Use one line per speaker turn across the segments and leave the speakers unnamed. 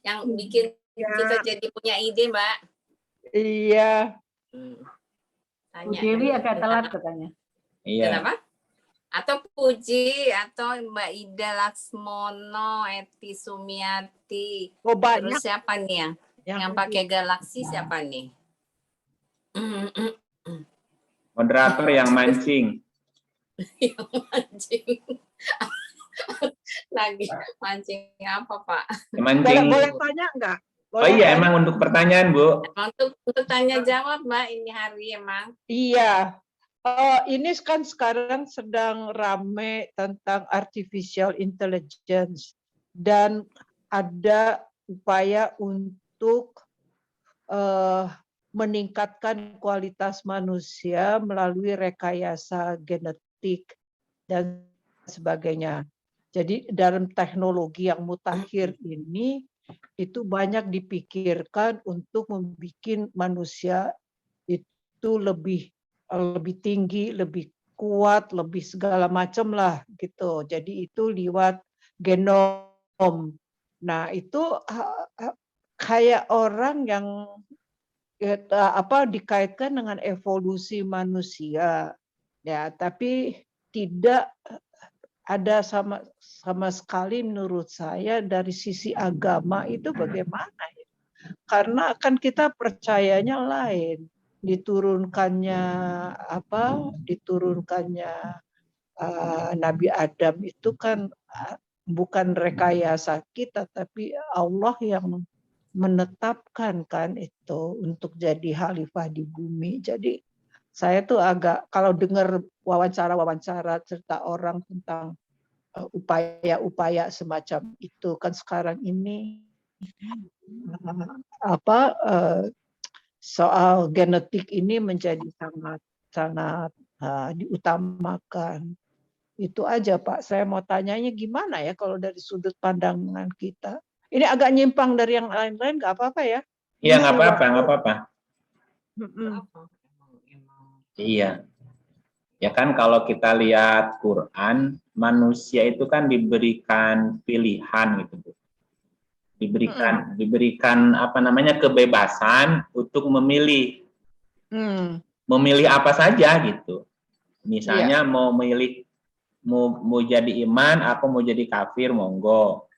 Yang bikin kita jadi punya ide, Mbak.
Iya.
Tanya.
Bu Dewi agak telat katanya.
Iya.
Kenapa? Atau Puji, atau Mbak Ida Laksmono, Eti Sumiati.
Oh, banyak.
Terus siapa nih yang pakai galaksi siapa nih?
Moderator yang mancing.
Yang mancing. Lagi mancing apa, Pak?
Mancing.
Boleh tanya enggak?
Oh iya, emang untuk pertanyaan, Bu.
Untuk tanya jawab, Mbak, ini hari emang.
Iya. Ini kan sekarang sedang rame tentang artificial intelligence dan ada upaya untuk meningkatkan kualitas manusia melalui rekayasa genetik dan sebagainya. Jadi dalam teknologi yang mutakhir ini itu banyak dipikirkan untuk membuat manusia itu lebih tinggi, lebih kuat, lebih segala macam lah gitu. Jadi itu lewat genom. Nah, itu kayak orang yang dikaitkan dengan evolusi manusia. Ya, tapi tidak ada sama sekali menurut saya dari sisi agama itu bagaimana ya? Karena kan kita percayanya lain. Diturunkannya Nabi Adam itu kan bukan rekayasa kita, tapi Allah yang menetapkan kan itu untuk jadi khalifah di bumi. Jadi saya tuh agak kalau dengar wawancara cerita orang tentang upaya-upaya semacam itu kan sekarang ini soal genetik ini menjadi sangat diutamakan. Itu aja, Pak. Saya mau tanyanya gimana ya kalau dari sudut pandangan kita. Ini agak nyimpang dari yang lain-lain, nggak apa-apa ya?
Iya, nggak apa-apa. Iya. Ya kan kalau kita lihat Quran, manusia itu kan diberikan pilihan gitu, Bu. Diberikan kebebasan untuk memilih. Memilih apa saja gitu. Misalnya mau milih mau jadi iman apa mau jadi kafir, monggo.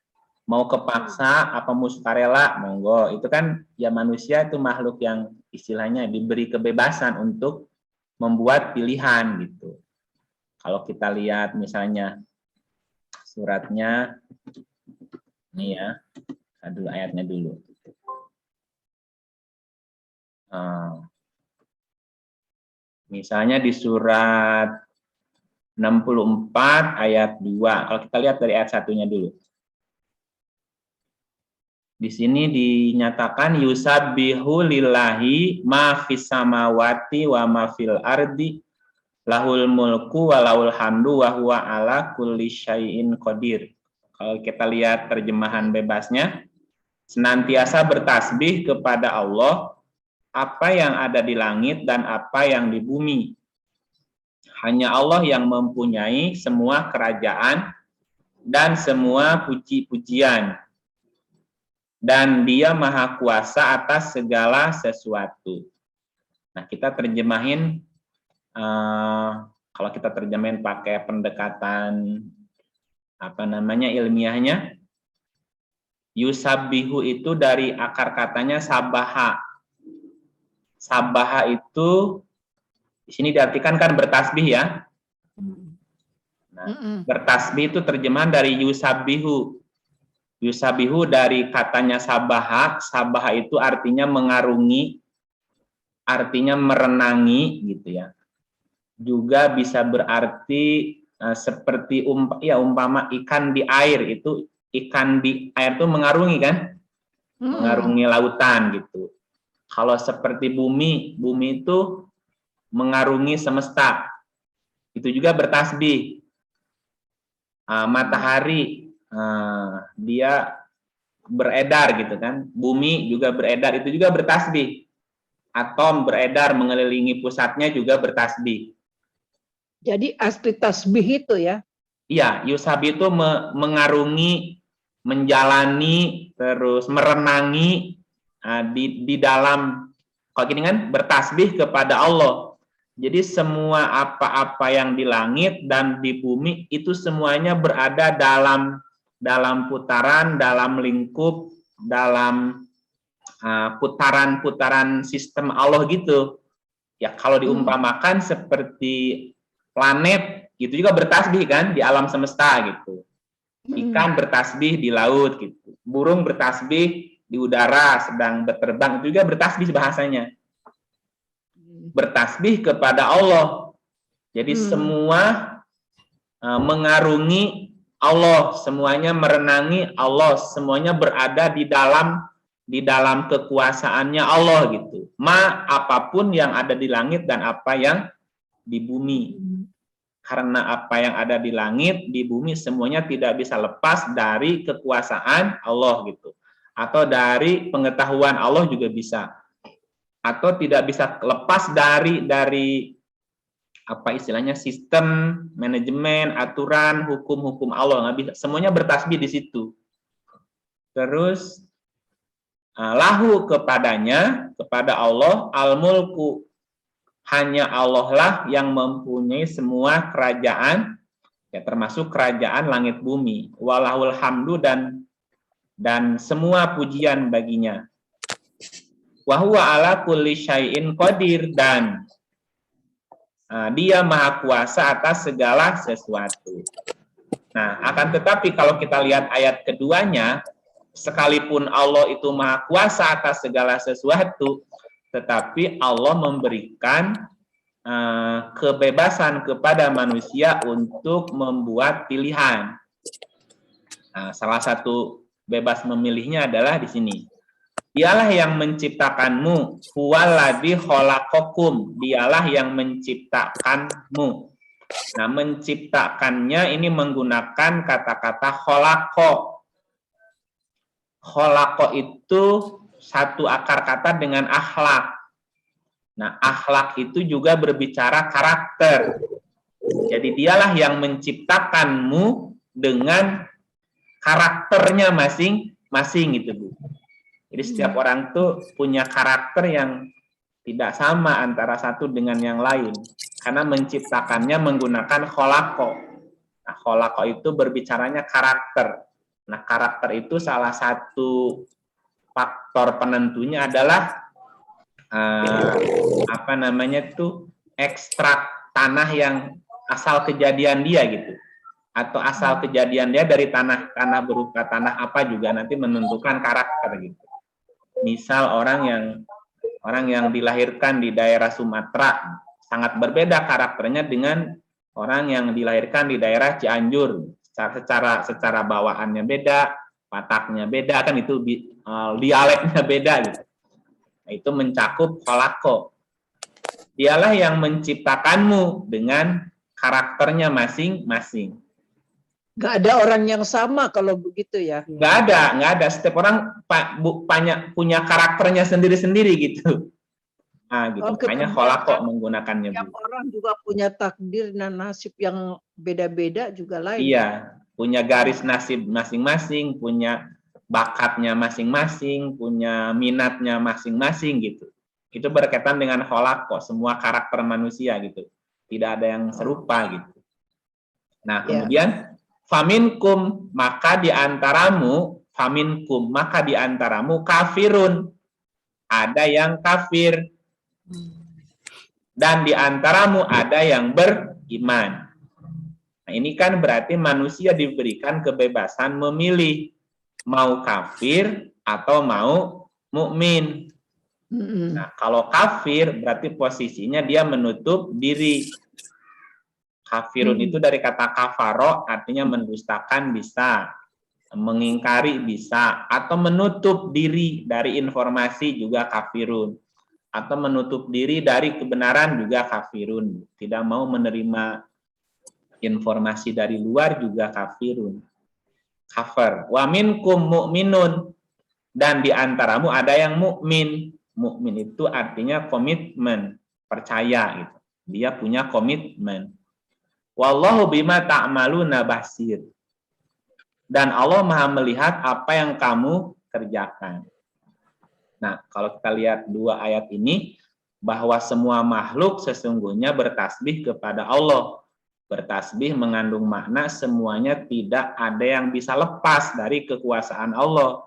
Mau kepaksa apa mau sukarela, monggo. Itu kan ya manusia itu makhluk yang istilahnya diberi kebebasan untuk membuat pilihan gitu. Kalau kita lihat misalnya suratnya ini ya, dulu ayatnya dulu. Misalnya di surat 64 ayat 2. Kalau kita lihat dari ayat 1-nya dulu. Di sini dinyatakan yusabbihu lillahi ma fis samawati wa ma fil ardi lahul mulku wa lahul hamdu wa huwa ala kulli syai'in qadir. Kalau kita lihat terjemahan bebasnya, senantiasa bertasbih kepada Allah apa yang ada di langit dan apa yang di bumi. Hanya Allah yang mempunyai semua kerajaan dan semua puji-pujian. Dan Dia Maha Kuasa atas segala sesuatu. Nah, kita terjemahin, kalau kita terjemahin pakai pendekatan ilmiahnya, yusabbihu itu dari akar katanya sabaha. Sabaha itu di sini diartikan kan bertasbih ya. Nah, bertasbih itu terjemahan dari yusabbihu. Yusabbihu dari katanya sabaha. Sabaha itu artinya mengarungi, artinya merenangi gitu ya. Juga bisa berarti seperti umpama ikan di air itu, ikan di air itu mengarungi kan? Mengarungi lautan gitu. Kalau seperti bumi itu mengarungi semesta. Itu juga bertasbih. Matahari dia beredar gitu kan. Bumi juga beredar, itu juga bertasbih. Atom beredar mengelilingi pusatnya juga bertasbih.
Jadi asli tasbih itu ya?
Iya, yusabih itu mengarungi menjalani, terus merenangi di dalam, kalau gini kan, bertasbih kepada Allah. Jadi semua apa-apa yang di langit dan di bumi itu semuanya berada dalam putaran, dalam lingkup, dalam putaran-putaran sistem Allah gitu. Ya kalau diumpamakan seperti planet, itu juga bertasbih kan di alam semesta gitu. Ikan bertasbih di laut gitu. Burung bertasbih di udara sedang berterbang, itu juga bertasbih bahasanya. Bertasbih kepada Allah. Jadi semua mengarungi Allah, semuanya merenangi Allah, semuanya berada di dalam kekuasaannya Allah gitu. Apapun yang ada di langit dan apa yang di bumi. Karena apa yang ada di langit, di bumi semuanya tidak bisa lepas dari kekuasaan Allah gitu. Atau dari pengetahuan Allah juga bisa. Atau tidak bisa lepas dari apa istilahnya, sistem, manajemen, aturan, hukum-hukum Allah. Nggak bisa, semuanya bertasbih di situ. Terus lahu kepadanya, kepada Allah, al-mulku, hanya Allah lah yang mempunyai semua kerajaan, ya termasuk kerajaan langit bumi. Walahul hamdu, dan semua pujian baginya. Wa huwa ala kulli syai'in qadir, dan dia maha kuasa atas segala sesuatu. Nah, akan tetapi kalau kita lihat ayat keduanya, sekalipun Allah itu maha kuasa atas segala sesuatu, tetapi Allah memberikan kebebasan kepada manusia untuk membuat pilihan. Nah, salah satu bebas memilihnya adalah di sini. Dialah yang menciptakanmu, huwaladzi khalaqakum, dialah yang menciptakanmu. Nah, menciptakannya ini menggunakan kata-kata khalaqa. Khalaqa itu satu akar kata dengan akhlak. Nah, akhlak itu juga berbicara karakter. Jadi dialah yang menciptakanmu dengan karakternya masing-masing gitu, Bu. Jadi setiap orang tuh punya karakter yang tidak sama antara satu dengan yang lain. Karena menciptakannya menggunakan khalaqa. Nah, khalaqa itu berbicaranya karakter. Nah, karakter itu salah satu faktor penentunya adalah ekstrak tanah yang asal kejadian dia gitu. Atau asal kejadian dia dari tanah berupa tanah apa juga nanti menentukan karakter gitu. Misal orang yang dilahirkan di daerah Sumatera sangat berbeda karakternya dengan orang yang dilahirkan di daerah Cianjur. Secara bawaannya beda, wataknya beda, kan itu dialeknya beda gitu. Nah, itu mencakup khalaqa. Dialah yang menciptakanmu dengan karakternya masing-masing.
Nggak ada orang yang sama kalau begitu ya?
Nggak ada. Setiap orang punya karakternya sendiri-sendiri gitu. Nah, gitu. Makanya khalaqa menggunakannya.
Setiap orang juga punya takdir dan nasib yang beda-beda juga lain.
Iya, punya garis nasib masing-masing, punya bakatnya masing-masing, punya minatnya masing-masing gitu. Itu berkaitan dengan khalaqa, semua karakter manusia gitu. Tidak ada yang serupa gitu. Nah, kemudian faminkum, maka di antaramu kafirun, ada yang kafir, dan di antaramu ada yang beriman. Nah, ini kan berarti manusia diberikan kebebasan memilih mau kafir atau mau mukmin. Nah, kalau kafir berarti posisinya dia menutup diri. Kafirun itu dari kata kafaro, artinya mendustakan bisa, mengingkari bisa, atau menutup diri dari informasi juga kafirun, atau menutup diri dari kebenaran juga kafirun, tidak mau menerima informasi dari luar juga kafirun. Kafir. Wa minkum mu'minun, dan di antaramu ada yang mukmin. Mukmin itu artinya komitmen, percaya gitu. Dia punya komitmen. Wallahu bima ta'maluna basir. dan Allah Maha melihat apa yang kamu kerjakan. Nah, kalau kita lihat dua ayat ini, bahwa semua makhluk sesungguhnya bertasbih kepada Allah. Bertasbih mengandung makna semuanya tidak ada yang bisa lepas dari kekuasaan Allah.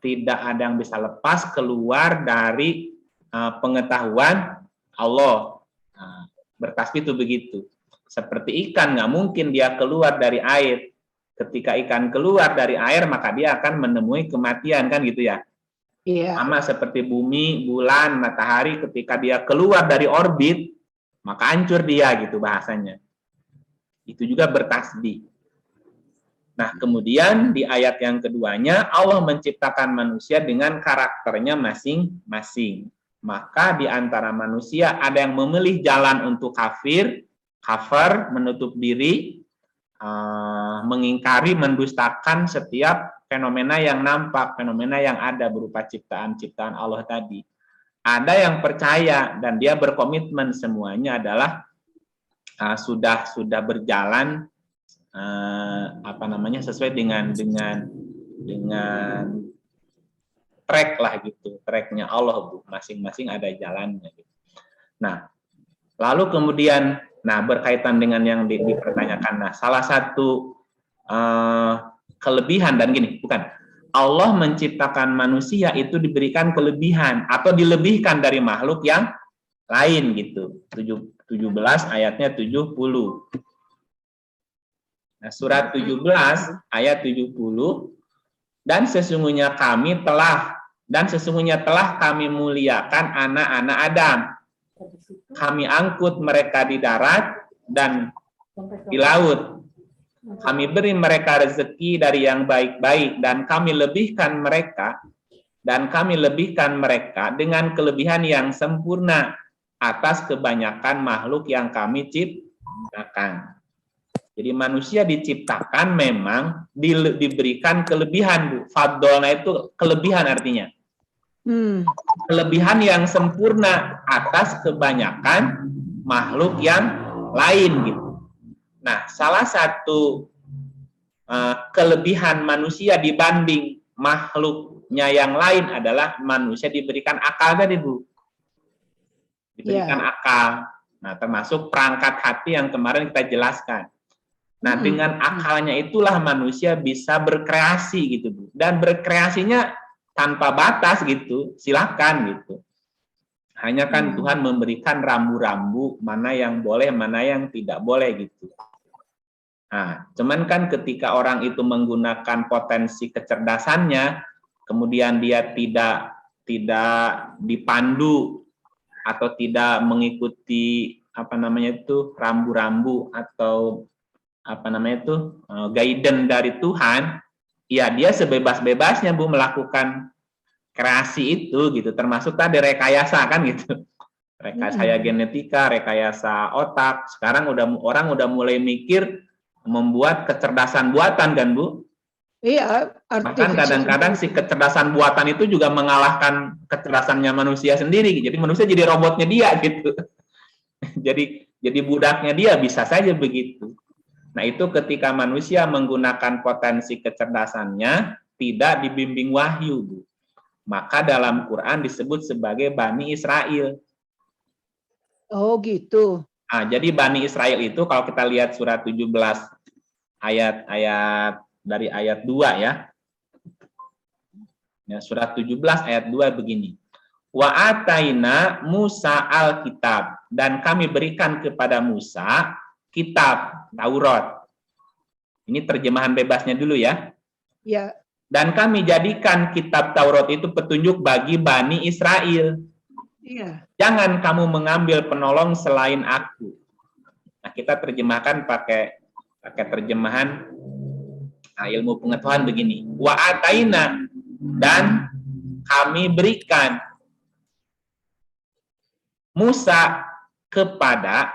Tidak ada yang bisa lepas keluar dari pengetahuan Allah. Nah, bertasbih itu begitu. Seperti ikan, nggak mungkin dia keluar dari air. Ketika ikan keluar dari air, maka dia akan menemui kematian, kan gitu ya.
Iya.
Sama seperti bumi, bulan, matahari, ketika dia keluar dari orbit, maka hancur dia, gitu bahasanya. Itu juga bertasbih. Nah, kemudian di ayat yang keduanya, Allah menciptakan manusia dengan karakternya masing-masing. Maka di antara manusia ada yang memilih jalan untuk kafir, menutup diri, mengingkari, mendustakan setiap fenomena yang nampak, fenomena yang ada berupa ciptaan-ciptaan Allah tadi. Ada yang percaya dan dia berkomitmen semuanya adalah sudah berjalan sesuai dengan track lah gitu, tracknya Allah, Bu. Masing-masing ada jalannya gitu. Nah, lalu kemudian berkaitan dengan yang dipertanyakan, nah salah satu kelebihan, dan gini, bukan, Allah menciptakan manusia itu diberikan kelebihan atau dilebihkan dari makhluk yang lain gitu. 17 ayatnya 70. Nah, surat 17 ayat 70, dan sesungguhnya telah kami muliakan anak-anak Adam. Kami angkut mereka di darat dan di laut. Kami beri mereka rezeki dari yang baik-baik, dan kami lebihkan mereka dengan kelebihan yang sempurna atas kebanyakan makhluk yang kami ciptakan. Jadi manusia diciptakan memang diberikan kelebihan, Bu. Fadolna itu kelebihan artinya. Kelebihan yang sempurna atas kebanyakan makhluk yang lain gitu. Nah, salah satu kelebihan manusia dibanding makhluknya yang lain adalah manusia diberikan akal tadi, Bu. Diberikan akal. Nah, termasuk perangkat hati yang kemarin kita jelaskan. Nah, dengan akalnya itulah manusia bisa berkreasi gitu, Bu. Dan berkreasinya tanpa batas gitu, silakan gitu. Hanya kan Tuhan memberikan rambu-rambu mana yang boleh, mana yang tidak boleh gitu. Nah, cuman kan ketika orang itu menggunakan potensi kecerdasannya, kemudian dia tidak dipandu atau tidak mengikuti rambu-rambu atau guidance dari Tuhan, ya dia sebebas-bebasnya, Bu, melakukan kreasi itu gitu, termasuk tadi rekayasa kan gitu. Rekayasa genetika, rekayasa otak. Sekarang orang udah mulai mikir membuat kecerdasan buatan kan, Bu?
Iya,
bahkan kadang-kadang si kecerdasan buatan itu juga mengalahkan kecerdasannya manusia sendiri. Jadi manusia jadi robotnya dia gitu. jadi budaknya dia, bisa saja begitu. Nah, itu ketika manusia menggunakan potensi kecerdasannya tidak dibimbing wahyu, Bu. Maka dalam Quran disebut sebagai Bani Israel.
Oh, gitu.
Nah, jadi Bani Israel itu kalau kita lihat surat 17 ayat dari ayat 2 ya. Surat 17 ayat 2 begini. Wa ataina Musa al-kitab, dan kami berikan kepada Musa kitab Taurat. Ini terjemahan bebasnya dulu ya.
Ya.
Dan kami jadikan kitab Taurat itu petunjuk bagi Bani Israel.
Iya.
Jangan kamu mengambil penolong selain aku. Nah, kita terjemahkan pakai terjemahan ilmu pengetahuan begini. Wa ataina, dan kami berikan Musa kepada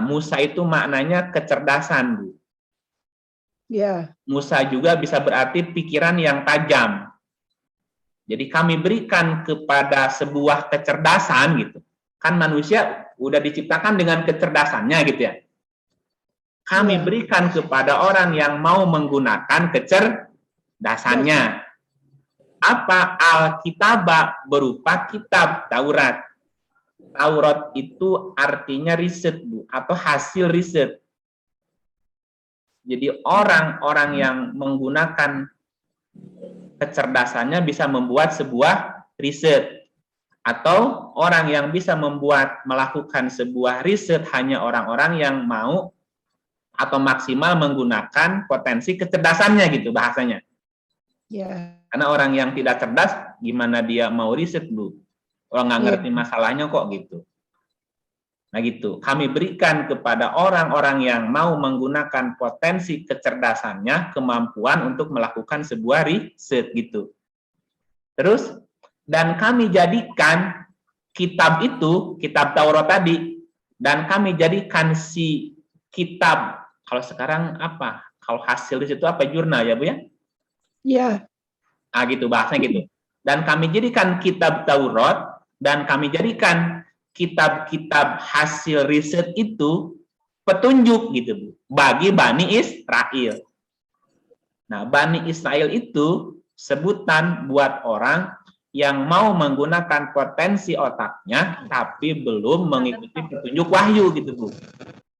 Musa itu maknanya kecerdasan, Bu.
Ya.
Musa juga bisa berarti pikiran yang tajam. Jadi kami berikan kepada sebuah kecerdasan gitu. Kan manusia udah diciptakan dengan kecerdasannya gitu ya. kami
Ya.
berikan kepada orang yang mau menggunakan kecerdasannya. Apa? Alkitabah berupa kitab Taurat. Taurat itu artinya riset, Bu, atau hasil riset. Jadi orang-orang yang menggunakan kecerdasannya bisa membuat sebuah riset. Atau orang yang bisa melakukan sebuah riset hanya orang-orang yang mau atau maksimal menggunakan potensi kecerdasannya gitu bahasanya.
Ya.
Karena orang yang tidak cerdas, gimana dia mau riset, Bu? Orang nggak ngerti masalahnya kok gitu. Nah gitu, kami berikan kepada orang-orang yang mau menggunakan potensi kecerdasannya, kemampuan untuk melakukan sebuah riset gitu. Terus, dan kami jadikan kitab itu, kitab Taurat tadi, dan kami jadikan si kitab, kalau sekarang apa? Kalau hasil riset itu apa? Jurnal ya, Bu ya?
Ya.
Ah gitu bahasanya gitu. Dan kami jadikan kitab Taurat dan kami jadikan kitab-kitab hasil riset itu petunjuk gitu, Bu, bagi Bani Israel. Nah, Bani Israel itu sebutan buat orang yang mau menggunakan potensi otaknya tapi belum mengikuti petunjuk wahyu gitu, Bu.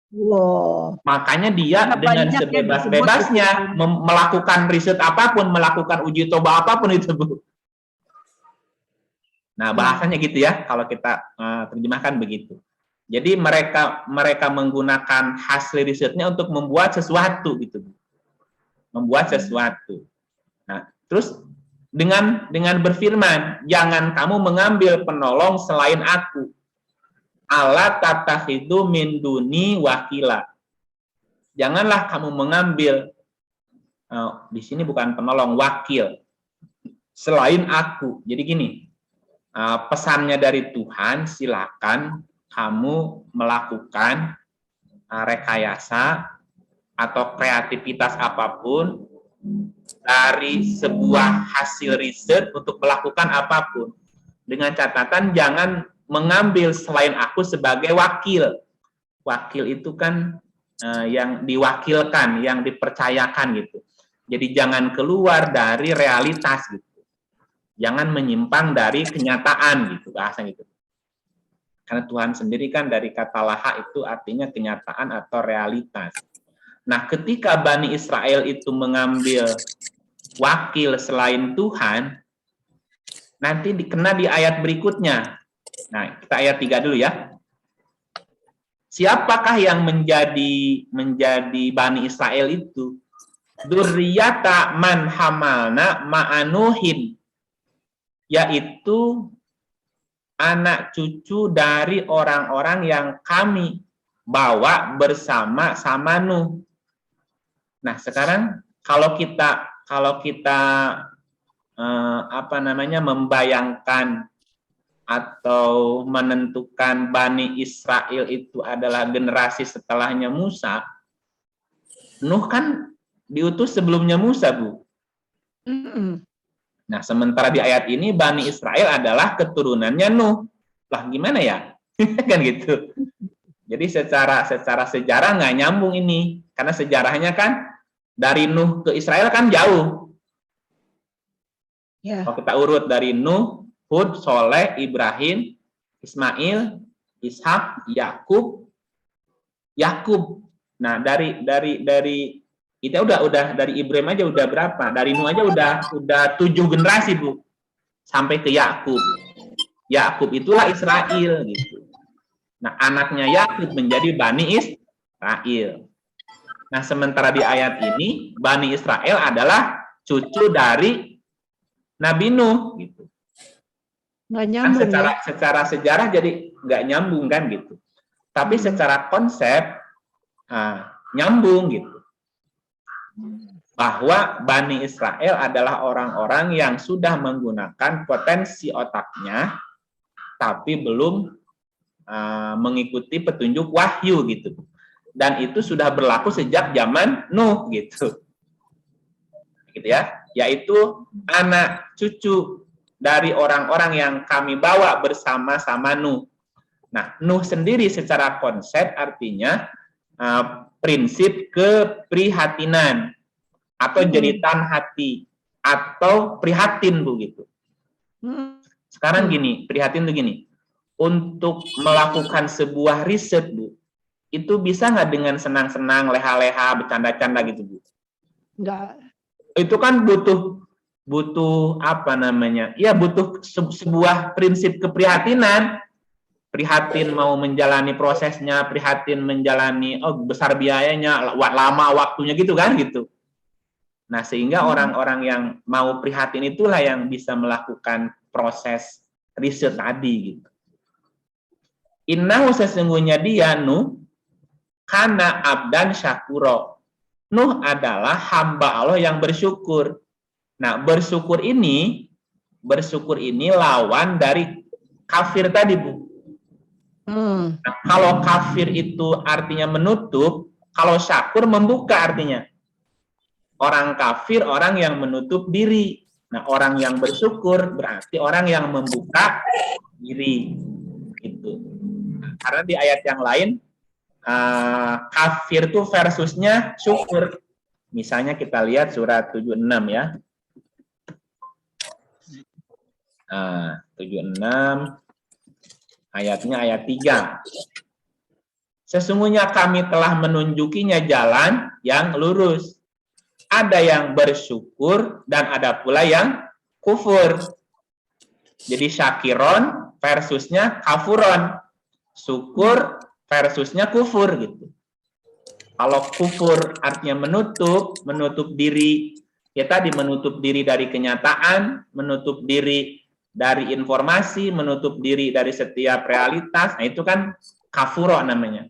Wow.
Makanya dia dengan sebebas-bebasnya melakukan riset apapun, melakukan uji coba apapun itu, Bu. Nah, bahasanya gitu ya, kalau kita terjemahkan begitu. Jadi mereka menggunakan hasil risetnya untuk membuat sesuatu gitu, Bu. Membuat sesuatu. Nah, terus dengan berfirman, jangan kamu mengambil penolong selain aku. Ala tatakhidu min duni wakila. Janganlah kamu mengambil, di sini bukan penolong, wakil, selain aku. Jadi gini, pesannya dari Tuhan, silakan kamu melakukan rekayasa atau kreativitas apapun dari sebuah hasil riset untuk melakukan apapun. Dengan catatan jangan mengambil selain aku sebagai wakil. Wakil itu kan yang diwakilkan, yang dipercayakan gitu. Jadi jangan keluar dari realitas gitu. Jangan menyimpang dari kenyataan gitu, bahasa gitu. Karena Tuhan sendiri kan dari kata laha itu artinya kenyataan atau realitas. Nah, ketika Bani Israel itu mengambil wakil selain Tuhan, nanti dikena di ayat berikutnya. Nah, kita ayat 3 dulu ya. Siapakah yang menjadi Bani Israel itu? Dzurriyyata man hamalna ma'anuhin, yaitu anak cucu dari orang-orang yang kami bawa bersama sama Nuh. Nah, sekarang kalau kita membayangkan atau menentukan Bani Israel itu adalah generasi setelahnya Musa, Nuh kan diutus sebelumnya Musa, Bu. Nah, sementara di ayat ini Bani Israel adalah keturunannya Nuh. Lah gimana ya? Kan gitu. Jadi secara sejarah nggak nyambung ini, karena sejarahnya kan dari Nuh ke Israel kan jauh.
Ya.
Kalau kita urut dari Nuh, Hud, Soleh, Ibrahim, Ismail, Ishak, Yakub. Nah, dari itu udah dari Ibrahim aja udah berapa? Dari Nuh aja udah 7 generasi, Bu. Sampai ke Yakub. Yakub itulah Israel gitu. Nah, anaknya Yakub menjadi Bani Israel. Nah, sementara di ayat ini Bani Israel adalah cucu dari Nabi Nuh gitu.
Nggak nyambung,
Nah, secara sejarah jadi nggak nyambung kan gitu. Tapi secara konsep nyambung gitu. Bahwa Bani Israel adalah orang-orang yang sudah menggunakan potensi otaknya, tapi belum mengikuti petunjuk wahyu gitu. Dan itu sudah berlaku sejak zaman Nuh gitu. Gitu ya. Yaitu anak cucu dari orang-orang yang kami bawa bersama-sama Nuh. Nah, Nuh sendiri secara konsep artinya prinsip keprihatinan atau jeritan hati atau prihatin Bu gitu. Sekarang gini, prihatin tuh gini. Untuk melakukan sebuah riset Bu, itu bisa nggak dengan senang-senang, leha-leha, bercanda-canda gitu Bu?
Enggak.
Itu kan butuh apa namanya? Ya butuh sebuah prinsip keprihatinan. Prihatin mau menjalani prosesnya, prihatin menjalani besar biayanya, lama waktunya gitu kan gitu. Nah, sehingga orang-orang yang mau prihatin itulah yang bisa melakukan proses riset tadi gitu. Innahu sesungguhnya dia Nuh kana abdan syakuro. Nuh adalah hamba Allah yang bersyukur. Nah, bersyukur ini lawan dari kafir tadi, Bu. Nah, kalau kafir itu artinya menutup, kalau syakur membuka artinya. Orang kafir orang yang menutup diri. Nah, orang yang bersyukur berarti orang yang membuka diri. Gitu. Nah, karena di ayat yang lain kafir itu versusnya syukur. Misalnya kita lihat surat 76 ya. 76 ayatnya ayat 3. Sesungguhnya kami telah menunjukinya jalan yang lurus. Ada yang bersyukur dan ada pula yang kufur. Jadi syakiron versusnya kafuron. Syukur versusnya kufur gitu. Kalau kufur artinya menutup diri. Ya tadi menutup diri dari kenyataan, menutup diri dari informasi, menutup diri dari setiap realitas. Nah, itu kan kafuro namanya.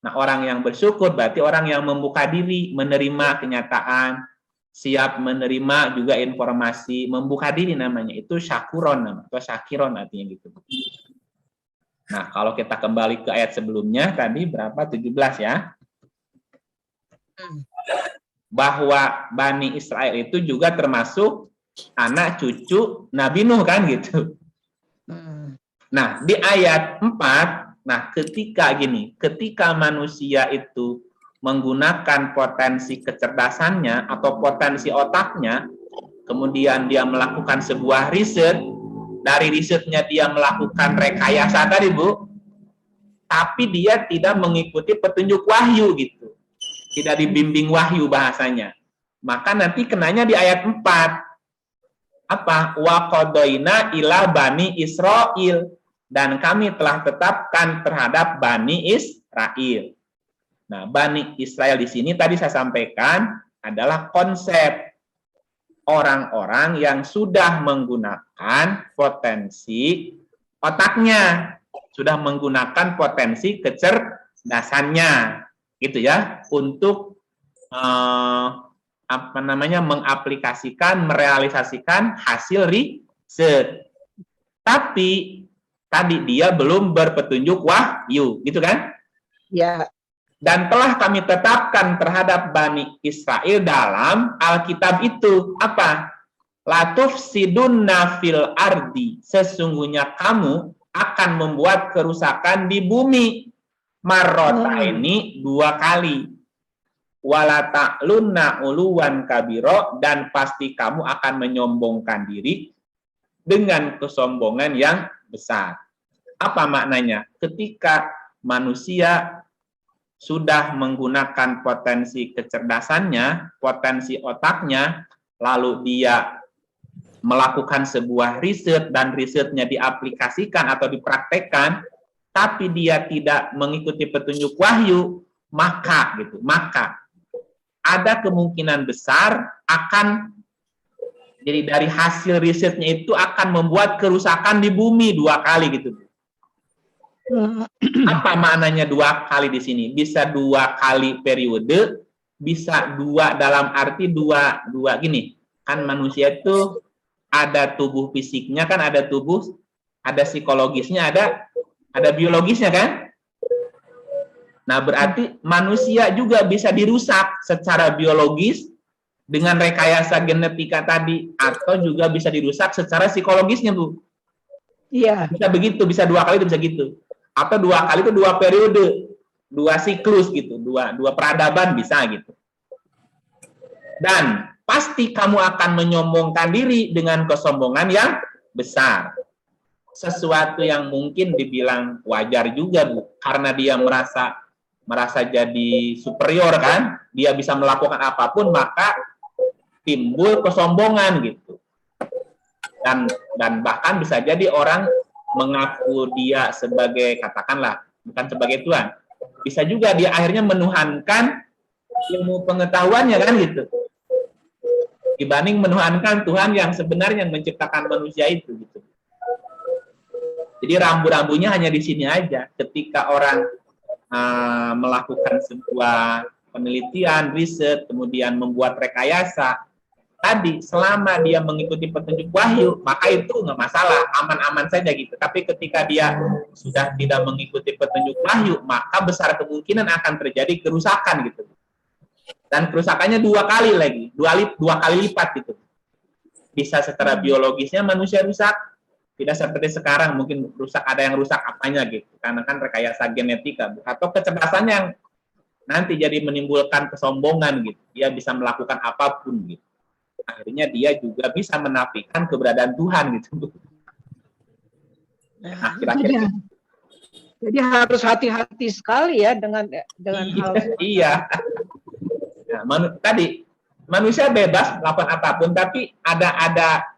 Nah, orang yang bersyukur berarti orang yang membuka diri, menerima kenyataan, siap menerima juga informasi, membuka diri namanya. Itu syakuron namanya, atau syakiron artinya gitu. Nah, kalau kita kembali ke ayat sebelumnya tadi berapa? 17 ya. Bahwa Bani Israel itu juga termasuk anak cucu Nabi Nuh kan gitu. Nah, di ayat 4, nah ketika manusia itu menggunakan potensi kecerdasannya atau potensi otaknya, kemudian dia melakukan sebuah riset, dari risetnya dia melakukan rekayasa tadi Bu, tapi dia tidak mengikuti petunjuk wahyu gitu. Tidak dibimbing wahyu bahasanya. Maka nanti kenanya di ayat 4. Apa? Wa qadoina ila bani Israil, dan kami telah tetapkan terhadap Bani Israel. Nah, Bani Israel di sini tadi saya sampaikan adalah konsep orang-orang yang sudah menggunakan potensi otaknya, sudah menggunakan potensi kecerdasannya, gitu ya, untuk mengaplikasikan, merealisasikan hasil riset. Tapi tadi dia belum berpetunjuk wahyu, gitu kan?
Ya.
Dan telah kami tetapkan terhadap Bani Israel dalam Alkitab itu apa? Latufsidunna fil ardi, sesungguhnya kamu akan membuat kerusakan di bumi. Marrota ini 2 kali. Wala ta'lunna uluwan kabiro, dan pasti kamu akan menyombongkan diri dengan kesombongan yang besar. Apa maknanya? Ketika manusia sudah menggunakan potensi kecerdasannya, potensi otaknya, lalu dia melakukan sebuah riset dan risetnya diaplikasikan atau dipraktekkan, tapi dia tidak mengikuti petunjuk wahyu, maka ada kemungkinan besar akan jadi dari hasil risetnya itu akan membuat kerusakan di bumi 2 kali gitu. Apa maknanya 2 kali di sini? Bisa 2 kali periode, bisa 2 dalam arti 2 gini. Kan manusia itu ada tubuh fisiknya kan, ada tubuh, ada psikologisnya, ada biologisnya kan? Nah, berarti manusia juga bisa dirusak secara biologis dengan rekayasa genetika tadi, atau juga bisa dirusak secara psikologisnya, Bu.
Iya.
Bisa begitu, bisa 2 kali itu bisa gitu. Atau 2 kali itu 2 periode. dua siklus gitu, dua peradaban bisa gitu. Dan pasti kamu akan menyombongkan diri dengan kesombongan yang besar. Sesuatu yang mungkin dibilang wajar juga, Bu, karena dia merasa jadi superior kan, dia bisa melakukan apapun, maka timbul kesombongan gitu. Dan bahkan bisa jadi orang mengaku dia sebagai, katakanlah, bukan sebagai Tuhan. Bisa juga dia akhirnya menuhankan ilmu pengetahuannya kan gitu. Dibanding menuhankan Tuhan yang sebenarnya yang menciptakan manusia itu gitu. Jadi rambu-rambunya hanya di sini aja. Ketika orang melakukan sebuah penelitian, riset, kemudian membuat rekayasa, tadi selama dia mengikuti petunjuk wahyu, maka itu nggak masalah, aman-aman saja gitu. Tapi ketika dia sudah tidak mengikuti petunjuk wahyu, maka besar kemungkinan akan terjadi kerusakan gitu. Dan kerusakannya dua kali lipat gitu. Bisa secara biologisnya manusia rusak, tidak seperti sekarang mungkin rusak, ada yang rusak apanya gitu, karena kan rekayasa genetika, atau kecerdasan yang nanti jadi menimbulkan kesombongan gitu, dia bisa melakukan apapun gitu, akhirnya dia juga bisa menafikan keberadaan Tuhan gitu. Nah, kira-kira
jadi harus hati-hati sekali ya dengan hal
iya. Nah, tadi manusia bebas melakukan apapun, tapi ada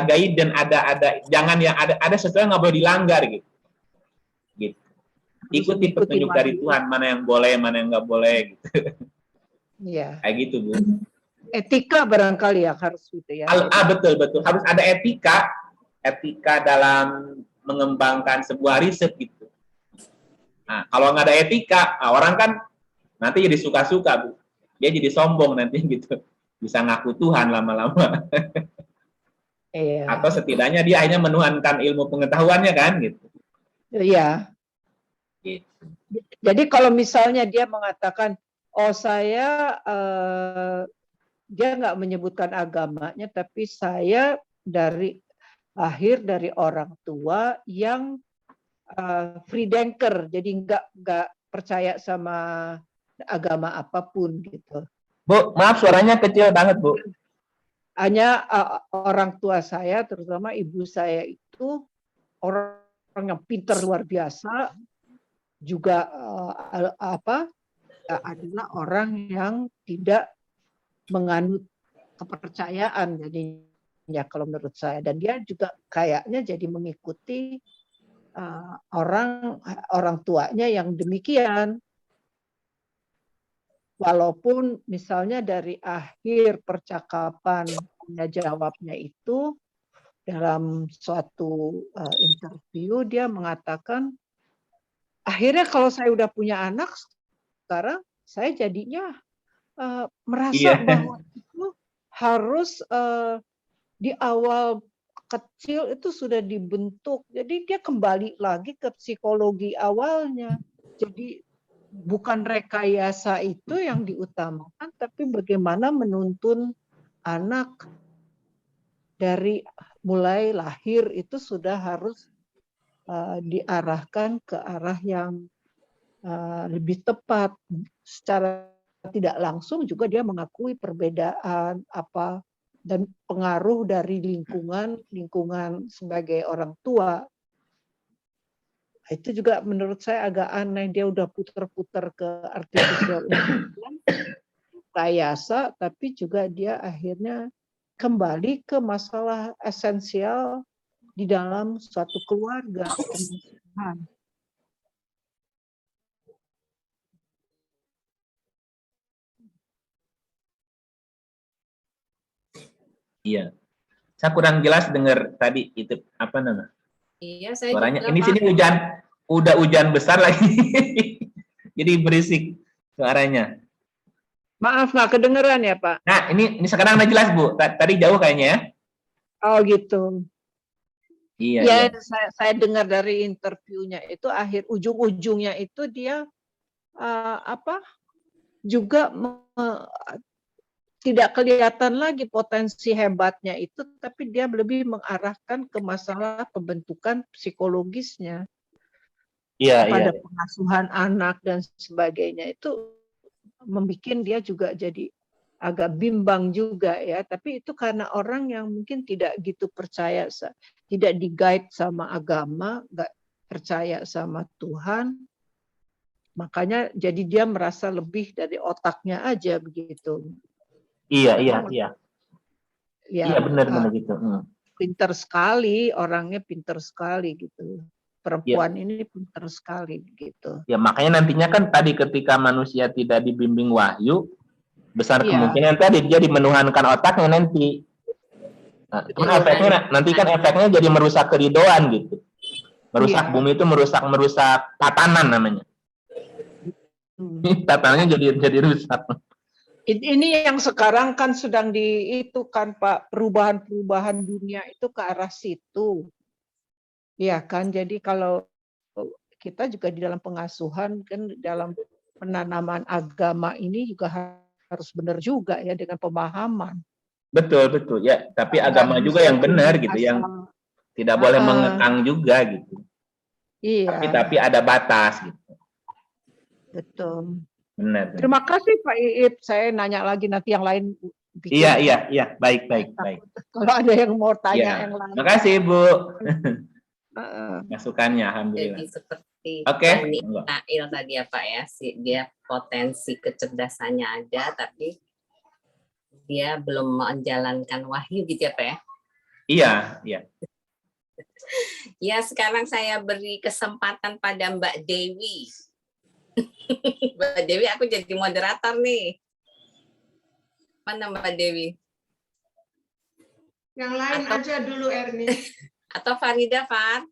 guide dan ada jangan yang ada sesuatu yang nggak boleh dilanggar gitu. Ikuti petunjuk dari Tuhan, mana yang boleh, mana yang nggak boleh gitu. Iya. Kayak gitu, Bu.
Etika barangkali ya harus gitu ya.
Betul harus ada etika dalam mengembangkan sebuah riset gitu. Nah, kalau nggak ada etika, orang kan nanti jadi suka-suka, Bu. Dia jadi sombong nanti gitu. Bisa ngaku Tuhan lama-lama. Iya. Atau setidaknya dia akhirnya menuhankan ilmu pengetahuannya kan gitu.
Iya. Gitu. Jadi kalau misalnya dia mengatakan, oh saya dia nggak menyebutkan agamanya, tapi saya lahir dari orang tua yang free thinker, jadi nggak percaya sama agama apapun gitu.
Bu, maaf suaranya kecil banget, Bu.
Hanya orang tua saya, terutama ibu saya itu orang yang pintar luar biasa, juga adalah orang yang tidak menganut kepercayaan, jadi ya kalau menurut saya, dan dia juga kayaknya jadi mengikuti orang tuanya yang demikian. Walaupun misalnya dari akhir percakapan jawabnya itu dalam suatu interview dia mengatakan, akhirnya kalau saya udah punya anak sekarang saya jadinya merasa bahwa itu harus di awal kecil itu sudah dibentuk. Jadi dia kembali lagi ke psikologi awalnya. Jadi bukan rekayasa itu yang diutamakan, tapi bagaimana menuntun anak dari mulai lahir itu sudah harus diarahkan ke arah yang lebih tepat. Secara tidak langsung juga dia mengakui perbedaan apa dan pengaruh dari lingkungan sebagai orang tua. Itu juga menurut saya agak aneh, dia udah putar-putar ke artificial intelligence, rekayasa, tapi juga dia akhirnya kembali ke masalah esensial di dalam suatu keluarga.
Iya. Saya kurang jelas dengar tadi itu apa namanya?
Iya, saya
suaranya.
Juga,
ini
Pak.
Sini udah hujan besar lagi. Jadi berisik suaranya.
Maaf nggak kedengeran ya Pak?
Nah ini sekarang udah jelas Bu. Tadi jauh kayaknya ya.
Oh gitu.
Iya.
Ya,
iya.
Saya dengar dari interviewnya itu ujung-ujungnya itu dia juga tidak kelihatan lagi potensi hebatnya itu, tapi dia lebih mengarahkan ke masalah pembentukan psikologisnya.
Iya, iya.
pada pengasuhan anak dan sebagainya, itu membuat dia juga jadi agak bimbang juga ya. Tapi itu karena orang yang mungkin tidak gitu percaya, tidak di-guide sama agama, nggak percaya sama Tuhan, makanya jadi dia merasa lebih dari otaknya aja begitu.
Iya, iya,
Padahal
iya.
ya
Iya, benar-benar gitu.
pinter sekali, orangnya pinter sekali gitu.
Ya,
Perempuan ini pinter sekali gitu.
ya makanya nantinya kan tadi ketika manusia tidak dibimbing wahyu, besar
Iya.
kemungkinan tadi dia dimenuhankan otaknya nanti. Nah,
Betul,
efeknya nanti kan efeknya jadi merusak keridoan gitu. Merusak
Iya.
bumi itu merusak tatanan namanya. Tatanannya jadi rusak.
Ini yang sekarang kan sedang itu kan Pak, perubahan-perubahan dunia itu ke arah situ. Ya kan, jadi kalau kita juga di dalam pengasuhan kan dalam penanaman agama ini juga harus benar juga ya dengan pemahaman.
Betul, betul. Ya, tapi
Nggak
agama juga
bisa
yang benar
cuma
gitu,
asal,
yang tidak boleh mengekang juga gitu.
Iya,
Tapi ada batas gitu.
betul.
Benar.
Terima kasih Pak Iip. Saya nanya lagi nanti yang lain bikin.
Iya, iya, iya. Baik, baik, baik.
Kalau ada yang mau tanya
Ya.
yang lain.
Makasih, Bu.
Heeh.
Masukannya,
Jadi
alhamdulillah.
seperti
Oke.
Bani Israil tadi ya Pak ya, dia potensi kecerdasannya ada, tapi dia belum menjalankan wahyu gitu ya Pak ya.
Iya, iya.
Ya sekarang saya beri kesempatan pada Mbak Dewi. Mbak Dewi, aku jadi moderator nih. Mana Mbak Dewi?
Yang lain aja dulu, Erni.
Atau Farida, Far?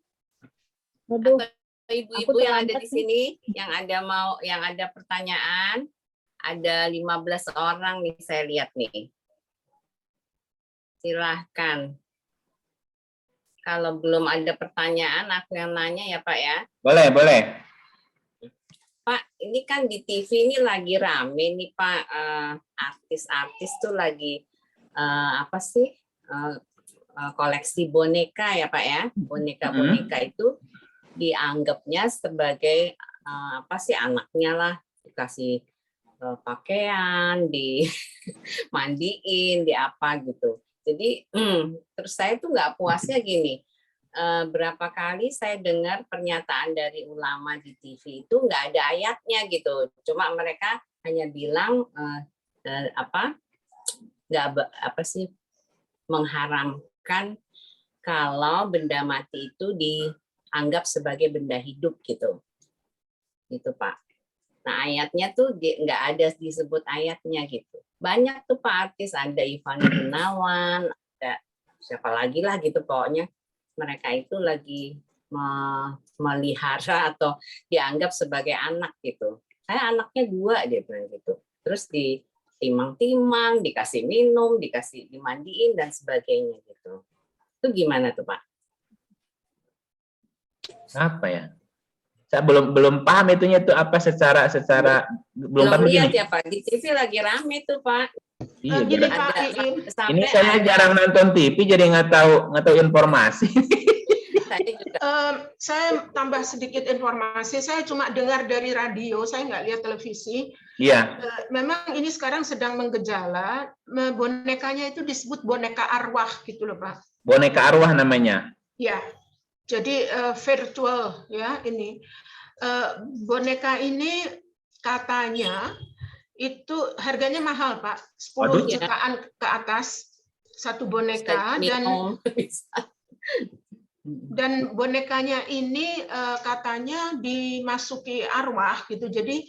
Aduh,
Atau ibu-ibu yang ada di sini, yang ada pertanyaan, ada 15 orang nih saya lihat nih. Silahkan. Kalau belum ada pertanyaan, aku yang nanya ya Pak ya.
Boleh, boleh.
Pak, ini kan di TV ini lagi rame nih Pak, artis-artis tuh lagi apa sih koleksi boneka ya Pak ya, boneka-boneka itu dianggapnya sebagai apa sih anaknya lah, dikasih pakaian, dimandiin, di apa gitu. Jadi terus saya tuh nggak puasnya gini. Berapa kali saya dengar pernyataan dari ulama di TV itu nggak ada ayatnya gitu, cuma mereka hanya bilang mengharamkan kalau benda mati itu dianggap sebagai benda hidup gitu Pak. Nah ayatnya tuh nggak ada disebut ayatnya gitu. Banyak tuh Pak artis, ada Ivan Gunawan, ada siapa lagi lah gitu pokoknya. Mereka itu lagi melihara atau dianggap sebagai anak gitu. Saya anaknya 2 dia bilang gitu. Terus ditimang-timang, dikasih minum, dikasih dimandiin dan sebagainya gitu. Itu gimana tuh Pak?
Apa ya? Saya belum paham itunya tuh apa secara
belum lihat ya Pak. Di TV lagi rame tuh Pak.
Iya,
Gini Pak Iim.
ini saya jarang nonton TV jadi nggak tahu informasi.
Saya tambah sedikit informasi. Saya cuma dengar dari radio, saya nggak lihat televisi.
Iya.
Memang ini sekarang sedang menggejala. Bonekanya itu disebut boneka arwah gitu loh Pak.
Boneka arwah namanya.
Ya, jadi virtual ya ini. Boneka ini katanya itu harganya mahal Pak, 10 jutaan ke atas satu boneka, dan bonekanya ini katanya dimasuki arwah gitu, jadi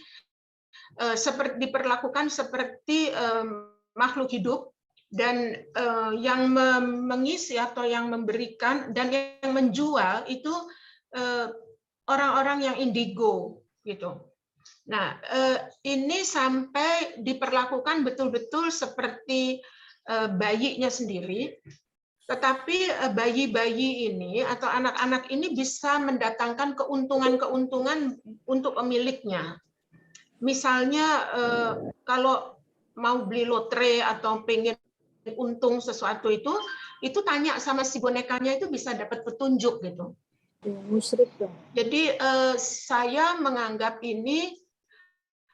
seperti diperlakukan seperti makhluk hidup, dan yang mengisi atau yang memberikan dan yang menjual itu orang-orang yang indigo gitu. Nah, ini sampai diperlakukan betul-betul seperti bayinya sendiri, tetapi bayi-bayi ini atau anak-anak ini bisa mendatangkan keuntungan-keuntungan untuk pemiliknya. Misalnya kalau mau beli lotre atau pengen untung sesuatu itu tanya sama si bonekanya, itu bisa dapat petunjuk gitu.
Musyrik dong.
Jadi saya menganggap ini,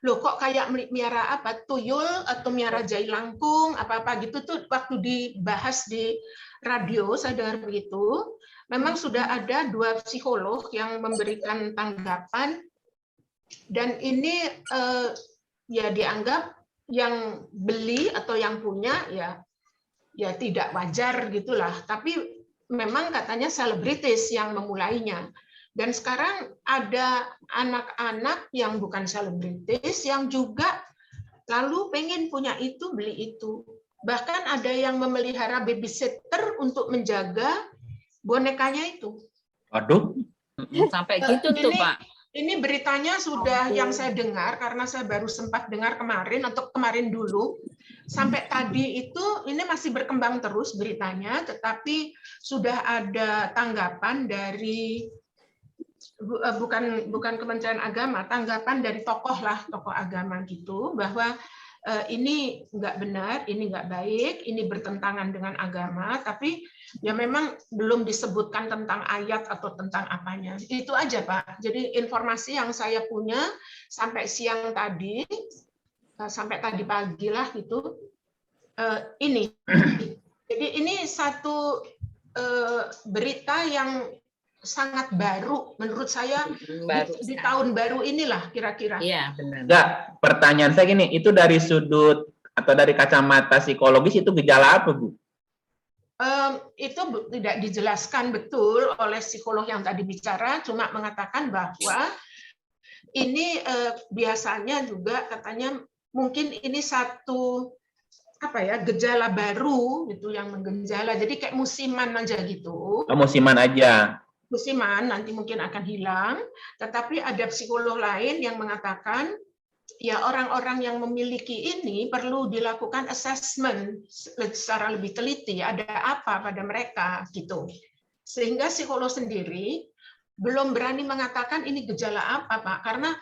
loh kok kayak miara apa, tuyul atau miara jailangkung, apa-apa gitu tuh waktu dibahas di radio, saya dengar begitu. Memang sudah ada 2 psikolog yang memberikan tanggapan, dan ini ya dianggap yang beli atau yang punya ya tidak wajar gitulah. Tapi memang katanya selebritis yang memulainya. Dan sekarang ada anak-anak yang bukan selebritis yang juga lalu pengen punya itu, beli itu. Bahkan ada yang memelihara babysitter untuk menjaga bonekanya itu.
Aduh,
Sampai gitu tuh, Pak.
Ini beritanya sudah yang saya dengar, karena saya baru sempat dengar kemarin atau kemarin dulu. Sampai tadi itu ini masih berkembang terus beritanya, tetapi sudah ada tanggapan dari bukan Kementerian Agama, tanggapan dari tokoh agama gitu, bahwa ini nggak benar, ini nggak baik, ini bertentangan dengan agama, tapi ya memang belum disebutkan tentang ayat atau tentang apanya. Itu aja, Pak. Jadi informasi yang saya punya sampai siang tadi, sampai tadi pagi lah gitu, ini. Jadi ini satu berita yang sangat baru menurut saya, di tahun baru inilah kira-kira.
Iya, benar.
enggak, pertanyaan saya gini, itu dari sudut atau dari kacamata psikologis itu gejala apa, Bu?
Itu tidak dijelaskan betul oleh psikolog yang tadi bicara, cuma mengatakan bahwa ini biasanya juga katanya mungkin ini satu gejala baru gitu yang menggenjala, jadi kayak musiman aja gitu.
Musiman aja.
Musiman nanti mungkin akan hilang, tetapi ada psikolog lain yang mengatakan ya orang-orang yang memiliki ini perlu dilakukan assessment secara lebih teliti, ada apa pada mereka gitu. Sehingga psikolog sendiri belum berani mengatakan ini gejala apa, Pak, karena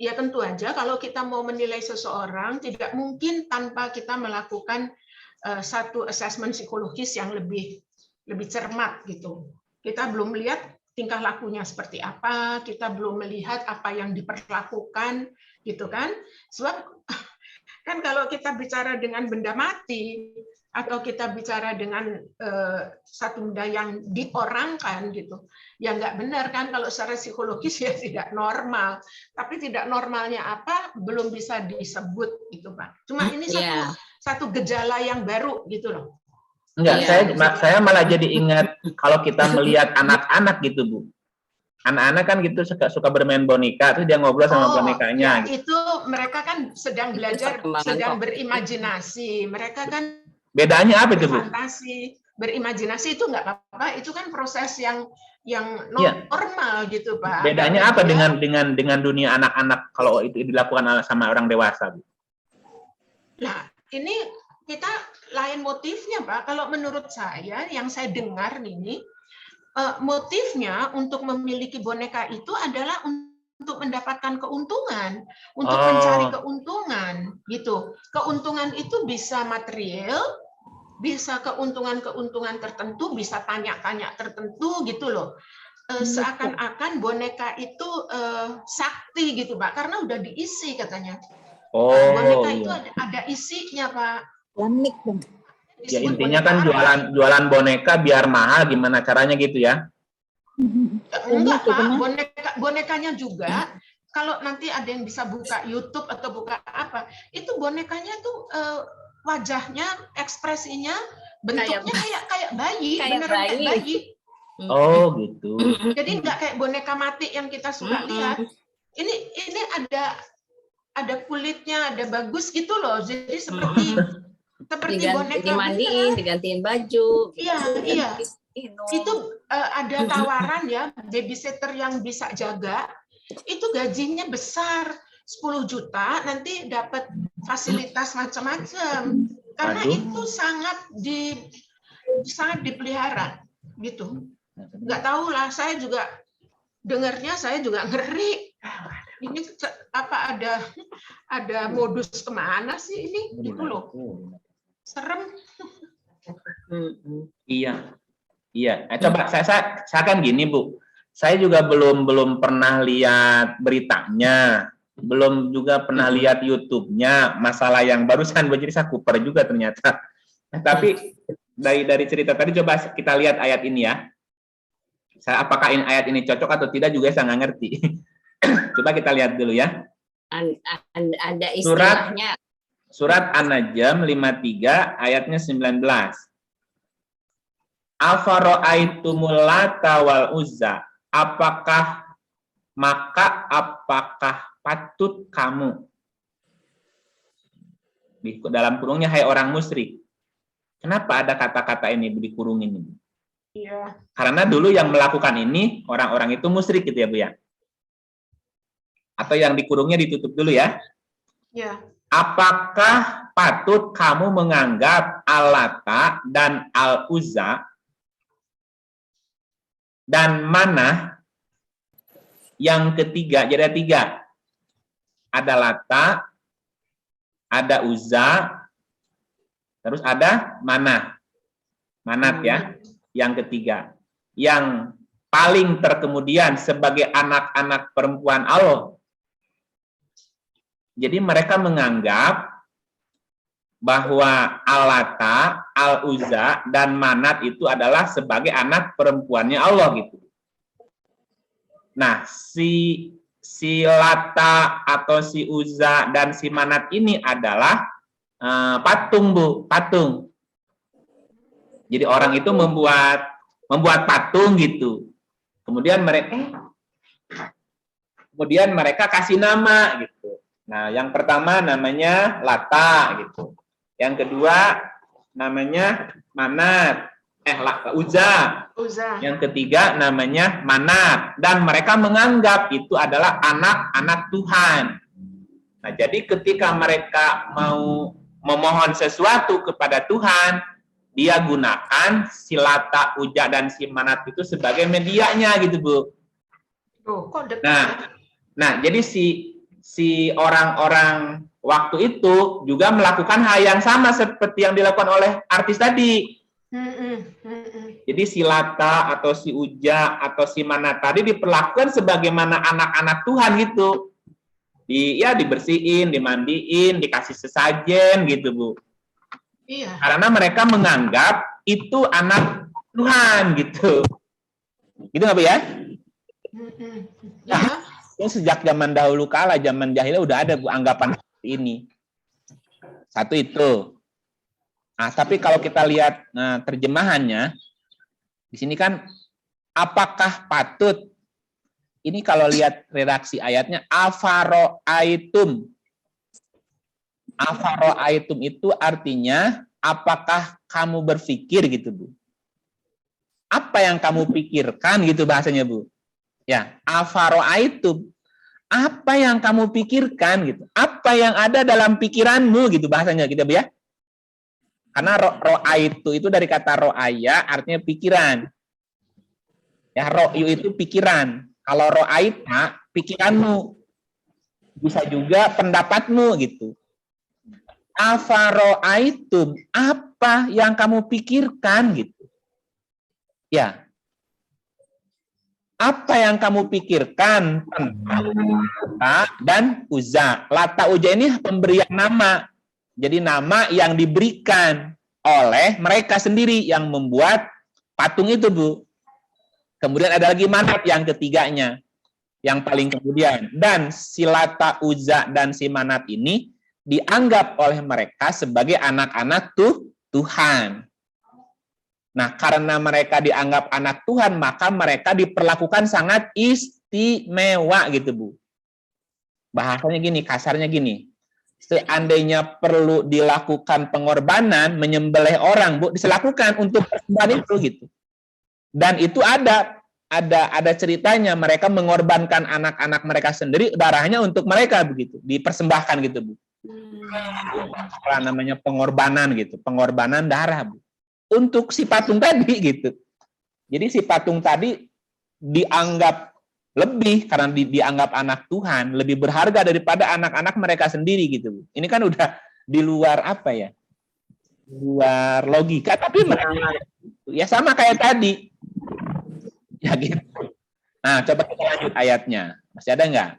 ya tentu aja kalau kita mau menilai seseorang tidak mungkin tanpa kita melakukan satu assessment psikologis yang lebih cermat gitu. Kita belum melihat tingkah lakunya seperti apa, kita belum melihat apa yang diperlakukan, gitu kan? Sebab kan kalau kita bicara dengan benda mati atau kita bicara dengan satu benda yang diorangkan, gitu, ya nggak benar kan? Kalau secara psikologis ya tidak normal. Tapi tidak normalnya apa belum bisa disebut, gitu, Pak. Cuma ini satu gejala yang baru, gitu loh.
Enggak, saya malah jadi ingat kalau kita melihat anak-anak gitu, Bu. Anak-anak kan gitu suka bermain boneka, terus dia ngobrol sama bonekanya.
Ya, gitu. Itu mereka kan sedang belajar, sedang berimajinasi. Mereka kan
bedanya apa itu, Bu?
Fantasi, berimajinasi itu nggak apa-apa. Itu kan proses yang normal gitu, Pak.
Bedanya apa dengan dunia anak-anak kalau itu dilakukan sama orang dewasa, Bu?
Nah, ini kita lain motifnya, Pak. Kalau menurut saya, yang saya dengar ini, motifnya untuk memiliki boneka itu adalah untuk mendapatkan keuntungan, untuk mencari keuntungan, gitu. Keuntungan itu bisa material, bisa keuntungan-keuntungan tertentu, bisa tanya-tanya tertentu, gitu loh. Seakan-akan boneka itu sakti, gitu, Pak, karena udah diisi katanya. Boneka itu ada isinya, Pak.
Lemik dong.
Ya intinya kan jualan boneka biar mahal, gimana caranya gitu ya?
Enggak, Pak. Bonekanya juga, kalau nanti ada yang bisa buka YouTube atau buka apa, itu bonekanya tuh wajahnya, ekspresinya, bentuknya kayak bayi, beneran kayak bayi.
Oh gitu.
Jadi enggak kayak boneka mati yang kita suka lihat. Ini ada kulitnya, ada bagus gitu loh. Jadi seperti boneka
dimandiin, digantiin baju.
Iya. Itu ada tawaran ya, babysitter yang bisa jaga, itu gajinya besar, 10 juta, nanti dapat fasilitas macam-macam. Karena itu sangat dipelihara gitu. Nggak tahu lah, saya juga dengarnya saya juga ngeri. Ini apa ada modus kemana sih ini? Gitu loh. Serem.
Iya. Coba saya kan gini, Bu. Saya juga belum pernah lihat beritanya, belum juga pernah lihat YouTube-nya masalah yang barusan, jadi saya kuper juga ternyata. Nah, tapi dari cerita tadi coba kita lihat ayat ini ya. Apakah ayat ini cocok atau tidak juga saya nggak ngerti. Coba kita lihat dulu ya.
Ada istilahnya.
Surat An-Najm 53 ayatnya 19. Afara'aitumul Lata wal Uzza. Apakah patut kamu, di dalam kurungnya hai orang musyrik. Kenapa ada kata-kata ini dikurungin ini?
Iya.
Karena dulu yang melakukan ini orang-orang itu musyrik gitu ya Bu ya. Atau yang dikurungnya ditutup dulu ya.
Ya.
Apakah patut kamu menganggap Al-Lata dan Al-Uzza dan Manah yang ketiga, jadi ada 3. Ada Lata, ada Uzza, terus ada Manah. Manat ya, yang ketiga. Yang paling terkemudian sebagai anak-anak perempuan Allah. Jadi mereka menganggap bahwa Al-Lata, Al-Uzza, dan Manat itu adalah sebagai anak perempuannya Allah gitu. Nah, si Lata atau si Uzza dan si Manat ini adalah patung Bu, patung. Jadi orang itu membuat patung gitu. Kemudian mereka kasih nama gitu. Nah, yang pertama namanya Lata gitu. Yang kedua namanya Manat, Uzza. Yang ketiga namanya Manat, dan mereka menganggap itu adalah anak-anak Tuhan. Nah, jadi ketika mereka mau memohon sesuatu kepada Tuhan, dia gunakan si Lata, Uzza, dan si Manat itu sebagai medianya gitu Bu.
Oh, kok dekat?
Nah, jadi si orang-orang waktu itu juga melakukan hal yang sama seperti yang dilakukan oleh artis tadi. Jadi si Lata atau si Uzza atau si Manat tadi diperlakukan sebagaimana anak-anak Tuhan gitu. Dibersihin, dimandiin, dikasih sesajen gitu Bu.
Iya.
Karena mereka menganggap itu anak Tuhan gitu. Gitu nggak Bu ya?
Ya.
Sejak zaman dahulu kala, zaman jahiliyah udah ada Bu anggapan seperti ini. Satu itu. Nah, tapi kalau kita lihat terjemahannya, di sini kan apakah patut? Ini kalau lihat redaksi ayatnya afaro'aitum. Afaro'aitum itu artinya apakah kamu berpikir gitu Bu? Apa yang kamu pikirkan gitu bahasanya Bu? Ya, afaro'aitum. Apa yang kamu pikirkan gitu? Apa yang ada dalam pikiranmu gitu bahasanya gitu Bu ya? Karena ro'aitu itu dari kata ro'aya artinya pikiran. Ya, ro'yu itu pikiran. Kalau ro'aita pikiranmu. Bisa juga pendapatmu gitu. Afaro'aitum, apa yang kamu pikirkan gitu. Ya. Apa yang kamu pikirkan tentang Lata dan Uzza? Lata Uzza ini pemberian nama. Jadi nama yang diberikan oleh mereka sendiri yang membuat patung itu Bu. Kemudian ada lagi Manat yang ketiganya. Yang paling kemudian. Dan si Lata, Uzza, dan si Manat ini dianggap oleh mereka sebagai anak-anak Tuhan. Nah, karena mereka dianggap anak Tuhan, maka mereka diperlakukan sangat istimewa gitu Bu. Bahasanya gini, kasarnya gini. Seandainya perlu dilakukan pengorbanan, menyembelih orang, Bu, dilakukan untuk persembahan itu gitu. Dan itu ada ceritanya, mereka mengorbankan anak-anak mereka sendiri, darahnya untuk mereka begitu, dipersembahkan gitu Bu. Namanya pengorbanan gitu, pengorbanan darah Bu. Untuk si patung tadi gitu. Jadi si patung tadi dianggap lebih karena dianggap anak Tuhan, lebih berharga daripada anak-anak mereka sendiri gitu. Ini kan udah di luar apa ya? Luar logika, tapi mereka ya sama kayak tadi. Ya gitu. Nah, coba kita lanjut ayatnya. Masih ada nggak?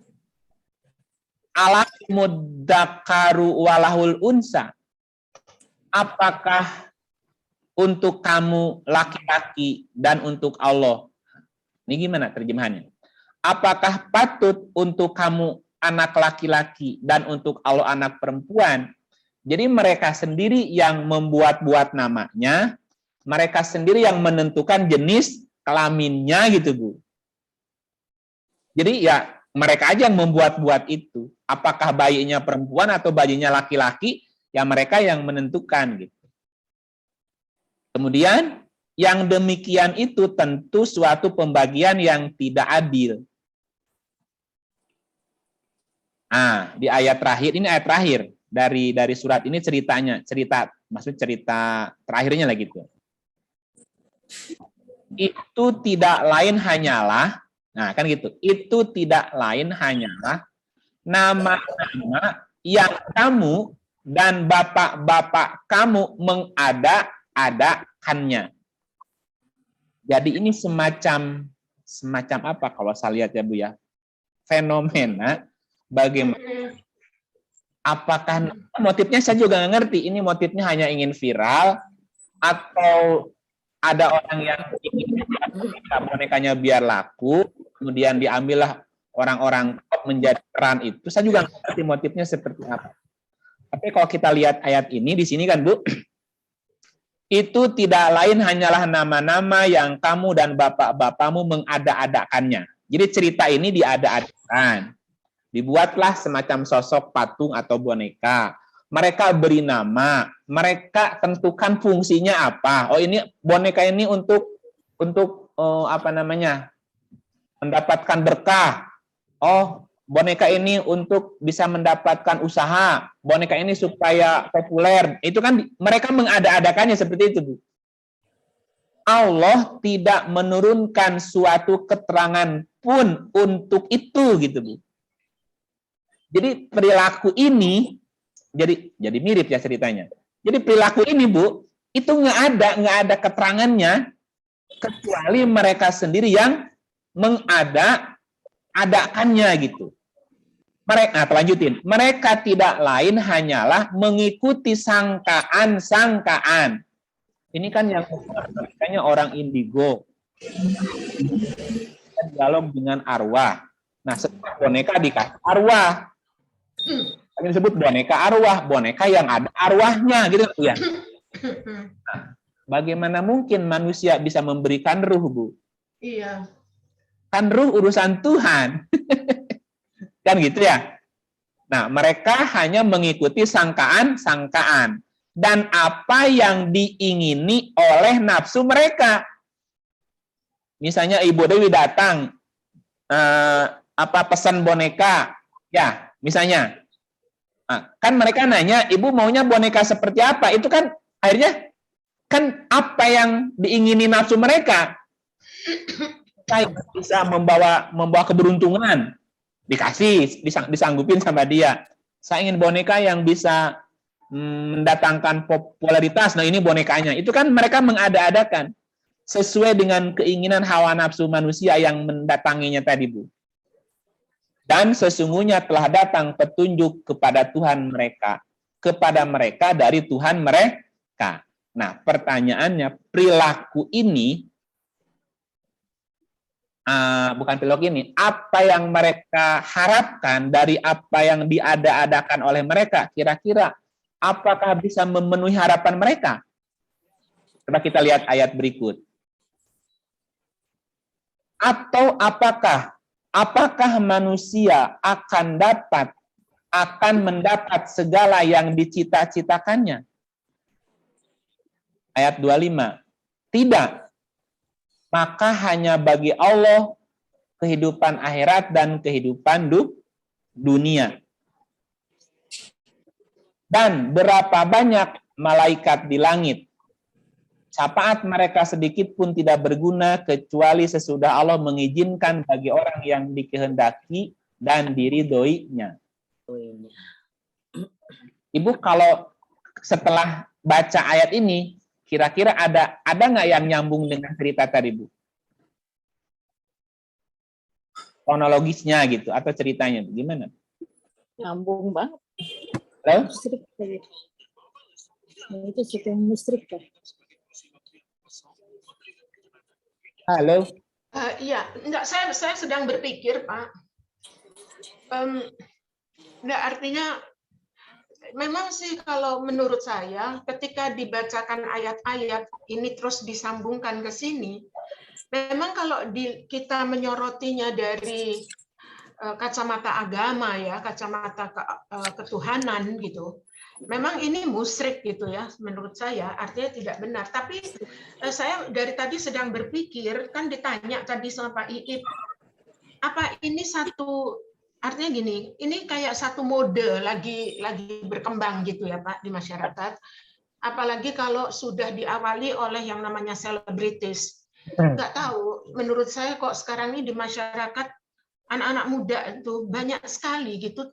Alakumudakaru walahul unsa. Apakah untuk kamu laki-laki dan untuk Allah? Ini gimana terjemahannya? Apakah patut untuk kamu anak laki-laki dan untuk Allah anak perempuan? Jadi mereka sendiri yang membuat-buat namanya, mereka sendiri yang menentukan jenis kelaminnya gitu, Bu. Jadi ya mereka aja yang membuat-buat itu. Apakah bayinya perempuan atau bayinya laki-laki, ya mereka yang menentukan gitu. Kemudian yang demikian itu tentu suatu pembagian yang tidak adil. Nah, di ayat terakhir, ini ayat terakhir dari surat ini maksud cerita terakhirnya lah gitu. Itu tidak lain hanyalah, nah kan gitu, itu tidak lain hanyalah nama-nama yang kamu dan bapak-bapak kamu mengada-adakannya. Jadi ini semacam apa kalau saya lihat ya Bu ya, fenomena bagaimana, apakah motifnya saya juga nggak ngerti, ini motifnya hanya ingin viral atau ada orang yang ingin bonekanya biar laku, kemudian diambillah orang-orang top menjadi peran itu. Saya juga nggak ngerti motifnya seperti apa. Tapi kalau kita lihat ayat ini di sini kan Bu, itu tidak lain hanyalah nama-nama yang kamu dan bapak-bapakmu mengada-adakannya. Jadi cerita ini diada-adakan. Dibuatlah semacam sosok patung atau boneka. Mereka beri nama, mereka tentukan fungsinya apa. Oh ini boneka ini untuk mendapatkan berkah. Oh boneka ini untuk bisa mendapatkan usaha. Boneka ini supaya populer. Itu kan mereka mengada-adakannya seperti itu, Bu. Allah tidak menurunkan suatu keterangan pun untuk itu gitu, Bu. Jadi perilaku ini jadi mirip ya ceritanya. Jadi perilaku ini Bu, itu nggak ada keterangannya kecuali mereka sendiri yang mengada-adakannya gitu. Mereka lanjutin. Mereka tidak lain hanyalah mengikuti sangkaan-sangkaan. Ini kan yang mereka orang indigo. Dialog dengan arwah. Nah, boneka dikasih arwah. Ini disebut boneka arwah, boneka yang ada arwahnya gitu ya. Nah, bagaimana mungkin manusia bisa memberikan ruh, Bu?
Iya.
Kan ruh urusan Tuhan. Kan gitu ya. Nah, mereka hanya mengikuti sangkaan-sangkaan dan apa yang diingini oleh nafsu mereka. Misalnya Ibu Dewi datang pesan boneka, ya, misalnya. Nah, kan mereka nanya, Ibu maunya boneka seperti apa? Itu kan akhirnya kan apa yang diingini nafsu mereka. Saya bisa membawa keberuntungan, dikasih, disanggupin sama dia. Saya ingin boneka yang bisa mendatangkan popularitas. Nah, ini bonekanya. Itu kan mereka mengada-adakan sesuai dengan keinginan hawa nafsu manusia yang mendatanginya tadi, Bu. Dan sesungguhnya telah datang petunjuk kepada Tuhan mereka, kepada mereka dari Tuhan mereka. Nah, pertanyaannya, perilaku ini, bukan perilaku ini, apa yang mereka harapkan dari apa yang diada-adakan oleh mereka, kira-kira apakah bisa memenuhi harapan mereka? Coba kita lihat ayat berikut. Atau apakah manusia akan mendapat segala yang dicita-citakannya? Ayat 25. Tidak. Maka hanya bagi Allah kehidupan akhirat dan kehidupan dunia. Dan berapa banyak malaikat di langit, syafaat mereka sedikit pun tidak berguna kecuali sesudah Allah mengizinkan bagi orang yang dikehendaki dan diridhoinya. Ibu kalau setelah baca ayat ini, kira-kira ada nggak yang nyambung dengan cerita tadi, Bu? kronologisnya gitu atau ceritanya gimana?
Nyambung banget.
Halo?
Musyrik kayak. Nah, itu suku musyrik kan.
Halo?
Iya, enggak, saya sedang berpikir, Pak. Enggak, artinya memang sih kalau menurut saya ketika dibacakan ayat-ayat ini terus disambungkan ke sini, memang kalau kita menyorotinya dari kacamata agama ya, kacamata ketuhanan gitu, memang ini musyrik gitu ya, menurut saya artinya tidak benar. Tapi saya dari tadi sedang berpikir, kan ditanya tadi sama Pak Iip, apa ini satu, artinya gini, ini kayak satu mode lagi berkembang gitu ya Pak di masyarakat. Apalagi kalau sudah diawali oleh yang namanya selebritis. Nggak tahu, menurut saya kok sekarang ini di masyarakat anak-anak muda itu banyak sekali gitu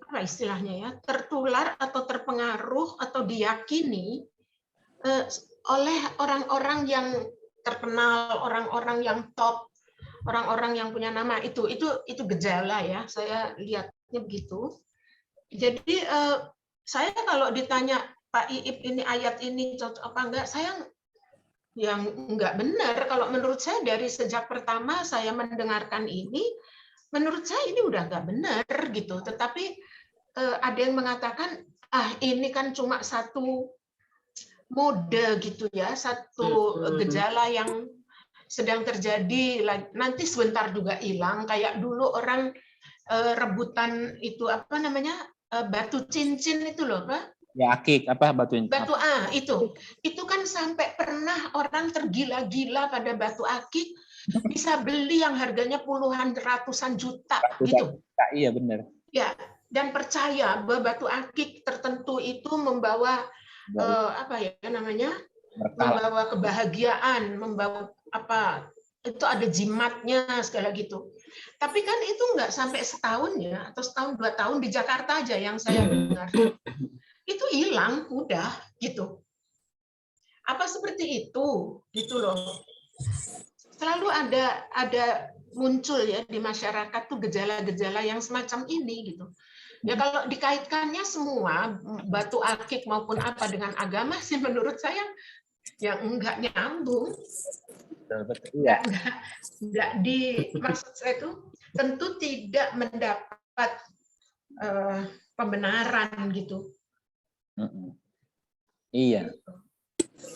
apa istilahnya ya, tertular atau terpengaruh atau diyakini oleh orang-orang yang terkenal, orang-orang yang top, orang-orang yang punya nama. Itu gejala ya, saya lihatnya begitu. Jadi saya kalau ditanya Pak Iip ini ayat ini cocok apa enggak, saya yang enggak benar. Kalau menurut saya dari sejak pertama saya mendengarkan ini, menurut saya ini udah enggak benar gitu. Tetapi ada yang mengatakan ini kan cuma satu mode gitu ya, satu gejala yang sedang terjadi, nanti sebentar juga hilang. Kayak dulu orang rebutan itu apa namanya, batu cincin itu loh Pak.
Ya akik apa batu
itu kan sampai pernah orang tergila-gila pada batu akik, bisa beli yang harganya puluhan ratusan juta gitu.
Iya benar.
Ya, dan percaya bahwa batu akik tertentu itu membawa apa ya namanya, membawa kebahagiaan, membawa apa, itu ada jimatnya segala gitu. Tapi kan itu nggak sampai setahun ya, atau setahun 2 tahun di Jakarta aja yang saya dengar. Itu hilang, udah gitu. Apa seperti itu, gitu loh. Selalu ada muncul ya di masyarakat tuh gejala-gejala yang semacam ini gitu. Ya kalau dikaitkannya semua batu akik maupun apa dengan agama sih menurut saya yang enggak nyambung. Enggak maksud saya itu tentu tidak mendapat pembenaran gitu.
Iya.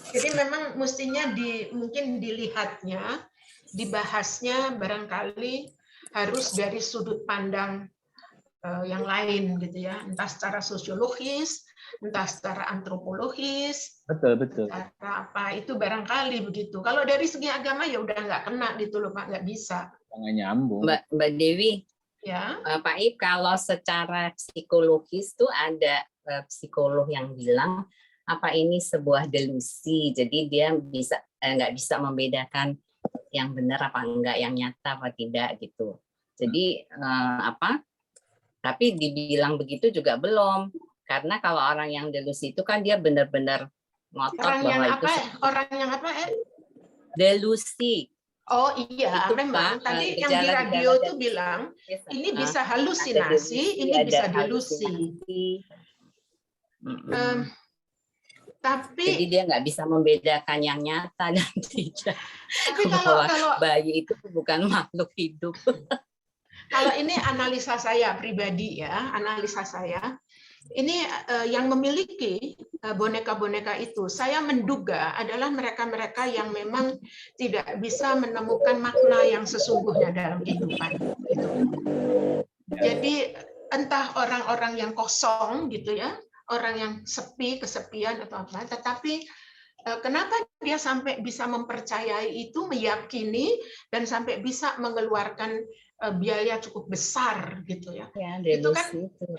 Jadi memang mestinya mungkin dilihatnya, dibahasnya barangkali harus dari sudut pandang yang lain gitu ya, entah secara sosiologis, entah secara antropologis,
betul.
Secara apa itu barangkali begitu. Kalau dari segi agama ya udah nggak kena gitu loh Pak, nggak bisa.
Nggak nyambung.
Mbak Dewi,
Ya.
Pak Ip, kalau secara psikologis tuh ada psikolog yang bilang apa ini sebuah delusi, jadi dia nggak bisa membedakan yang benar apa enggak, yang nyata apa tidak gitu. Jadi tapi dibilang begitu juga belum, karena kalau orang yang delusi itu kan dia benar-benar ngotot bahwa itu
orang yang apa?
Delusi.
Oh iya, itu memang
Pak,
tadi yang di radio itu bilang ini bisa halusinasi, ini bisa delusi. Tapi
jadi dia nggak bisa membedakan yang nyata dan tidak.
Tapi kalau
bayi itu bukan makhluk hidup.
Kalau ini analisa saya pribadi ya, analisa saya. Ini yang memiliki boneka-boneka itu, saya menduga adalah mereka-mereka yang memang tidak bisa menemukan makna yang sesungguhnya dalam kehidupan. Gitu. Jadi entah orang-orang yang kosong gitu ya, orang yang sepi, kesepian atau apa, tetapi kenapa dia sampai bisa mempercayai itu, meyakini, dan sampai bisa mengeluarkan biaya cukup besar gitu ya. Itu kan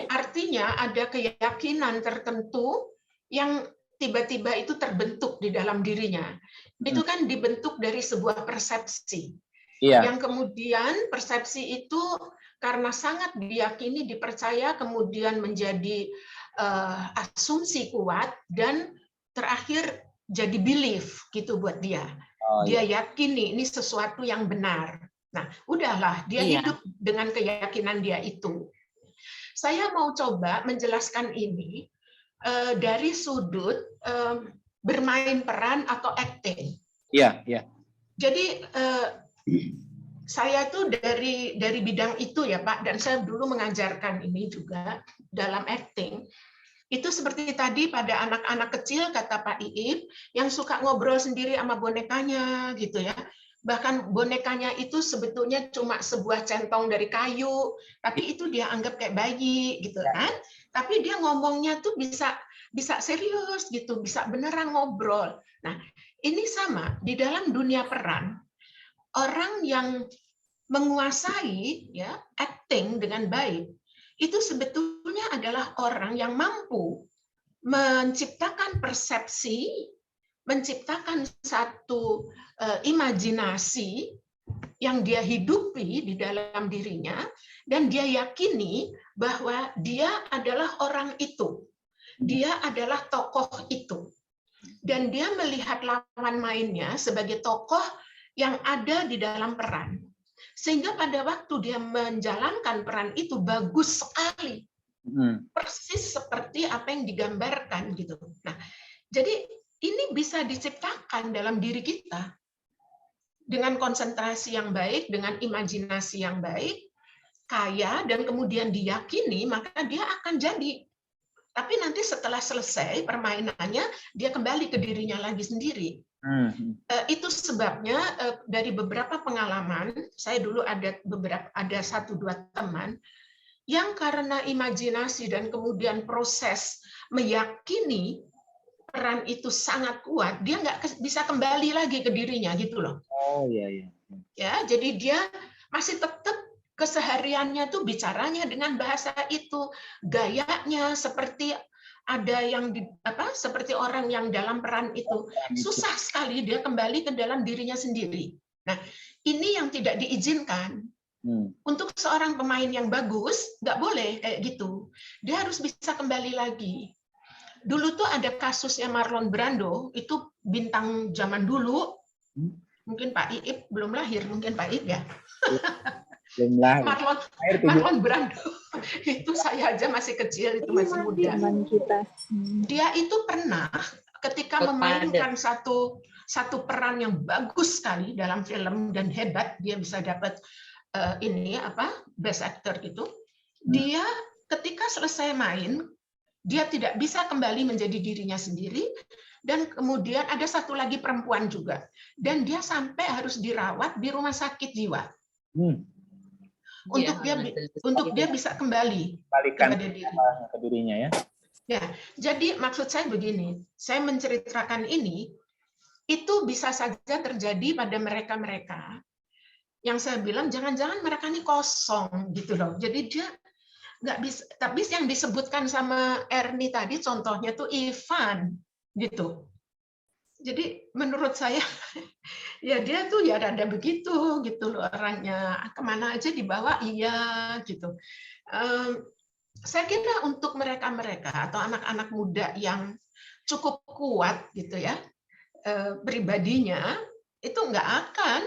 artinya ada keyakinan tertentu yang tiba-tiba itu terbentuk di dalam dirinya. Itu kan dibentuk dari sebuah persepsi. Yang kemudian persepsi itu karena sangat diyakini, dipercaya, kemudian menjadi asumsi kuat, dan terakhir jadi belief gitu buat dia. Dia yakini ini sesuatu yang benar. Nah, udahlah, dia
Iya.
hidup dengan keyakinan dia itu. Saya mau coba menjelaskan ini dari sudut bermain peran atau acting.
Iya, iya.
Jadi saya tuh dari bidang itu ya Pak, dan saya dulu mengajarkan ini juga dalam acting. Itu seperti tadi pada anak-anak kecil, kata Pak Iip, yang suka ngobrol sendiri sama bonekanya gitu ya. Bahkan bonekanya itu sebetulnya cuma sebuah centong dari kayu, tapi itu dia anggap kayak bayi gitu kan. Tapi dia ngomongnya tuh bisa serius gitu, bisa beneran ngobrol. Nah, ini sama di dalam dunia peran. Orang yang menguasai ya acting dengan baik itu sebetulnya adalah orang yang mampu menciptakan persepsi, menciptakan satu imajinasi yang dia hidupi di dalam dirinya, dan dia yakini bahwa dia adalah orang itu, dia adalah tokoh itu, dan dia melihat lawan mainnya sebagai tokoh yang ada di dalam peran. Sehingga pada waktu dia menjalankan peran itu bagus sekali. Persis seperti apa yang digambarkan gitu. Nah, jadi ini bisa diciptakan dalam diri kita. Dengan konsentrasi yang baik, dengan imajinasi yang baik, kaya, dan kemudian diyakini, maka dia akan jadi. Tapi nanti setelah selesai permainannya, dia kembali ke dirinya lagi sendiri. Itu sebabnya dari beberapa pengalaman, saya dulu ada 1-2 teman yang karena imajinasi dan kemudian proses meyakini peran itu sangat kuat, dia nggak bisa kembali lagi ke dirinya gitu loh.
Oh iya, iya.
Ya, jadi dia masih tetap kesehariannya tuh bicaranya dengan bahasa itu, gayanya seperti ada yang seperti orang yang dalam peran itu. Susah sekali dia kembali ke dalam dirinya sendiri. Nah, ini yang tidak diizinkan. Untuk seorang pemain yang bagus, nggak boleh kayak gitu. Dia harus bisa kembali lagi. Dulu tuh ada kasusnya Marlon Brando, itu bintang zaman dulu. Mungkin Pak Iip belum lahir, mungkin Pak Iip ya.
Belum lahir.
Marlon Brando itu saya aja masih kecil, itu masih muda. Dia itu pernah ketika memainkan satu peran yang bagus sekali dalam film dan hebat, dia bisa dapat best actor gitu. Dia ketika selesai main, dia tidak bisa kembali menjadi dirinya sendiri, dan kemudian ada satu lagi perempuan juga, dan dia sampai harus dirawat di rumah sakit jiwa. Untuk dia bisa kembali kepada
dirinya ya.
Ya, jadi maksud saya begini, saya menceritakan ini itu bisa saja terjadi pada mereka-mereka yang saya bilang jangan-jangan mereka ini kosong gitu loh. Jadi dia nggak bisa, tapi yang disebutkan sama Ernie tadi contohnya tuh Ivan gitu. Jadi menurut saya ya dia tuh ya rada begitu gitu loh orangnya, kemana aja dibawa iya gitu. Saya kira untuk mereka-mereka atau anak-anak muda yang cukup kuat gitu ya pribadinya, itu nggak akan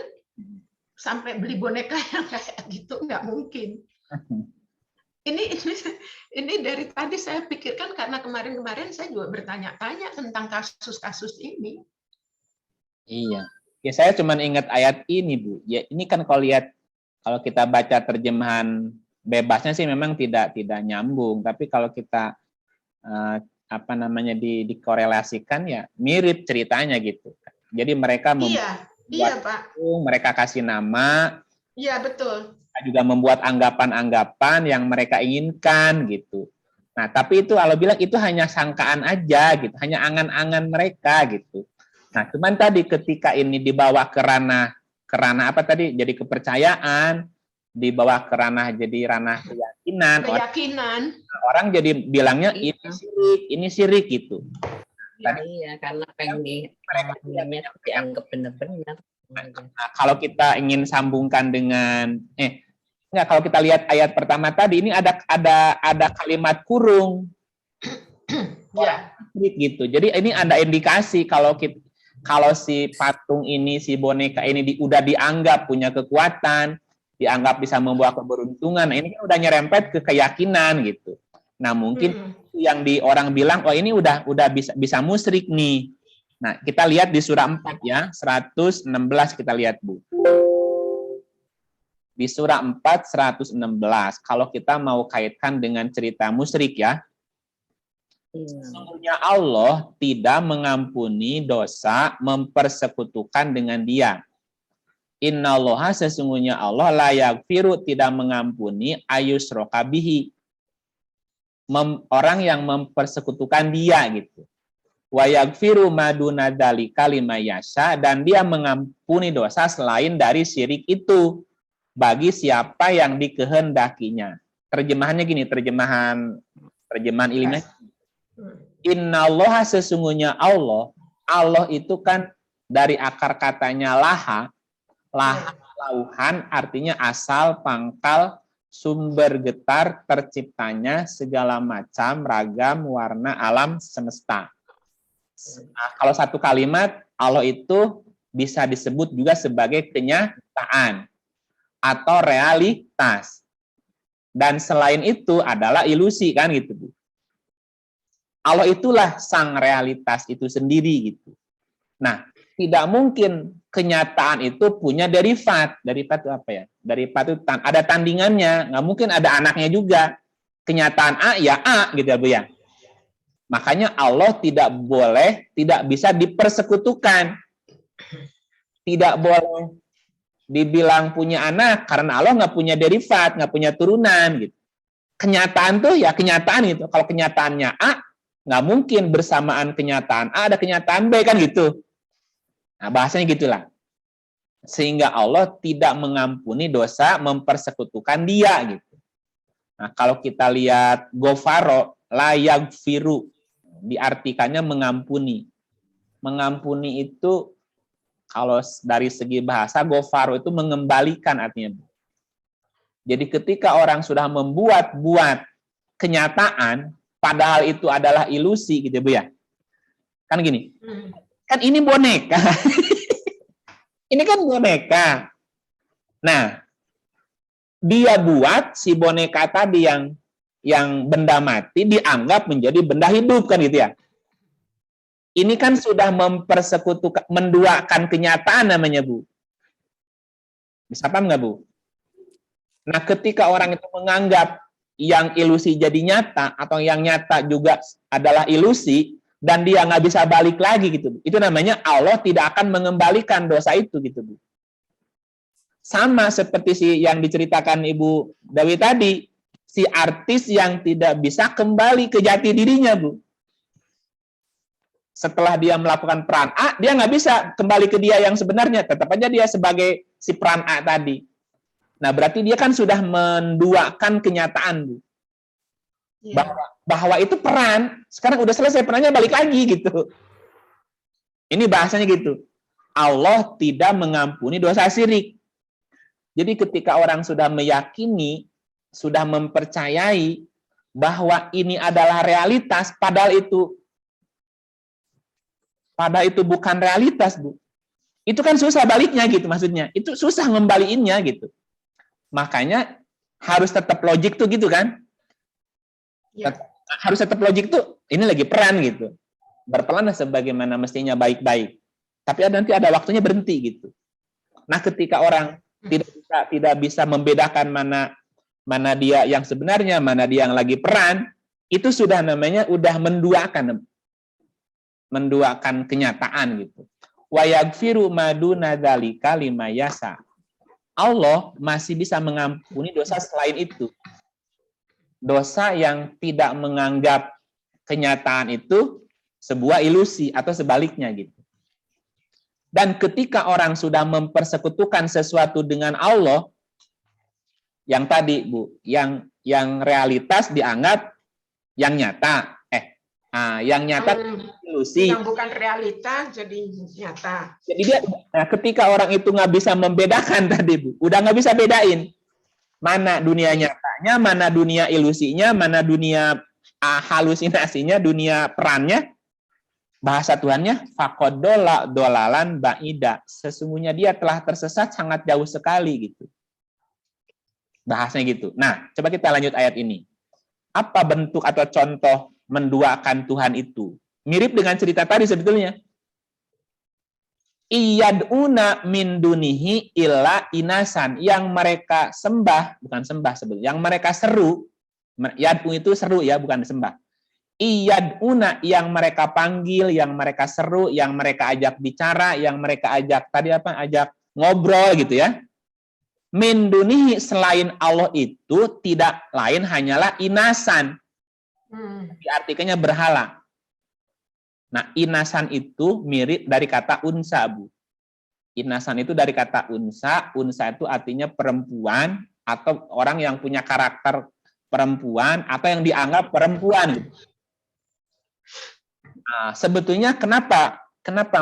sampai beli boneka yang kayak gitu, nggak mungkin. Ini dari tadi saya pikirkan karena kemarin-kemarin saya juga bertanya-tanya tentang kasus-kasus ini.
Iya. Ya saya cuma ingat ayat ini, Bu. Ya ini kan kalau kita baca terjemahan bebasnya sih memang tidak nyambung, tapi kalau kita dikorelasikan ya mirip ceritanya gitu. Jadi mereka
Iya, Pak.
Mereka kasih nama.
Iya, betul.
Juga membuat anggapan-anggapan yang mereka inginkan gitu. Nah, tapi itu Allah bilang itu hanya sangkaan aja gitu, hanya angan-angan mereka gitu. Nah, cuman tadi ketika ini dibawa ke ranah apa tadi? Jadi kepercayaan, dibawa ke ranah jadi ranah keyakinan. Orang jadi bilangnya ini sirik gitu.
Iya,
karena pengen dianggap benar-benar.
Nah, kalau kita ingin sambungkan dengan kalau kita lihat ayat pertama tadi ini ada kalimat kurung.
Ya.
Gitu. Jadi ini ada indikasi kalau kalau si patung ini, si boneka ini udah dianggap punya kekuatan, dianggap bisa membawa keberuntungan, nah ini kan udah nyerempet ke keyakinan gitu. Nah mungkin yang orang bilang, oh ini udah bisa musyrik nih. Nah kita lihat di surah 4 ya, 116 kita lihat Bu. Di surah 4, 116. Kalau kita mau kaitkan dengan cerita musyrik ya, sesungguhnya Allah tidak mengampuni dosa mempersekutukan dengan Dia. Innallaha sesungguhnya Allah la yaghfiru tidak mengampuni ayusyraka bihi. Orang yang mempersekutukan Dia gitu. Wa yaghfiru ma duna dzalika liman yasha, dan Dia mengampuni dosa selain dari syirik itu bagi siapa yang dikehendakinya. Terjemahannya gini, terjemahan ilmiah. Innallaha sesungguhnya Allah itu kan dari akar katanya laha lauhan artinya asal, pangkal, sumber getar, terciptanya segala macam ragam warna alam semesta. Nah, kalau satu kalimat Allah itu bisa disebut juga sebagai kenyataan atau realitas. Dan selain itu adalah ilusi kan gitu Bu. Allah itulah sang realitas itu sendiri gitu. Nah, tidak mungkin kenyataan itu punya derivat. Derivat itu apa ya? Derivat itu ada tandingannya, nggak mungkin ada anaknya juga. Kenyataan A ya A gitu ya Bu ya. Makanya Allah tidak bisa dipersekutukan. Tidak boleh dibilang punya anak karena Allah nggak punya derivat, nggak punya turunan gitu. Kenyataan tuh ya kenyataan gitu. Kalau kenyataannya A, nggak mungkin bersamaan kenyataan A ada kenyataan B kan gitu. Nah bahasanya gitulah. Sehingga Allah tidak mengampuni dosa mempersekutukan Dia gitu. Nah kalau kita lihat gofaro la yaghfiru, diartikannya mengampuni. Mengampuni itu kalau dari segi bahasa, gofaro itu mengembalikan artinya. Jadi ketika orang sudah membuat kenyataan, padahal itu adalah ilusi gitu Bu ya. Kan gini, kan ini boneka. Ini kan boneka. Nah, dia buat si boneka tadi yang benda mati dianggap menjadi benda hidup kan gitu ya. Ini kan sudah mempersekutukan, menduakan kenyataan namanya Bu. Bisa paham nggak Bu? Nah ketika orang itu menganggap yang ilusi jadi nyata, atau yang nyata juga adalah ilusi, dan dia nggak bisa balik lagi gitu Bu. Itu namanya Allah tidak akan mengembalikan dosa itu gitu Bu. Sama seperti si yang diceritakan Ibu Dawi tadi, si artis yang tidak bisa kembali ke jati dirinya Bu. Setelah dia melakukan peran A, dia nggak bisa kembali ke dia yang sebenarnya. Tetap aja dia sebagai si peran A tadi. Nah, berarti dia kan sudah menduakan kenyataan, Bu. Bahwa itu peran, sekarang udah selesai perannya, balik lagi, gitu. Ini bahasanya gitu. Allah tidak mengampuni dosa syirik. Jadi ketika orang sudah meyakini, sudah mempercayai bahwa ini adalah realitas, padahal itu bukan realitas, Bu. Itu kan susah baliknya gitu maksudnya. Itu susah ngembaliinnya gitu. Makanya harus tetap logik tuh gitu kan. Ya. Harus tetap logik tuh, ini lagi peran gitu. Berperan sebagaimana mestinya baik-baik. Tapi nanti ada waktunya berhenti gitu. Nah, ketika orang tidak bisa membedakan mana dia yang sebenarnya, mana dia yang lagi peran, itu sudah namanya udah menduakan kenyataan gitu. Wa yaghfiru ma duna dzalika liman yasha. Allah masih bisa mengampuni dosa selain itu. Dosa yang tidak menganggap kenyataan itu sebuah ilusi atau sebaliknya gitu. Dan ketika orang sudah mempersekutukan sesuatu dengan Allah, yang tadi Bu, yang realitas dianggap yang nyata. Yang nyata ilusi.
Yang bukan realita jadi nyata.
Jadi ketika orang itu nggak bisa membedakan tadi Bu, udah nggak bisa bedain mana dunia nyatanya, mana dunia ilusinya, mana dunia halusinasinya, dunia perannya, Bahasa Tuhannya faqadola dolalan ba'ida. Sesungguhnya dia telah tersesat sangat jauh sekali gitu. Bahasanya gitu. Nah, coba kita lanjut ayat ini. Apa bentuk atau contoh menduakan Tuhan itu? Mirip dengan cerita tadi sebetulnya. Iyaduna min dunihi illa inasan, yang mereka sembah, bukan sembah sebetulnya, yang mereka seru, yad'u itu seru ya, bukan disembah. Iyaduna, yang mereka panggil, yang mereka seru, yang mereka ajak bicara, yang mereka ajak tadi apa? Ajak ngobrol gitu ya. Min dunihi, selain Allah itu tidak lain hanyalah inasan. Artikelnya berhala. Nah, inasan itu mirip dari kata unsa, Bu. Inasan itu dari kata unsa. Unsa itu artinya perempuan atau orang yang punya karakter perempuan atau yang dianggap perempuan. Nah, sebetulnya kenapa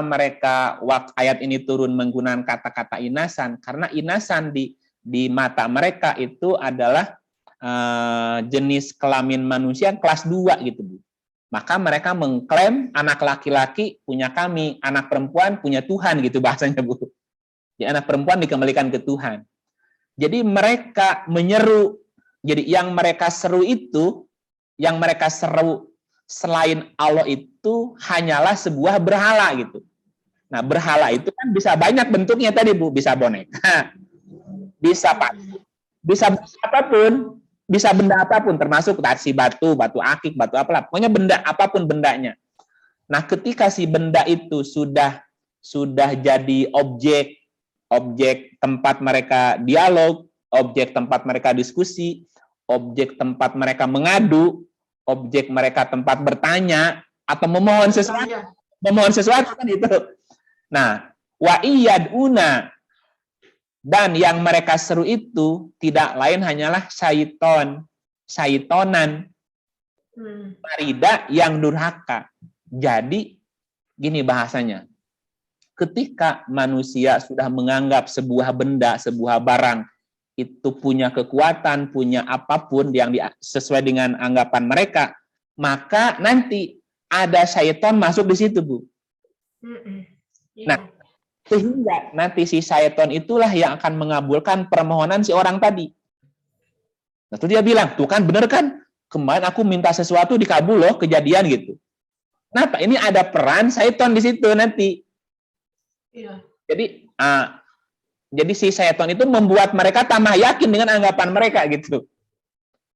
mereka ayat ini turun menggunakan kata-kata inasan? Karena inasan di mata mereka itu adalah jenis kelamin manusia kelas 2 gitu, Bu. Maka mereka mengklaim anak laki-laki punya kami, anak perempuan punya Tuhan gitu bahasanya, Bu. Jadi anak perempuan dikembalikan ke Tuhan. Jadi mereka menyeru. Jadi yang mereka seru itu, yang mereka seru selain Allah itu hanyalah sebuah berhala gitu. Nah, berhala itu kan bisa banyak bentuknya tadi, Bu. Bisa boneka, bisa patung, bisa apapun. Bisa benda apapun, termasuk si batu akik, batu apalah, pokoknya benda apapun bendanya. Nah, ketika si benda itu sudah jadi objek tempat mereka dialog, objek tempat mereka diskusi, objek tempat mereka mengadu, objek mereka tempat bertanya atau memohon sesuatu kan itu. Nah, wa iyaduna, dan yang mereka seru itu tidak lain hanyalah syaitonan, marida yang durhaka. Jadi, gini bahasanya. Ketika manusia sudah menganggap sebuah benda, sebuah barang, itu punya kekuatan, punya apapun yang sesuai dengan anggapan mereka, maka nanti ada syaiton masuk di situ, Bu. Nah, sehingga nanti si syaiton itulah yang akan mengabulkan permohonan si orang tadi. Nah, itu dia bilang, tuh kan bener kan? Kemarin aku minta sesuatu dikabul loh, kejadian gitu. Kenapa? Ini ada peran syaiton di situ nanti.
Iya.
Jadi si syaiton itu membuat mereka tambah yakin dengan anggapan mereka gitu.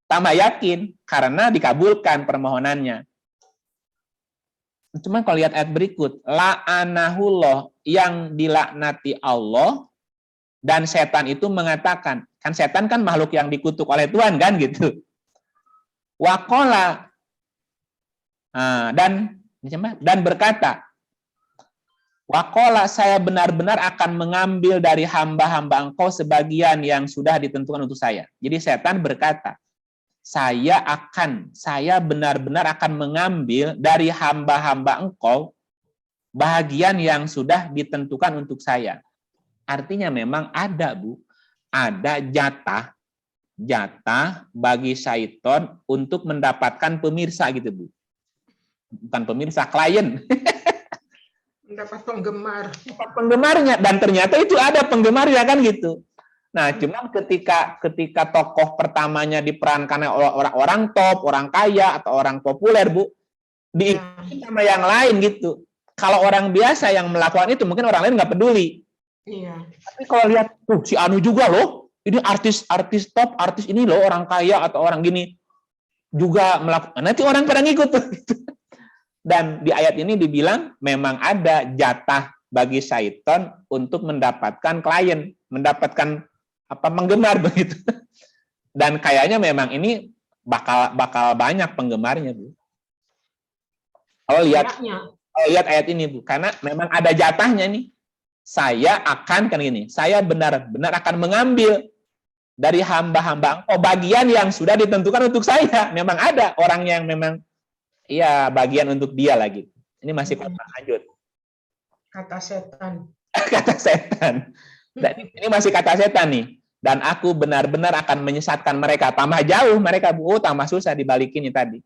Tambah yakin karena dikabulkan permohonannya. Cuma kalau lihat ayat berikut, la'anahullah, yang dilaknati Allah, dan setan itu mengatakan, kan setan kan makhluk yang dikutuk oleh Tuhan kan gitu. Waqala, dan berkata, waqala, saya benar-benar akan mengambil dari hamba-hamba engkau sebagian yang sudah ditentukan untuk saya. Jadi setan berkata, saya benar-benar akan mengambil dari hamba-hamba engkau bagian yang sudah ditentukan untuk saya. Artinya memang ada, Bu, ada jatah bagi syaiton untuk mendapatkan pemirsa gitu, Bu. Bukan pemirsa, klien.
Mendapat penggemar.
Penggemarnya, dan ternyata itu ada penggemarnya kan gitu. Nah, cuman ketika tokoh pertamanya diperankan oleh orang-orang top, orang kaya atau orang populer, Bu, diikuti sama yang lain gitu. Kalau orang biasa yang melakukan itu mungkin orang lain nggak peduli.
Iya.
Tapi kalau lihat, si Anu juga loh, ini artis top, artis ini loh orang kaya atau orang gini juga melakukan. Nanti orang pada ngikut tuh. Dan di ayat ini dibilang memang ada jatah bagi syaiton untuk mendapatkan klien, mendapatkan penggemar begitu. Dan kayaknya memang ini bakal banyak penggemarnya, Bu. Kalau lihat ayat ini, Bu, karena memang ada jatahnya nih. Saya akan saya benar-benar akan mengambil dari hamba-hamba engkau bagian yang sudah ditentukan untuk saya. Memang ada orang yang memang bagian untuk dia lagi. Ini masih lanjut.
Kata setan.
Kata setan. Dan ini masih kata setan nih. Dan aku benar-benar akan menyesatkan mereka. Tambah jauh mereka, Bu. Tambah susah dibalikinnya tadi.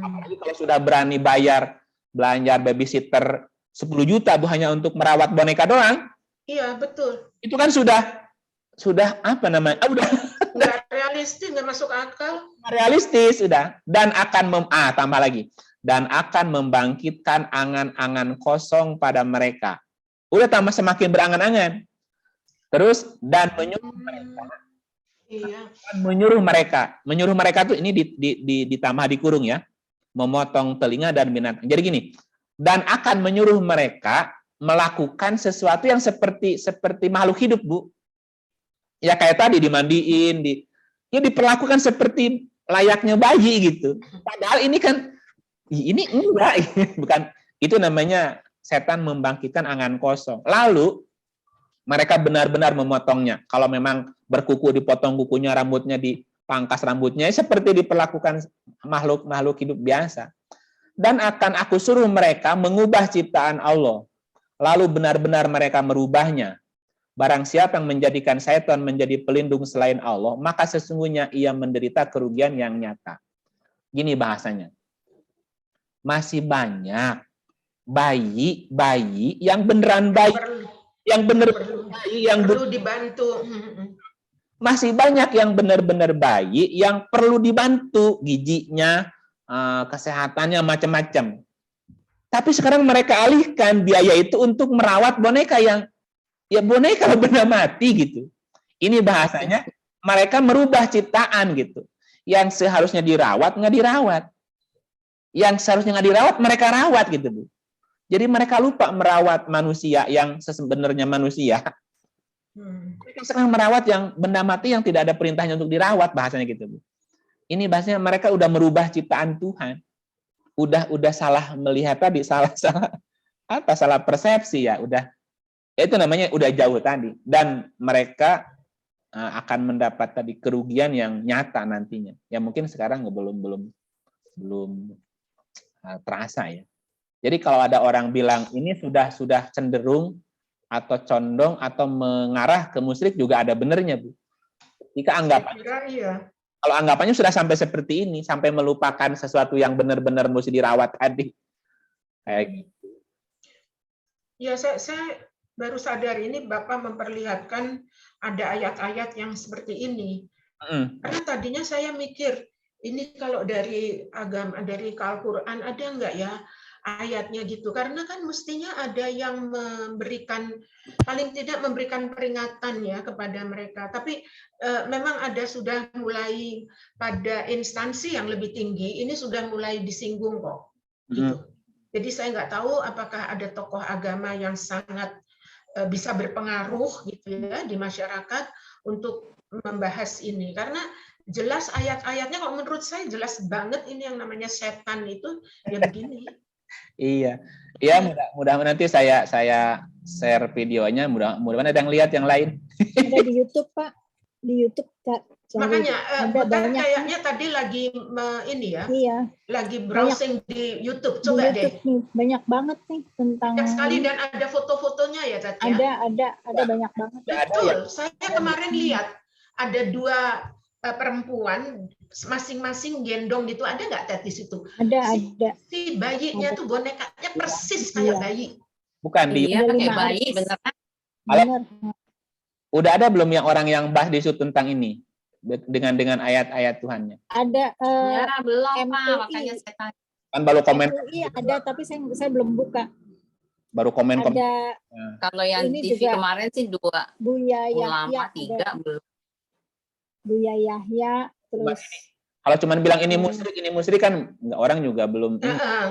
Apalagi kalau sudah berani bayar belanja babysitter 10 juta Bu hanya untuk merawat boneka doang.
Iya, betul.
Itu kan sudah apa namanya? Udah
Nggak realistis, nggak masuk akal.
realistis sudah, dan akan tambah lagi, dan akan membangkitkan angan-angan kosong pada mereka. Udah tambah semakin berangan-angan. Terus dan menyuruh mereka tuh ini ditambah dikurung ya, memotong telinga dan binatang. Jadi gini, dan akan menyuruh mereka melakukan sesuatu yang seperti makhluk hidup, Bu. Ya kayak tadi dimandiin, diperlakukan seperti layaknya bayi gitu. Padahal ini kan ini enggak, bukan, itu namanya setan membangkitkan angan kosong. Lalu mereka benar-benar memotongnya. Kalau memang berkuku dipotong kukunya, rambutnya dipangkas rambutnya, seperti diperlakukan makhluk hidup biasa. Dan akan aku suruh mereka mengubah ciptaan Allah. Lalu benar-benar mereka merubahnya. Barang siapa yang menjadikan setan menjadi pelindung selain Allah, maka sesungguhnya ia menderita kerugian yang nyata. Gini bahasanya. Masih banyak bayi yang beneran bayi, yang perlu
dibantu.
Masih banyak yang benar-benar bayi yang perlu dibantu, giginya, kesehatannya macam-macam. Tapi sekarang mereka alihkan biaya itu untuk merawat boneka yang boneka benda mati gitu. Ini bahasanya mereka merubah ciptaan gitu. Yang seharusnya dirawat nggak dirawat. Yang seharusnya nggak dirawat mereka rawat gitu, Bu. Jadi mereka lupa merawat manusia yang sebenarnya manusia. Mereka sekarang merawat yang benda mati yang tidak ada perintahnya untuk dirawat, bahasanya gitu, Bu. Ini bahasanya mereka udah merubah ciptaan Tuhan. Udah salah melihat tadi, salah persepsi ya, itu namanya udah jauh tadi, dan mereka akan mendapat tadi kerugian yang nyata nantinya. Ya mungkin sekarang belum terasa ya. Jadi kalau ada orang bilang ini sudah cenderung atau condong atau mengarah ke musyrik juga ada benernya, Bu. Jika kalau anggapannya sudah sampai seperti ini, sampai melupakan sesuatu yang benar-benar mesti dirawat tadi. Kayak gitu.
Ya, saya baru sadar ini Bapak memperlihatkan ada ayat-ayat yang seperti ini. Karena tadinya saya mikir, ini kalau dari agama, dari Al-Quran ada nggak ya ayatnya gitu? Karena kan mestinya ada yang paling tidak memberikan peringatan ya kepada mereka. Tapi memang ada sudah mulai pada instansi yang lebih tinggi, ini sudah mulai disinggung kok. Gitu. Jadi saya nggak tahu apakah ada tokoh agama yang sangat bisa berpengaruh gitu ya di masyarakat untuk membahas ini, karena jelas ayat-ayatnya kalau menurut saya jelas banget ini yang namanya setan itu ya begini.
Iya, mudah nanti saya share videonya, mudah-mudahan ada yang lihat yang lain.
Ada di YouTube, Pak, di YouTube Kak.
Makanya Butar kayaknya tadi lagi ini ya, lagi browsing di YouTube, coba
di YouTube nih, banyak banget nih tentang
banyak sekali, dan ada foto-fotonya ya Tati.
Ada banyak banget.
Betul, saya kemarin lihat ada 2 perempuan masing-masing gendong gitu, ada nggak Tati situ?
Ada.
Si bayinya tuh bonekanya persis kayak bayi.
Bukan
Iya, kayak bayi beneran.
Benar.
Udah ada belum yang orang yang bahas di tentang ini? Dengan ayat-ayat Tuhannya.
Ada
ya, belum
MUI.
Pak, makanya saya tanya.
Kan baru komen.
Iya ada, tapi saya belum buka.
Baru komen.
Ada.
Kalau yang
ini
TV
juga,
kemarin sih 2
Buya
ulama,
Yahya,
3 belum.
Buya Yahya, terus.
Kalau cuma bilang ini musyrik kan orang juga belum.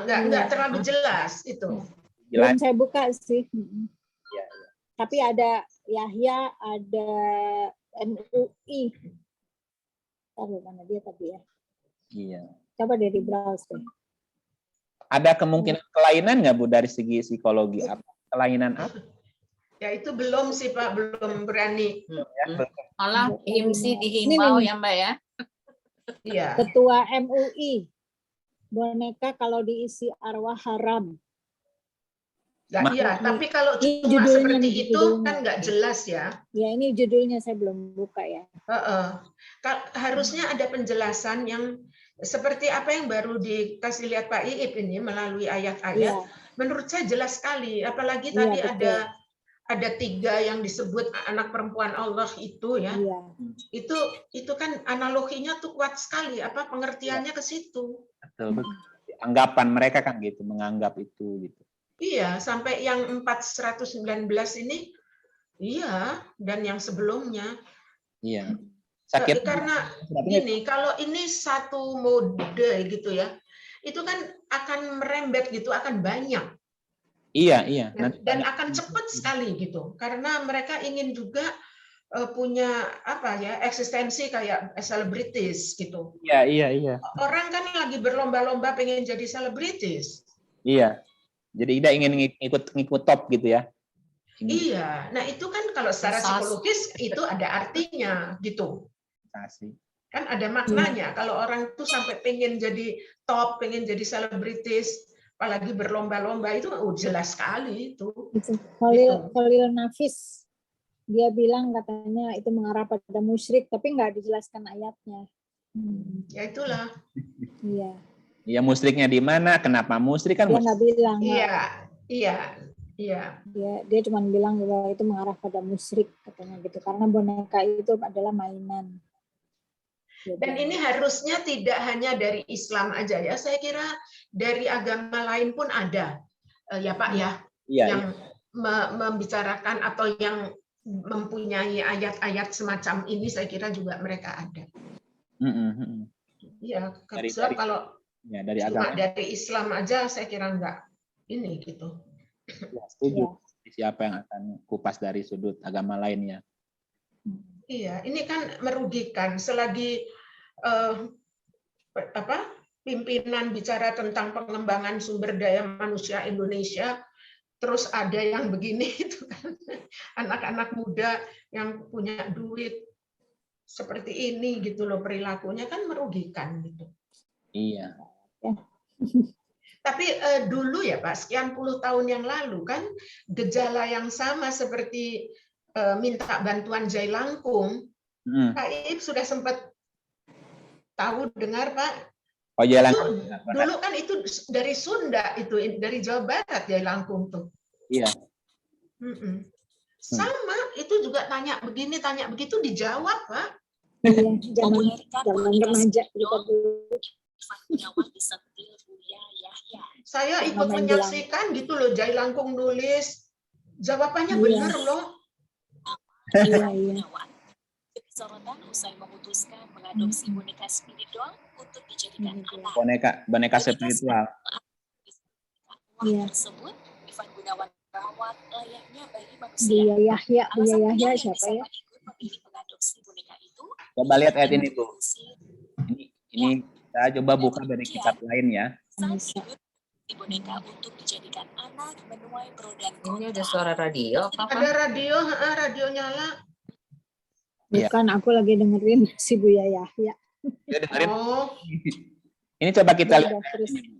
Nggak terlalu jelas itu.
Belum saya buka sih. Ya. Tapi ada Yahya, ada MUI. Mana dia tadi ya?
Iya.
Coba deh di browse deh.
Ada kemungkinan kelainan nggak Bu dari segi psikologi? Apa kelainan apa?
Ya itu belum sih Pak, belum berani.
Malah IMSI dihimbau ya Mbak ya.
Iya.
Ketua MUI, boneka kalau diisi arwah haram.
Iya, tapi kalau cuma seperti itu kan nggak jelas ya.
Ya ini judulnya saya belum buka ya.
Harusnya ada penjelasan seperti apa yang baru dikasih lihat Pak Iip ini melalui ayat-ayat,
Iya,
menurut saya jelas sekali. Apalagi
iya
tadi
betul.
ada 3 yang disebut anak perempuan Allah itu ya.
Iya,
Itu kan analoginya tuh kuat sekali. Apa pengertiannya ke situ?
Betul, betul. Anggapan mereka kan gitu, menganggap itu gitu.
Iya, sampai yang 419 ini, iya, dan yang sebelumnya.
Iya. Sakit
Karena gini, kalau ini satu mode gitu ya, itu kan akan merembet gitu, akan banyak.
Iya, iya.
Dan akan cepat sekali gitu. Karena mereka ingin juga punya apa ya, eksistensi kayak selebritis gitu.
Iya, iya, iya.
Orang kan lagi berlomba-lomba pengen jadi selebritis.
Iya. Jadi Ida ingin ngikut top gitu ya.
Iya, nah itu kan kalau secara psikologis itu ada artinya gitu. Kan ada maknanya. Kalau orang tuh sampai pengen jadi top, pengen jadi selebritis, apalagi berlomba-lomba itu jelas sekali itu.
Khalil Nafis dia bilang katanya itu mengarah pada musyrik, tapi nggak dijelaskan ayatnya.
Ya itulah.
Iya.
Iya, musyriknya di mana? Kenapa musyrik kan?
Dia nggak bilang.
Iya.
Dia cuma bilang bahwa itu mengarah pada musyrik katanya gitu, karena boneka itu adalah mainan.
Dan ini harusnya tidak hanya dari Islam aja ya. Saya kira dari agama lain pun ada, ya Pak ya, yang membicarakan atau yang mempunyai ayat-ayat semacam ini. Saya kira juga mereka ada. Ya, sebab kalau
dari
cuma
agama
dari Islam aja, saya kira enggak ini gitu.
Ya, setuju. Siapa yang akan kupas dari sudut agama lainnya?
Iya, ini kan merugikan. Selagi pimpinan bicara tentang pengembangan sumber daya manusia Indonesia, terus ada yang begini itu kan, anak-anak muda yang punya duit seperti ini gitu loh, perilakunya kan merugikan gitu.
Iya.
Tapi dulu ya Pak, sekian puluh tahun yang lalu kan gejala yang sama seperti minta bantuan Jailangkung. Pak Iip sudah sempat tahu dengar Pak?
Oh, Jailangkung.
Dulu kan itu dari Sunda, itu dari Jawa Barat Jailangkung tuh.
Iya.
Sama, itu juga tanya begini, tanya begitu, dijawab Pak.
Zaman remaja kita dulu.
Saya ikut menyaksikan gitu loh, Jailangkung nulis, jawabannya benar loh.
Iya.
Sorotan usai memutuskan mengadopsi boneka Spiridon untuk dijadikan anak.
Boneka spiritual.
Tersebut, Ivan Gunawan rawat layaknya bayi manusia.
Yahya siapa ya?
Memilih mengadopsi boneka itu.
Coba lihat ayat ini Bu. Ini saya coba buka dari kitab lain ya.
Di boneka untuk dijadikan anak menuai pro dan kontra.
Ini ada suara radio apa?
Ada radio nyala.
Bukan, aku lagi dengerin si Buya Yahya.
Dengerin. Ini coba kita lihat.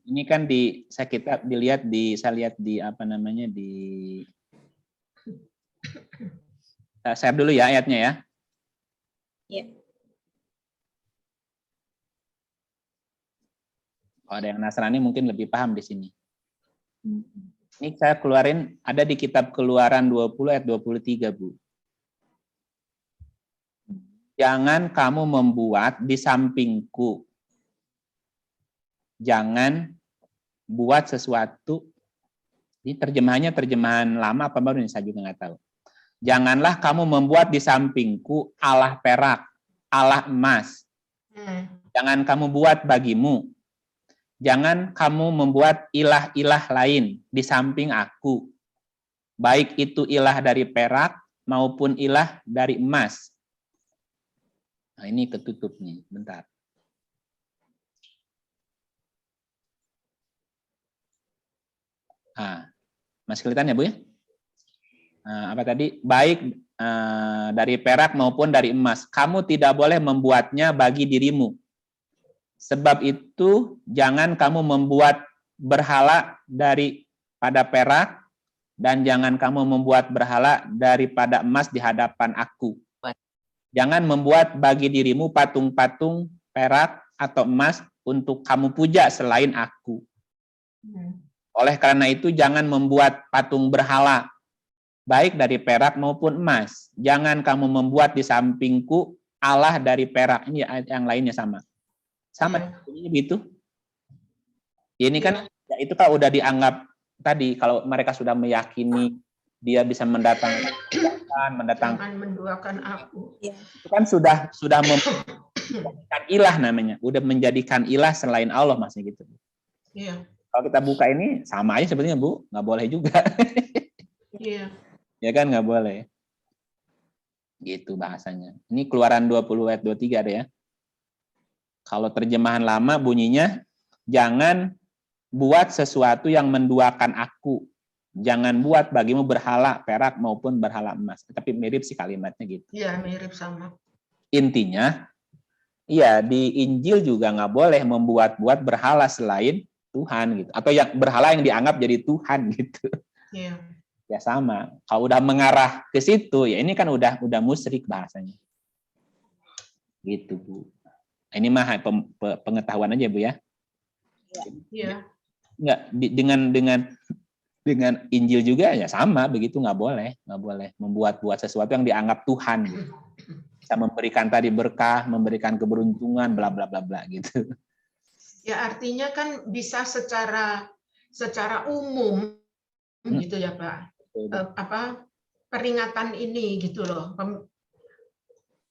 Ini kan saya lihat di apa namanya di share dulu ya ayatnya ya.
Iya.
Kalau ada yang Nasrani mungkin lebih paham di sini. Ini saya keluarin ada di kitab Keluaran 20 ayat 23, Bu. Jangan kamu membuat di sampingku. Jangan buat sesuatu. Ini terjemahannya terjemahan lama apa baru ini saya juga nggak tahu. Janganlah kamu membuat di sampingku alah perak, alah emas. Jangan kamu buat bagimu. Jangan kamu membuat ilah-ilah lain di samping aku. Baik itu ilah dari perak maupun ilah dari emas. Nah, ini ketutup nih, bentar. Masih kelihatan ya Bu ya? Apa tadi? Baik dari perak maupun dari emas. Kamu tidak boleh membuatnya bagi dirimu. Sebab itu jangan kamu membuat berhala daripada perak dan jangan kamu membuat berhala daripada emas di hadapan aku. Jangan membuat bagi dirimu patung-patung perak atau emas untuk kamu puja selain aku. Oleh karena itu jangan membuat patung berhala, baik dari perak maupun emas. Jangan kamu membuat di sampingku Allah dari perak. Ini yang lainnya sama. Sama ini begitu. Ini kan itu kan udah dianggap tadi kalau mereka sudah meyakini dia bisa mendatangkan
Jangan menduakan aku.
itu kan sudah menjadikan ilah namanya, udah menjadikan ilah selain Allah maksudnya gitu.
Iya.
Kalau kita buka ini sama aja sebenarnya Bu, nggak boleh juga.
Iya.
Ya kan nggak boleh. Gitu bahasanya. Ini Keluaran 20 ayat 23 ada ya. Kalau terjemahan lama bunyinya jangan buat sesuatu yang menduakan aku. Jangan buat bagimu berhala perak maupun berhala emas. Tapi mirip sih kalimatnya gitu.
Iya, mirip sama.
Intinya, ya di Injil juga nggak boleh membuat-buat berhala selain Tuhan gitu. Atau yang berhala yang dianggap jadi Tuhan gitu.
Iya.
Ya sama. Kalau udah mengarah ke situ, ya ini kan udah musyrik bahasanya. Gitu Bu. Ini mah pengetahuan aja Bu ya.
Iya.
Enggak dengan Injil juga ya sama begitu, nggak boleh membuat sesuatu yang dianggap Tuhan gitu. Bisa memberikan tadi berkah, memberikan keberuntungan, bla bla bla bla gitu.
Ya artinya kan bisa secara umum gitu ya Pak. Peringatan ini gitu loh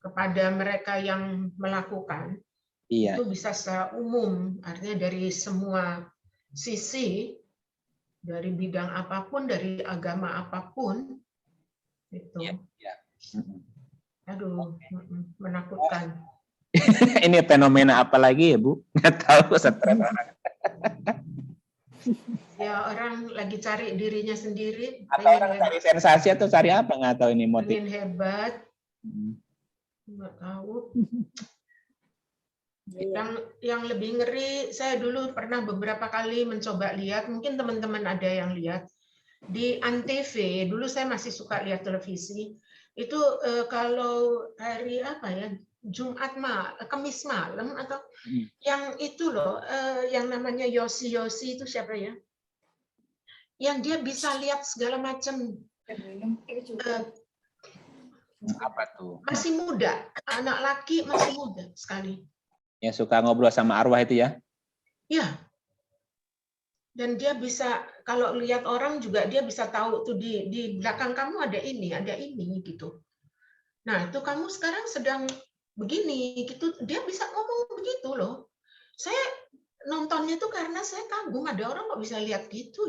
kepada mereka yang melakukan.
Iya.
Itu bisa secara umum, artinya dari semua sisi, dari bidang apapun, dari agama apapun, itu.
Iya.
Aduh, menakutkan.
Ini fenomena apa lagi ya Bu? Nggak tahu, stres.
Ya orang lagi cari dirinya sendiri.
Atau orang cari sensasi atau cari apa, nggak tahu ini motif.
Pengen hebat. Nggak tahu. Yang lebih ngeri, saya dulu pernah beberapa kali mencoba lihat, mungkin teman-teman ada yang lihat, di Antv, dulu saya masih suka lihat televisi, itu kalau hari apa ya, Kamis malam, atau yang itu loh, yang namanya Yosi itu siapa ya? Yang dia bisa lihat segala macam.
Apa tuh?
Masih muda, anak laki masih muda sekali.
Yang suka ngobrol sama arwah itu ya?
Ya. Dan dia bisa, kalau lihat orang juga dia bisa tahu tuh di belakang kamu ada ini gitu. Nah, itu kamu sekarang sedang begini gitu. Dia bisa ngomong begitu loh. Saya nontonnya tuh karena saya kagum ada orang kok bisa lihat gitu.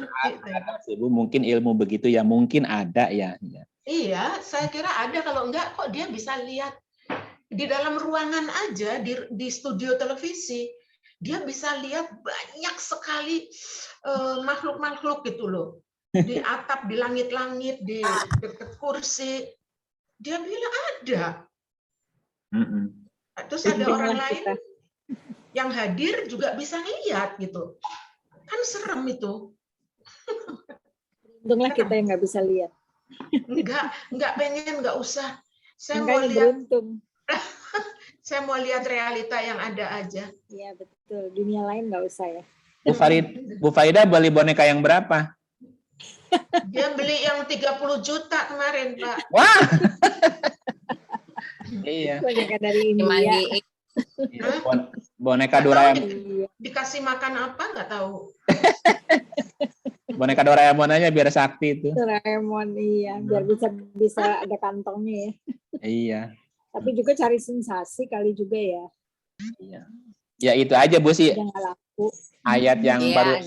Ada sih Bu, mungkin ilmu begitu ya, mungkin ada ya.
Iya, saya kira ada, kalau enggak kok dia bisa lihat di dalam ruangan aja di studio televisi. Dia bisa lihat banyak sekali makhluk-makhluk gitu loh. Di atap, di langit-langit, di dekat kursi. Dia bilang ada. Terus ada orang lain yang hadir juga bisa lihat gitu. Kan serem itu.
Untunglah kita yang nggak bisa lihat.
Enggak pengen, enggak usah. Saya
Makanya
mau lihat.
beruntung.
Saya mau lihat realita yang ada aja.
Iya betul. Dunia lain nggak usah ya.
Bu Farida beli boneka yang berapa?
Dia beli yang 30 juta kemarin, Pak.
Wah. Iya.
Boneka dari India.
Boneka Doraemon.
Dikasih makan apa nggak tahu.
Boneka Doraemon aja biar sakti itu.
Doraemon, iya, biar bisa ada kantongnya ya.
Iya.
Tapi juga cari sensasi kali juga ya.
Iya. Ya itu aja Bu sih.
Jangan laku.
Ayat yang baru.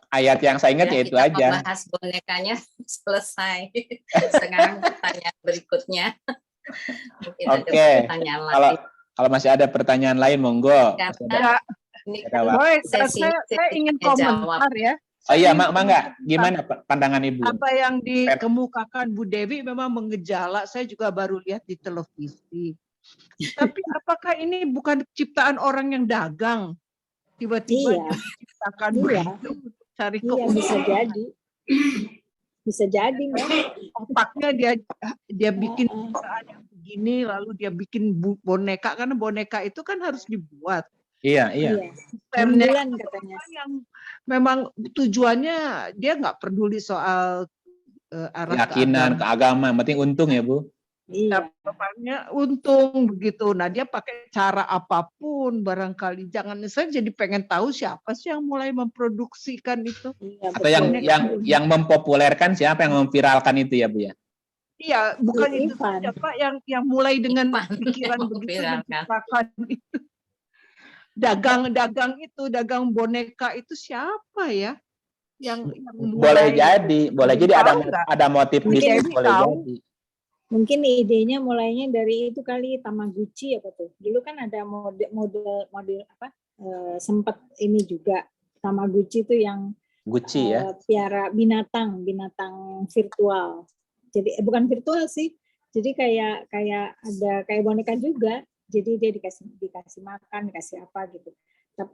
Ayat yang saya ingat ya itu aja.
Kita bahas bonekanya selesai. Sekarang pertanyaan berikutnya.
Oke. Kalau masih ada pertanyaan lain monggo.
Saya ingin komentar ya.
Oh iya, Mangga, gimana pandangan Ibu?
Apa yang dikemukakan Bu Dewi memang mengejala, saya juga baru lihat di televisi. Tapi apakah ini bukan ciptaan orang yang dagang? Tiba-tiba diciptakan begitu, cari keuntungan.
Bisa jadi. Bisa jadi, Mbak.
Otaknya dia bikin perusahaan yang gini, lalu dia bikin boneka, karena boneka itu kan harus dibuat.
Iya.
Iya. 6
Sistemnya
bulan
itu
katanya.
yang memang tujuannya dia nggak peduli soal arah
Keyakinan,
keagamaan.
keagamaan, yang penting untung ya Bu.
Iya.
Bapaknya untung begitu. Nah dia pakai cara apapun barangkali. Jangan, saya jadi pengen tahu siapa sih yang mulai memproduksikan itu.
Iya,
Atau
betul.
yang mempopulerkan siapa, yang memviralkan itu ya Bu ya?
Iya, bukan itu
Ivan.
saja Pak, yang mulai dengan
Ivan
pikiran
yang
begitu
memviralkan.
menciptakan itu. Dagang boneka itu siapa ya? Yang
Boleh jadi ada motif
Mungkin
bisnis,
Dewi
boleh
tahu.
jadi.
Mungkin idenya mulainya dari itu kali, Tamagotchi apa tuh. Dulu kan ada model apa, sempat ini juga Tamagotchi itu yang
Gucci ya.
piara binatang virtual. Jadi bukan virtual sih. Jadi kayak ada kayak boneka juga. Jadi dia dikasih makan, dikasih apa gitu.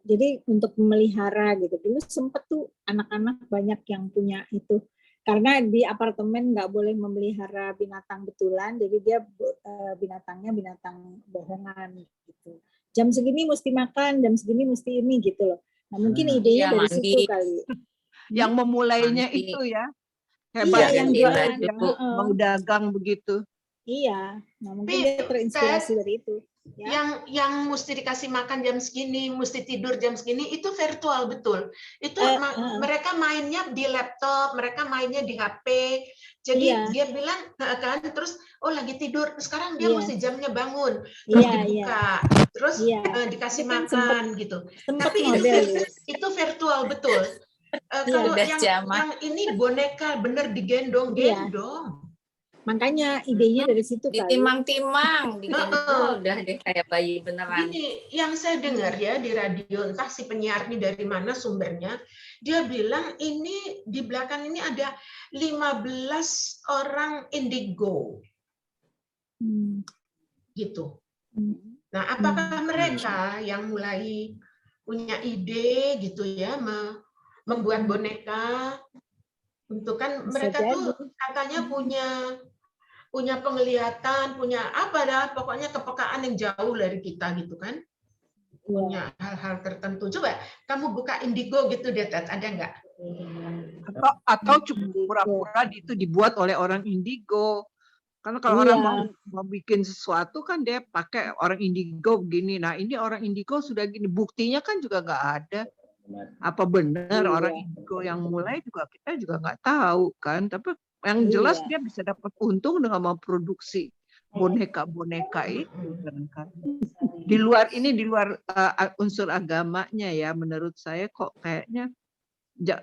Jadi untuk memelihara gitu. Dulu sempet tuh anak-anak banyak yang punya itu. Karena di apartemen nggak boleh memelihara binatang betulan, jadi dia binatangnya binatang bohongan gitu. Jam segini mesti makan, jam segini mesti ini gitu loh. Nah mungkin idenya dari
mandi.
situ kali.
Yang memulainya
Mandi.
itu ya.
Iya,
Hebat
yang
juga
jualan.
yang mau dagang begitu.
Iya, nah mungkin dia terinspirasi dari itu. Ya.
Yang mesti dikasih makan jam segini, mesti tidur jam segini, itu virtual betul. Itu mereka mainnya di laptop, mereka mainnya di HP. Jadi dia bilang kan, terus lagi tidur, sekarang dia mesti jamnya bangun, terus dibuka, terus dikasih makan gitu. Tapi itu virtual betul. Kalau yang ini boneka bener digendong.
Makanya idenya dari situ kali.
Ditimang-timang, digendong, udah deh kayak bayi beneran.
Ini yang saya dengar ya di radio, entah si penyiar ini dari mana sumbernya, dia bilang ini di belakang ini ada 15 orang indigo. Gitu. Nah, apakah mereka yang mulai punya ide gitu ya, membuat boneka? Untuk kan mereka tuh katanya punya penglihatan, punya apa dah, pokoknya kepekaan yang jauh dari kita gitu kan. Punya hal-hal tertentu. Coba kamu buka Indigo gitu deh, Ted, ada nggak?
Atau cuma pura-pura itu dibuat oleh orang Indigo. Karena kalau orang mau bikin sesuatu kan dia pakai orang Indigo begini. Nah ini orang Indigo sudah gini, buktinya kan juga nggak ada. Apa benar orang Indigo yang mulai juga kita juga nggak tahu kan. Tapi yang jelas dia bisa dapat untung dengan memproduksi boneka-boneka itu. Di luar unsur agamanya ya, menurut saya kok kayaknya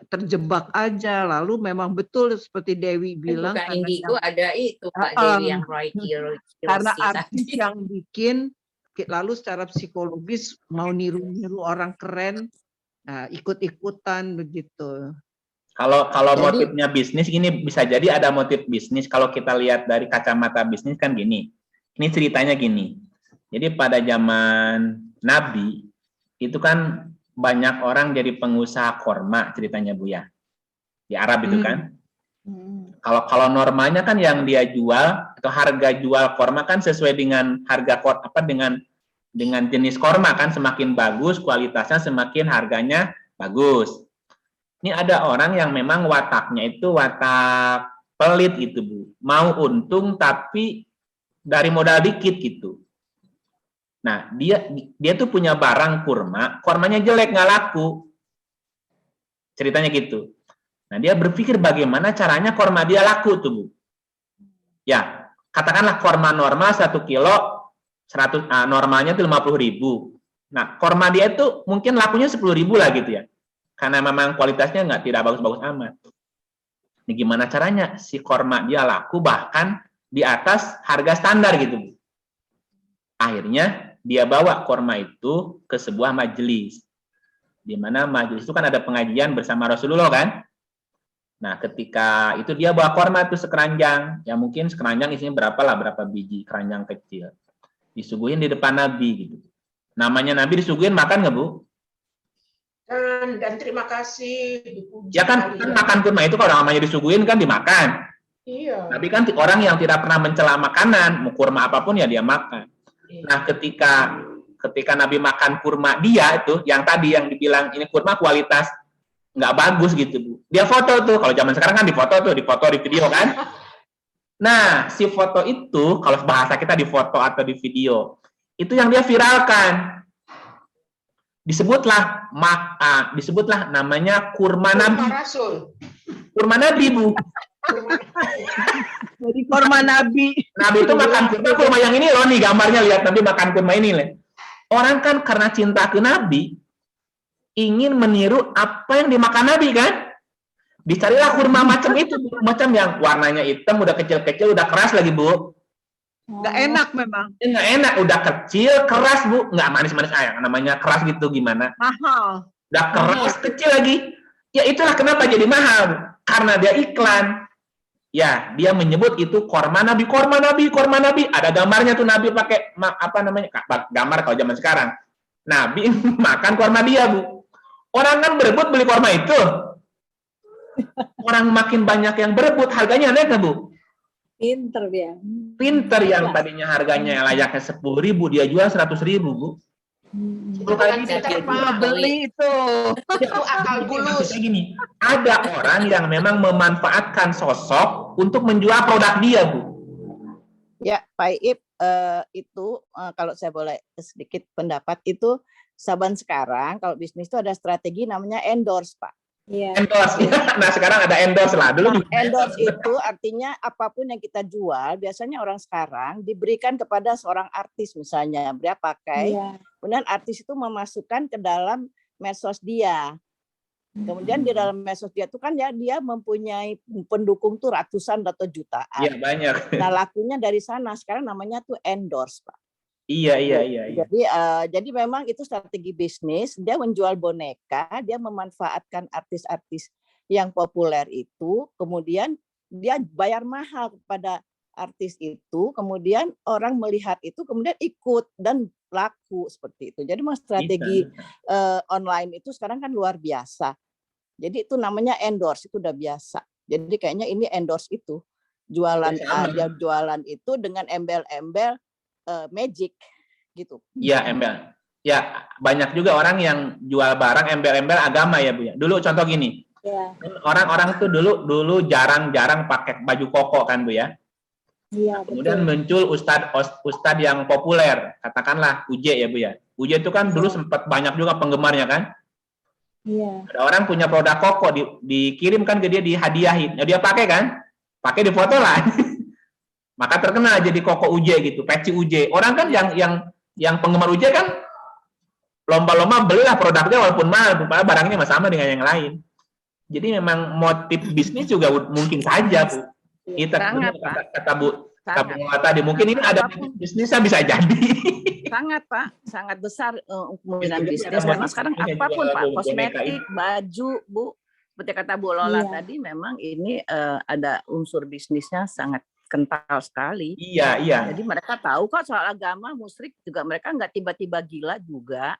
terjebak aja. Lalu memang betul seperti Dewi bilang.
Bukan Indigo, ada itu Pak Dewi yang Rocky
karena artis yang bikin, lalu secara psikologis mau niru-niru orang keren, ikut-ikutan begitu.
Kalau motifnya bisnis, ini bisa jadi ada motif bisnis. Kalau kita lihat dari kacamata bisnis kan gini. Ini ceritanya gini. Jadi pada zaman Nabi, itu kan banyak orang jadi pengusaha korma ceritanya Bu ya. Di Arab itu kan. Kalau normalnya kan yang dia jual, atau harga jual korma kan sesuai dengan harga dengan jenis korma kan, semakin bagus kualitasnya semakin harganya bagus. Ini ada orang yang memang wataknya itu watak pelit gitu Bu. Mau untung tapi dari modal dikit gitu. Nah, dia tuh punya barang kormanya jelek, nggak laku. Ceritanya gitu. Nah, dia berpikir bagaimana caranya korma dia laku tuh Bu. Ya, katakanlah korma normal 1 kilo, normalnya tuh 50.000. Nah, korma dia tuh mungkin lakunya 10.000 lah gitu ya. Karena memang kualitasnya tidak bagus-bagus amat. Ini gimana caranya si korma dia laku bahkan di atas harga standar gitu. Akhirnya dia bawa korma itu ke sebuah majelis. Di mana majelis itu kan ada pengajian bersama Rasulullah kan. Nah ketika itu dia bawa korma itu sekeranjang. Ya mungkin sekeranjang isinya berapa biji, keranjang kecil. Disuguhin di depan Nabi gitu. Namanya Nabi disuguhin, makan nggak Bu?
Dan terima kasih.
Ya kan makan kurma itu kalau namanya disuguhin kan dimakan.
Iya.
Nabi kan orang yang tidak pernah mencela makanan, mau kurma apapun ya dia makan. Nah, ketika Nabi makan kurma dia itu, yang tadi yang dibilang ini kurma kualitas nggak bagus gitu, Bu. Dia foto tuh, kalau zaman sekarang kan difoto di video kan. Nah, si foto itu, kalau bahasa kita di foto atau di video, itu yang dia viralkan. Disebutlah namanya kurma Nabi.
Kurma Rasul.
Kurma Nabi, Bu.
Jadi kurma Nabi.
Nabi itu makan kurma yang ini loh nih gambarnya, lihat Nabi makan kurma ini. Orang kan karena cinta ke Nabi ingin meniru apa yang dimakan Nabi kan? Dicarilah kurma macam itu, macam yang warnanya hitam, udah kecil-kecil, udah keras lagi, Bu.
Nggak enak memang.
Nggak enak, udah kecil, keras, Bu. Nggak manis-manis kayak namanya keras gitu gimana?
Mahal.
Udah keras, kecil lagi. Ya itulah kenapa jadi mahal, Bu. Karena dia iklan. Ya, dia menyebut itu korma Nabi. Ada gambarnya tuh Nabi pakai apa namanya? Gambar kalau zaman sekarang. Nabi makan korma dia, Bu. Orang kan berebut beli korma itu. Orang makin banyak yang berebut, harganya naik kan, Bu?
Pinter dia.
Pinter, yang tadinya harganya layaknya 10.000, dia jual 100.000, Bu.
Bukan pinter, Pak.
Beli itu.
Itu akal bulus.
Maksudnya gini, ada orang yang memang memanfaatkan sosok untuk menjual produk dia, Bu.
Ya, Pak Iip, itu kalau saya boleh sedikit pendapat itu saban sekarang kalau bisnis itu ada strategi namanya endorse, Pak.
Iya.
Endorse. Nah, sekarang ada endorse lah. Dulu juga
Endorse itu artinya apapun yang kita jual, biasanya orang sekarang diberikan kepada seorang artis misalnya, dia pakai,
Iya.
kemudian artis itu memasukkan ke dalam medsos dia. Kemudian di dalam medsos dia itu kan ya dia mempunyai pendukung tuh ratusan atau jutaan.
Iya, banyak.
Nah, lakunya dari sana. Sekarang namanya tuh endorse, Pak.
Iya.
Jadi memang itu strategi bisnis. Dia menjual boneka, dia memanfaatkan artis-artis yang populer itu, kemudian dia bayar mahal kepada artis itu, kemudian orang melihat itu, kemudian ikut dan laku seperti itu. Jadi memang strategi online itu sekarang kan luar biasa. Jadi itu namanya endorse, itu udah biasa. Jadi kayaknya ini endorse itu. Dia jualan itu dengan embel-embel magic gitu.
Iya, embel. Ya, banyak juga orang yang jual barang embel-embel agama ya, Bu ya. Dulu contoh gini.
Iya.
Orang-orang tuh dulu jarang-jarang pakai baju koko kan, Bu ya.
Iya,
Kemudian
betul.
muncul ustadz yang populer, katakanlah Uje ya, Bu ya. Uje itu kan dulu sempat banyak juga penggemarnya kan.
Iya.
Ada orang punya produk koko dikirimkan ke dia, dihadiahin. Ya dia pakai kan? Pakai di foto lah. Maka terkenal jadi koko Uje gitu, peci Uje. Orang kan yang penggemar Uje kan lomba-lomba belilah produknya walaupun mahal, barangnya sama dengan yang lain. Jadi memang motif bisnis juga mungkin saja, Bu. Itu kata Bu tadi, mungkin ini ada bisnisnya bisa jadi.
Sangat, Pak, sangat besar kemungkinan bisnis. Karena sekarang apapun, Pak, kosmetik, baju, Bu, seperti kata Bu Lola tadi, memang ini ada unsur bisnisnya sangat kental sekali.
Iya.
Jadi mereka tahu kok soal agama, musyrik juga mereka nggak tiba-tiba gila juga.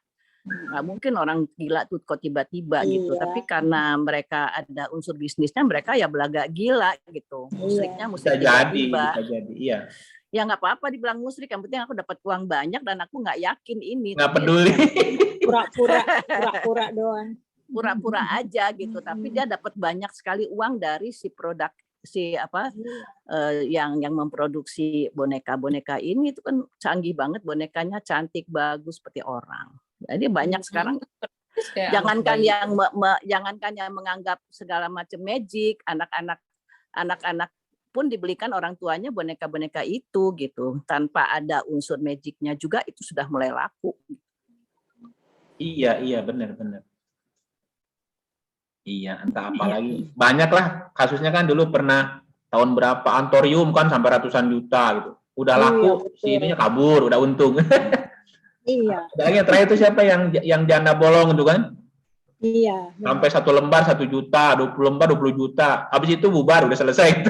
Nggak mungkin orang gila tuh kok tiba-tiba gitu. Tapi karena mereka ada unsur bisnisnya, mereka ya belagak gila gitu. Musyriknya musrik tiba-tiba.
Bisa jadi, iya.
Ya nggak apa-apa dibilang musyrik, yang penting aku dapat uang banyak dan aku nggak yakin ini.
Nggak peduli.
Pura-pura doang.
Pura-pura aja gitu. Tapi dia dapat banyak sekali uang dari si produk yang memproduksi boneka ini itu kan canggih banget, bonekanya cantik bagus seperti orang. Jadi banyak sekarang jangankan yang menganggap segala macam magic, anak-anak pun dibelikan orang tuanya boneka-boneka itu gitu, tanpa ada unsur magicnya juga itu sudah mulai laku.
Iya benar. Iya, entah apa lagi. Banyak lah kasusnya kan dulu pernah tahun berapa Antorium kan sampai ratusan juta gitu. Udah laku, si ininya kabur, udah untung.
Iya.
Ada lagi yang terakhir itu siapa yang janda bolong itu kan?
Iya.
Sampai 1 lembar 1 juta, 20 lembar 20 juta. Habis itu bubar, udah selesai.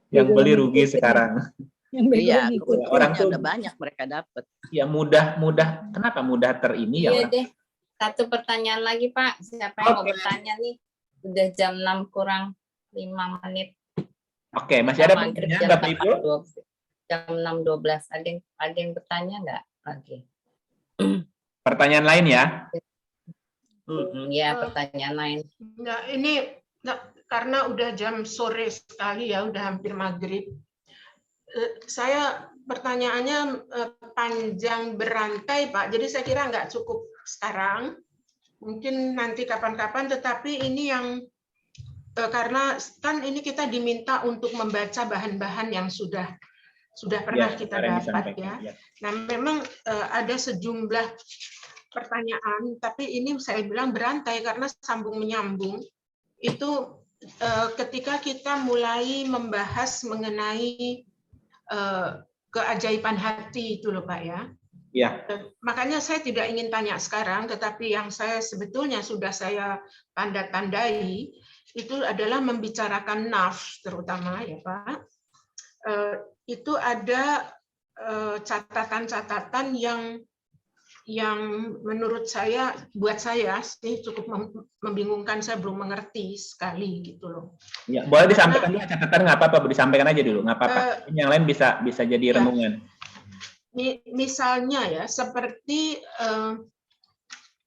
Yang beli rugi sekarang.
Iya,
orang tuh
udah banyak mereka dapat.
Ya mudah. Kenapa mudah terini ya?
Iya deh. Satu pertanyaan lagi, Pak. Siapa yang mau bertanya nih? Udah jam 6 kurang 5 menit.
Oke, masih ada
Maghrib
pertanyaan
jam
Bapak Ibu?
4.12, jam 6.12. Ada yang bertanya nggak lagi?
Pertanyaan lain ya?
Ya, pertanyaan lain.
Nah, ini karena udah jam sore sekali ya, udah hampir maghrib. Saya pertanyaannya panjang berantai, Pak. Jadi saya kira nggak cukup sekarang. Mungkin nanti kapan-kapan, tetapi ini yang karena kan ini kita diminta untuk membaca bahan-bahan yang sudah pernah kita dapat ya. Nah, memang ada sejumlah pertanyaan, tapi ini saya bilang berantai karena sambung menyambung. Itu ketika kita mulai membahas mengenai keajaiban hati itu loh Pak ya.
Ya.
Makanya saya tidak ingin tanya sekarang, tetapi yang saya sebetulnya sudah saya tanda-tandai itu adalah membicarakan nafs terutama ya Pak. Itu ada catatan-catatan yang menurut saya, buat saya sih cukup membingungkan, saya belum mengerti sekali gitu loh.
Ya, boleh disampaikan dulu catatan, nggak apa-apa, disampaikan aja dulu, nggak apa-apa. Yang lain bisa jadi renungan.
Misalnya ya, seperti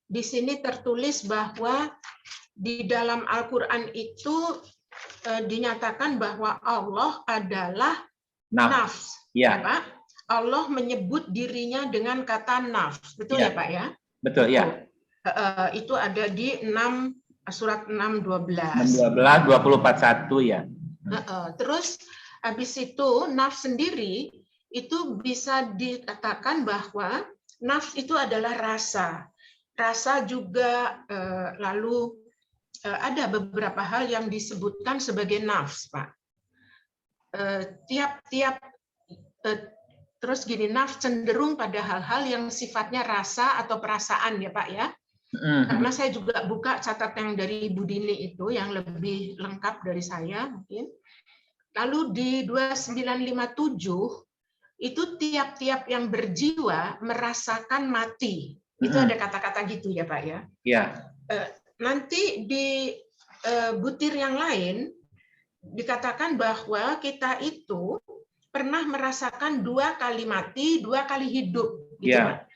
di sini tertulis bahwa di dalam Al-Quran itu dinyatakan bahwa Allah adalah nafs, ya Pak. Allah menyebut dirinya dengan kata nafs, betul ya Pak ya?
Betul ya.
Itu ada di surat 6:12.
6:12, 20:41 ya.
Terus habis itu nafs sendiri itu bisa dikatakan bahwa nafs itu adalah rasa. Rasa juga lalu ada beberapa hal yang disebutkan sebagai nafs, Pak. Terus gini, nafs cenderung pada hal-hal yang sifatnya rasa atau perasaan ya Pak ya. Karena saya juga buka catatan dari Bu Dini itu yang lebih lengkap dari saya mungkin. Lalu di 2957 itu tiap-tiap yang berjiwa merasakan mati. Itu ada kata-kata gitu ya Pak ya.
Iya.
Nanti di butir yang lain dikatakan bahwa kita itu pernah merasakan 2 kali mati, 2 kali hidup, gitu. Yeah.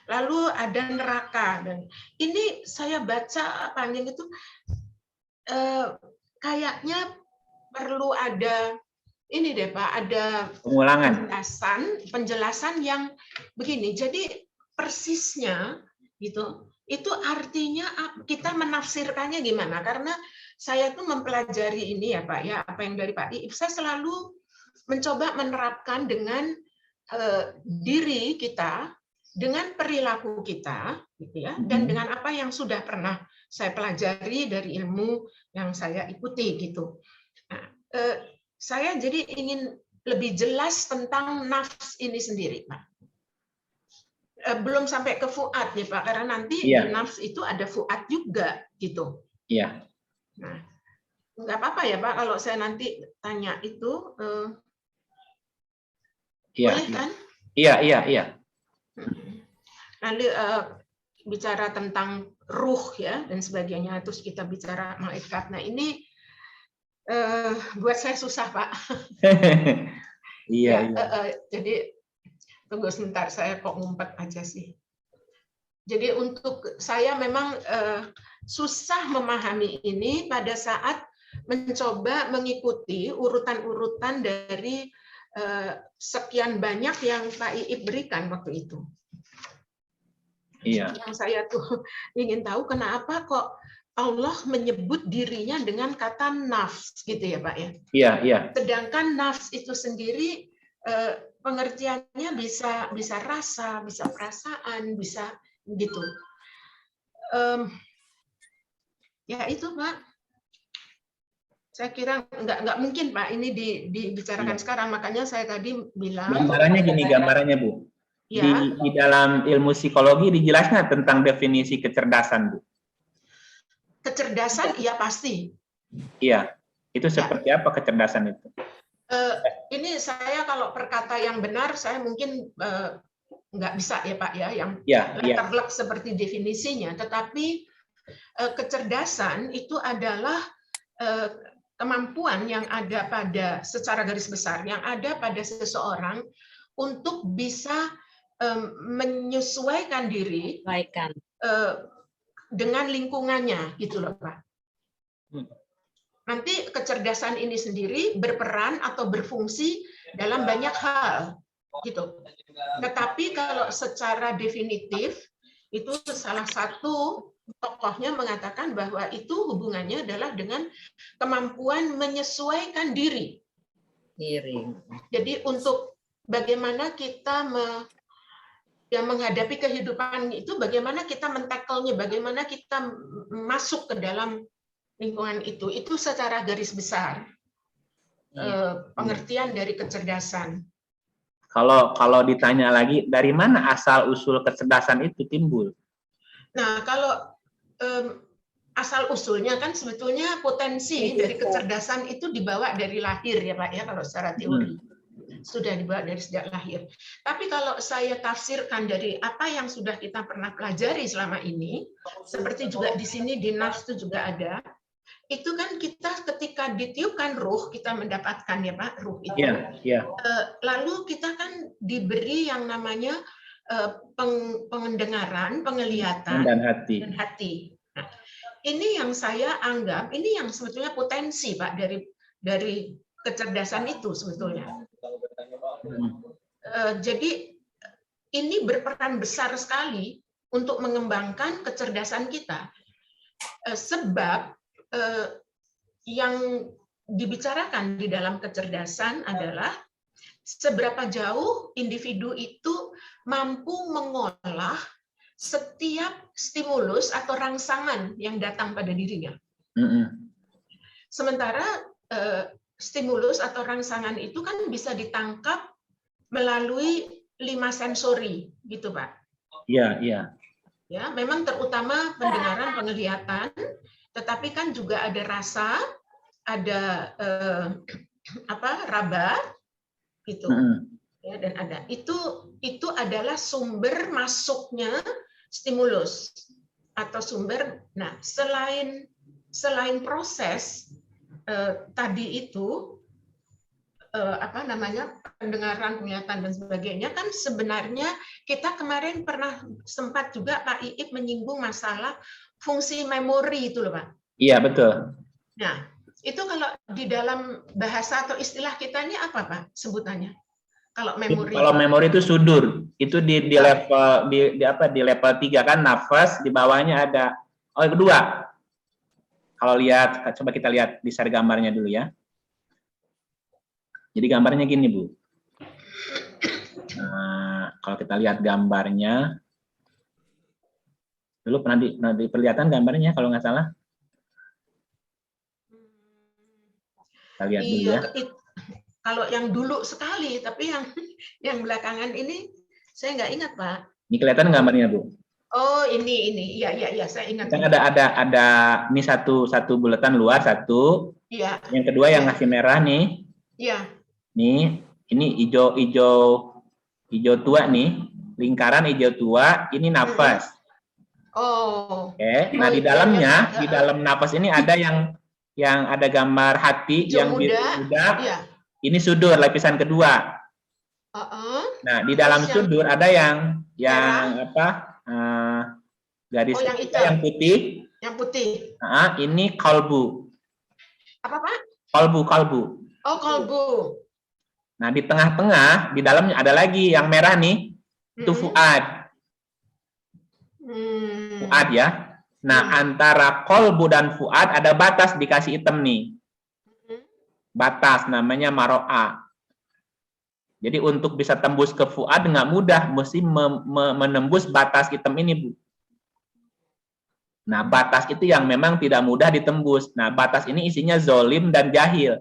Lalu ada neraka dan ini saya baca panjang itu kayaknya perlu ada ini deh Pak, ada penjelasan yang begini. Jadi persisnya gitu, itu artinya kita menafsirkannya gimana? Karena saya tuh mempelajari ini ya Pak ya, apa yang dari Pak Iip, saya selalu mencoba menerapkan dengan diri kita, dengan perilaku kita, gitu ya, dan dengan apa yang sudah pernah saya pelajari dari ilmu yang saya ikuti, gitu. Nah, saya jadi ingin lebih jelas tentang nafs ini sendiri, Pak. Belum sampai ke fuad ya Pak, karena nanti di nafs itu ada fuad juga, gitu.
Iya.
Nah, nggak apa-apa ya Pak, kalau saya nanti tanya itu.
Iya,
boleh kan?
Iya.
Nanti bicara tentang ruh ya dan sebagainya, terus kita bicara malaikat. Nah ini buat saya susah Pak.
Iya.
Jadi tunggu sebentar, saya kok ngumpet aja sih. Jadi untuk saya memang susah memahami ini pada saat mencoba mengikuti urutan-urutan dari sekian banyak yang Pak Iip berikan waktu itu.
Iya.
Yang saya tuh ingin tahu kenapa kok Allah menyebut dirinya dengan kata nafs gitu ya Pak ya.
Iya.
Sedangkan nafs itu sendiri pengertiannya bisa rasa, bisa perasaan, bisa gitu. Ya itu Pak. Saya kira nggak mungkin Pak ini dibicarakan sekarang, makanya saya tadi bilang.
Gambarannya Bu. Ya. Di dalam ilmu psikologi dijelaskan tentang definisi kecerdasan Bu.
Kecerdasan iya pasti.
Iya. Itu seperti apa kecerdasan itu?
Ini saya kalau perkata yang benar saya mungkin nggak bisa ya Pak ya, yang letterlek seperti definisinya. Tetapi kecerdasan itu adalah kemampuan yang ada pada secara garis besar yang ada pada seseorang untuk bisa menyesuaikan diri
Baikkan.
dengan lingkungannya, gitu loh Pak. Nanti kecerdasan ini sendiri berperan atau berfungsi dalam banyak hal, gitu. Tetapi kalau secara definitif itu salah satu tokohnya mengatakan bahwa itu hubungannya adalah dengan kemampuan menyesuaikan diri. Jadi untuk bagaimana kita menghadapi kehidupan itu, bagaimana kita men-tackle-nya, bagaimana kita masuk ke dalam lingkungan itu secara garis besar pengertian dari kecerdasan.
Kalau ditanya lagi, dari mana asal usul kecerdasan itu timbul?
Nah, kalau asal usulnya kan sebetulnya potensi dari kecerdasan itu dibawa dari lahir ya Pak ya, kalau secara teori sudah dibawa dari sejak lahir. Tapi kalau saya tafsirkan dari apa yang sudah kita pernah pelajari selama ini, seperti juga di sini di Nafs itu juga ada, itu kan kita ketika ditiupkan ruh kita mendapatkan ya Pak ruh itu. Lalu kita kan diberi yang namanya pendengaran, penglihatan dan hati. Nah, ini yang saya anggap ini yang sebetulnya potensi Pak dari kecerdasan itu sebetulnya. Jadi ini berperan besar sekali untuk mengembangkan kecerdasan kita. Sebab yang dibicarakan di dalam kecerdasan adalah seberapa jauh individu itu mampu mengolah setiap stimulus atau rangsangan yang datang pada dirinya. Sementara stimulus atau rangsangan itu kan bisa ditangkap melalui 5 sensori, gitu Pak.
Iya.
Ya, memang terutama pendengaran, penglihatan, tetapi kan juga ada rasa, ada raba, gitu. Ya, dan ada itu adalah sumber masuknya stimulus atau sumber. Nah, selain proses tadi itu pendengaran, penglihatan dan sebagainya, kan sebenarnya kita kemarin pernah sempat juga Pak Iip menyinggung masalah fungsi memori itu loh Pak.
Iya betul.
Nah, itu kalau di dalam bahasa atau istilah kita ini apa Pak sebutannya? Kalau memori.
Kalau memori itu sudur. Itu di level di level 3 kan nafas, di bawahnya ada kedua. Kalau lihat, coba kita lihat di share gambarnya dulu ya. Jadi gambarnya gini Bu. Nah, kalau kita lihat gambarnya, dulu pernah diperlihatkan gambarnya kalau nggak salah. Kita lihat dulu ya.
Kalau yang dulu sekali, tapi yang belakangan ini saya nggak ingat Pak.
Ini kelihatan gambarnya Bu.
Oh ini, iya saya ingat.
Kan ada ini satu buletan luar satu.
Iya.
Yang kedua yang ngasih merah nih.
Iya.
Nih, ini hijau tua nih, lingkaran hijau tua, ini nafas.
Oh.
Oke, nah di dalamnya, di dalam nafas ini ada yang ada gambar hati
hijau
yang biru muda.
Iya.
Ini sudur lapisan kedua. Nah, di dalam sudur ada yang garis yang putih.
Yang putih.
Nah, ini kalbu.
Apa Pak?
Kalbu.
Oh, kalbu.
Nah, di tengah-tengah, di dalamnya ada lagi yang merah nih, itu fuad. Fuad ya. Nah, antara kolbu dan fuad ada batas dikasih hitam nih. Batas, namanya maro'a. Jadi untuk bisa tembus ke fuad nggak mudah, mesti menembus batas hitam ini, Bu. Nah, batas itu yang memang tidak mudah ditembus. Nah, batas ini isinya zolim dan jahil.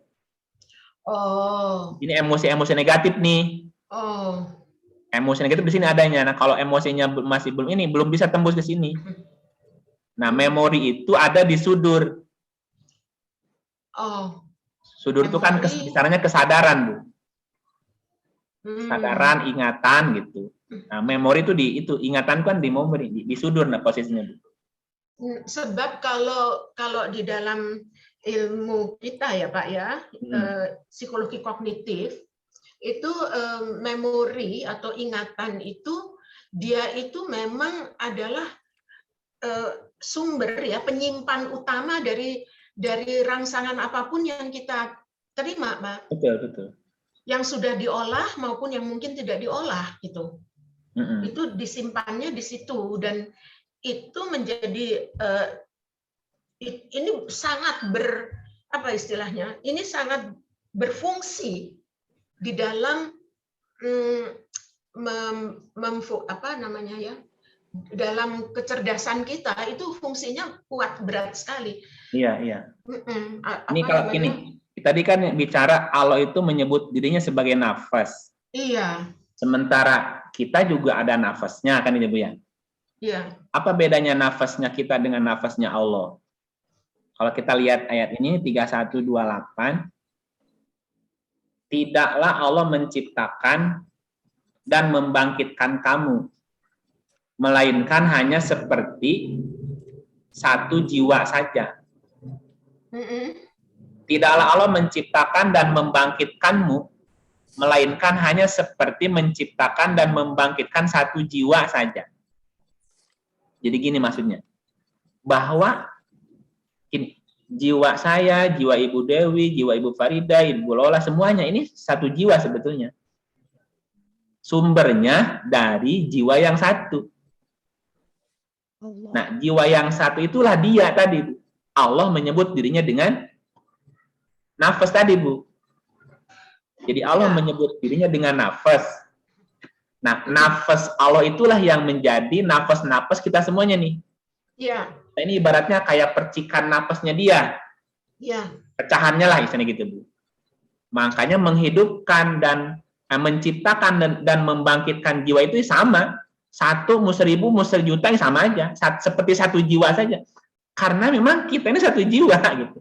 Oh.
Ini emosi-emosi negatif nih.
Oh.
Emosi negatif di sini adanya. Nah, kalau emosinya masih belum bisa tembus ke sini. Nah, memori itu ada di sudur.
Oh.
Sudur itu kan kisarannya kesadaran, Bu. Kesadaran, ingatan gitu. Nah, memori itu ingatan kan di memori, di sudur nah posisinya, Bu.
Sebab kalau di dalam ilmu kita ya Pak ya, psikologi kognitif, itu memori atau ingatan itu dia itu memang adalah sumber ya, penyimpan utama dari rangsangan apapun yang kita terima, Pak.
Betul, betul.
Yang sudah diolah maupun yang mungkin tidak diolah gitu. Itu disimpannya di situ, dan itu menjadi ini sangat apa istilahnya? Ini sangat berfungsi di dalam apa namanya ya? Dalam kecerdasan kita itu fungsinya kuat, berat sekali.
Iya, iya. Ini kalau gini, tadi kan bicara Allah itu menyebut dirinya sebagai nafas.
Iya.
Sementara kita juga ada nafasnya, kan ini Bu ya?
Iya.
Apa bedanya nafasnya kita dengan nafasnya Allah? Kalau kita lihat ayat ini 3128, tidaklah Allah menciptakan dan membangkitkan kamu, melainkan hanya seperti satu jiwa saja. Tidaklah Allah menciptakan dan membangkitkanmu, melainkan hanya seperti menciptakan dan membangkitkan satu jiwa saja. Jadi gini maksudnya, bahwa ini, jiwa saya, jiwa Ibu Dewi, jiwa Ibu Farida, Ibu Lola, semuanya ini satu jiwa sebetulnya. Sumbernya dari jiwa yang satu. Nah, jiwa yang satu itulah dia tadi, Bu. Allah menyebut dirinya dengan nafas tadi, Bu. Jadi Allah menyebut dirinya dengan nafas. Nah, nafas Allah itulah yang menjadi nafas-nafas kita semuanya nih.
Iya.
Nah, ini ibaratnya kayak percikan nafasnya dia.
Iya.
Pecahannya lah istilahnya gitu, Bu. Makanya menghidupkan dan menciptakan dan membangkitkan jiwa itu sama. Satu mu 1000 mu 1.000.000 sama aja, seperti satu jiwa saja. Karena memang kita ini satu jiwa gitu.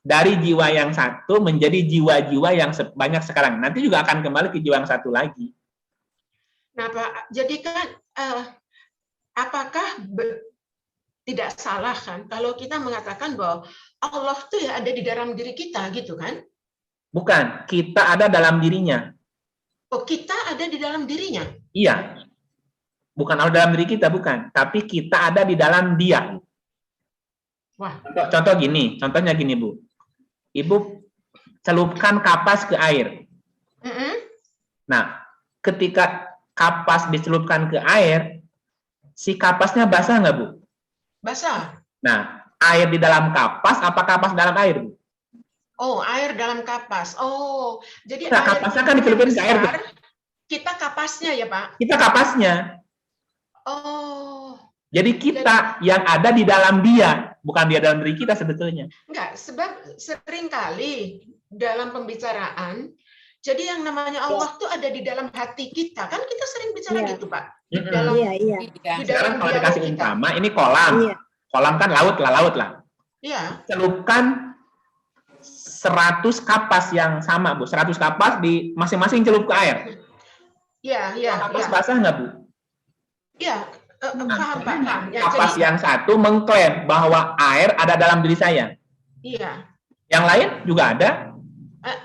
Dari jiwa yang satu menjadi jiwa-jiwa yang banyak sekarang. Nanti juga akan kembali ke jiwa yang satu lagi.
Nah, Pak, jadi kan apakah tidak salah kan kalau kita mengatakan bahwa Allah tuh ya ada di dalam diri kita gitu kan?
Bukan, kita ada dalam dirinya.
Oh, kita ada di dalam dirinya?
Iya. Bukan Allah dalam diri kita, bukan. Tapi kita ada di dalam dia.
Wah.
Contohnya gini, Bu. Ibu celupkan kapas ke air. Nah, ketika kapas dicelupkan ke air, si kapasnya basah nggak, Bu?
Basah.
Nah, air di dalam kapas, apa kapas dalam air, Bu?
Oh, air dalam kapas. Oh, jadi
nah, kapasnya kan dicelupin ke air, Bu.
Kita kapasnya ya, Pak?
Kita kapasnya.
Oh.
Jadi kita yang ada di dalam dia, bukan dia dalam diri kita sebetulnya.
Enggak, sebab seringkali dalam pembicaraan, jadi yang namanya Allah tuh ada di dalam hati kita. Kan kita sering bicara gitu, Pak. Di dalam, di
sekarang
dalam
kalau dikasih
kita.
umpama, ini kolam. Kolam kan laut lah.
Iya.
Celupkan 100 kapas yang sama, Bu. 100 kapas di masing-masing celup ke air.
Iya.
Kapas basah nggak, Bu?
Iya. Paham, Pak. Ya,
kapas
jadi,
yang satu mengklaim bahwa air ada dalam diri saya.
Iya.
Yang lain juga ada.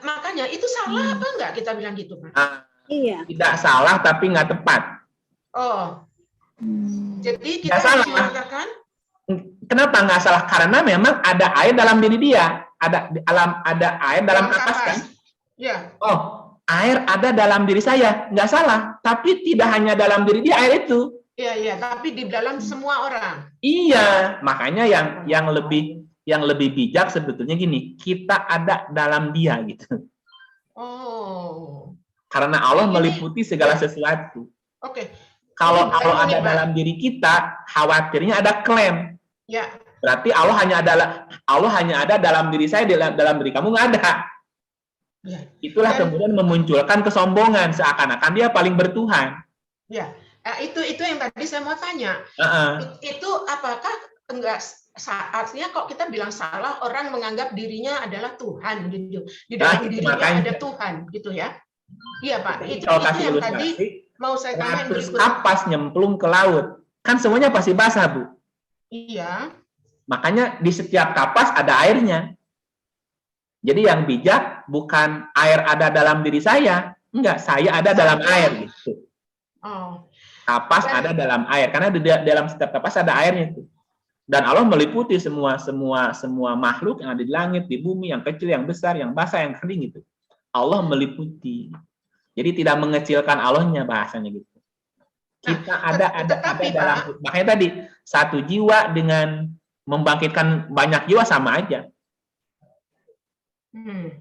Makanya itu salah apa enggak kita bilang gitu, Pak?
Iya.
Tidak salah tapi nggak tepat.
Oh. Jadi kita
salah.
mengatakan
Kenapa nggak salah? Karena memang ada air dalam diri dia. Ada air dalam kapas kan?
Ya.
Oh, air ada dalam diri saya. Nggak salah. Tapi tidak hanya dalam diri dia air itu.
Iya, tapi di dalam semua orang.
Iya, makanya yang lebih bijak sebetulnya gini, kita ada dalam dia gitu.
Oh.
Karena Allah meliputi segala sesuatu.
Oke.
Kalau Allah ada dalam diri kita, khawatirnya ada klaim.
Ya.
Berarti Allah hanya ada dalam diri saya, dalam diri kamu nggak ada.
Ya.
Itulah kemudian memunculkan kesombongan, seakan-akan dia paling bertuhan.
Ya. Itu yang tadi saya mau tanya. Itu apakah enggak saatnya kok kita bilang salah orang menganggap dirinya adalah Tuhan gitu. Di dalam dirinya ada Tuhan gitu ya. Iya, Pak. Itu yang tadi mau saya tanya.
100 kapas nyemplung ke laut. Kan semuanya pasti basah, Bu.
Iya.
Makanya di setiap kapas ada airnya. Jadi yang bijak bukan air ada dalam diri saya, enggak, saya ada dalam air gitu.
Oh,
Kapas ada dalam air karena di dalam setiap kapas ada airnya itu. Dan Allah meliputi semua makhluk yang ada di langit, di bumi, yang kecil, yang besar, yang basah, yang kering itu. Allah meliputi. Jadi tidak mengecilkan Allahnya bahasanya gitu. Kita ada dalam, makanya tadi satu jiwa dengan membangkitkan banyak jiwa sama aja.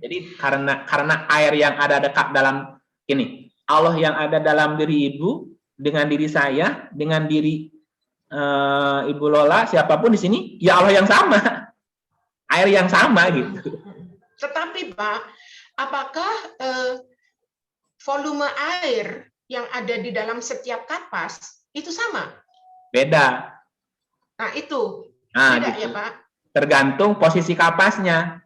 Jadi karena air yang ada dekat dalam ini, Allah yang ada dalam diri ibu dengan diri saya, dengan diri Ibu Lola, siapapun di sini, ya Allah yang sama, air yang sama gitu.
Tetapi Pak, apakah volume air yang ada di dalam setiap kapas itu sama?
Beda.
Nah itu
Nah,
beda
gitu.
ya Pak?
Tergantung posisi kapasnya.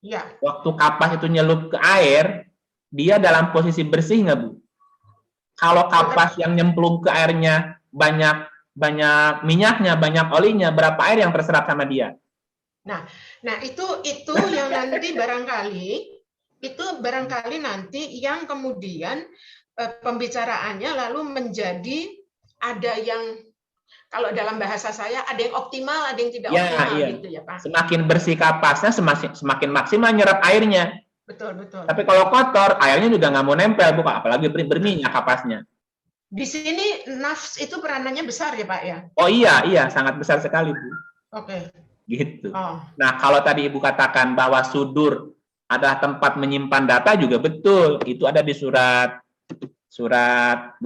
Ya.
Waktu kapas itu nyelup ke air, dia dalam posisi bersih nggak Bu? Kalau kapas yang nyemplung ke airnya banyak minyaknya, banyak olinya, berapa air yang terserap sama dia?
Nah itu yang nanti barangkali nanti yang kemudian pembicaraannya lalu menjadi ada yang, kalau dalam bahasa saya ada yang optimal, ada yang tidak optimal gitu ya Pak.
Semakin bersih kapasnya, semakin maksimal nyerap airnya.
Betul.
Tapi kalau kotor, airnya juga nggak mau nempel, Bu, apalagi berminyak kapasnya.
Di sini nafs itu peranannya besar ya Pak ya?
Oh iya, sangat besar sekali Bu.
Oke.
Gitu.
Oh.
Nah, kalau tadi Ibu katakan bahwa sudur adalah tempat menyimpan data juga betul. Itu ada di surat 29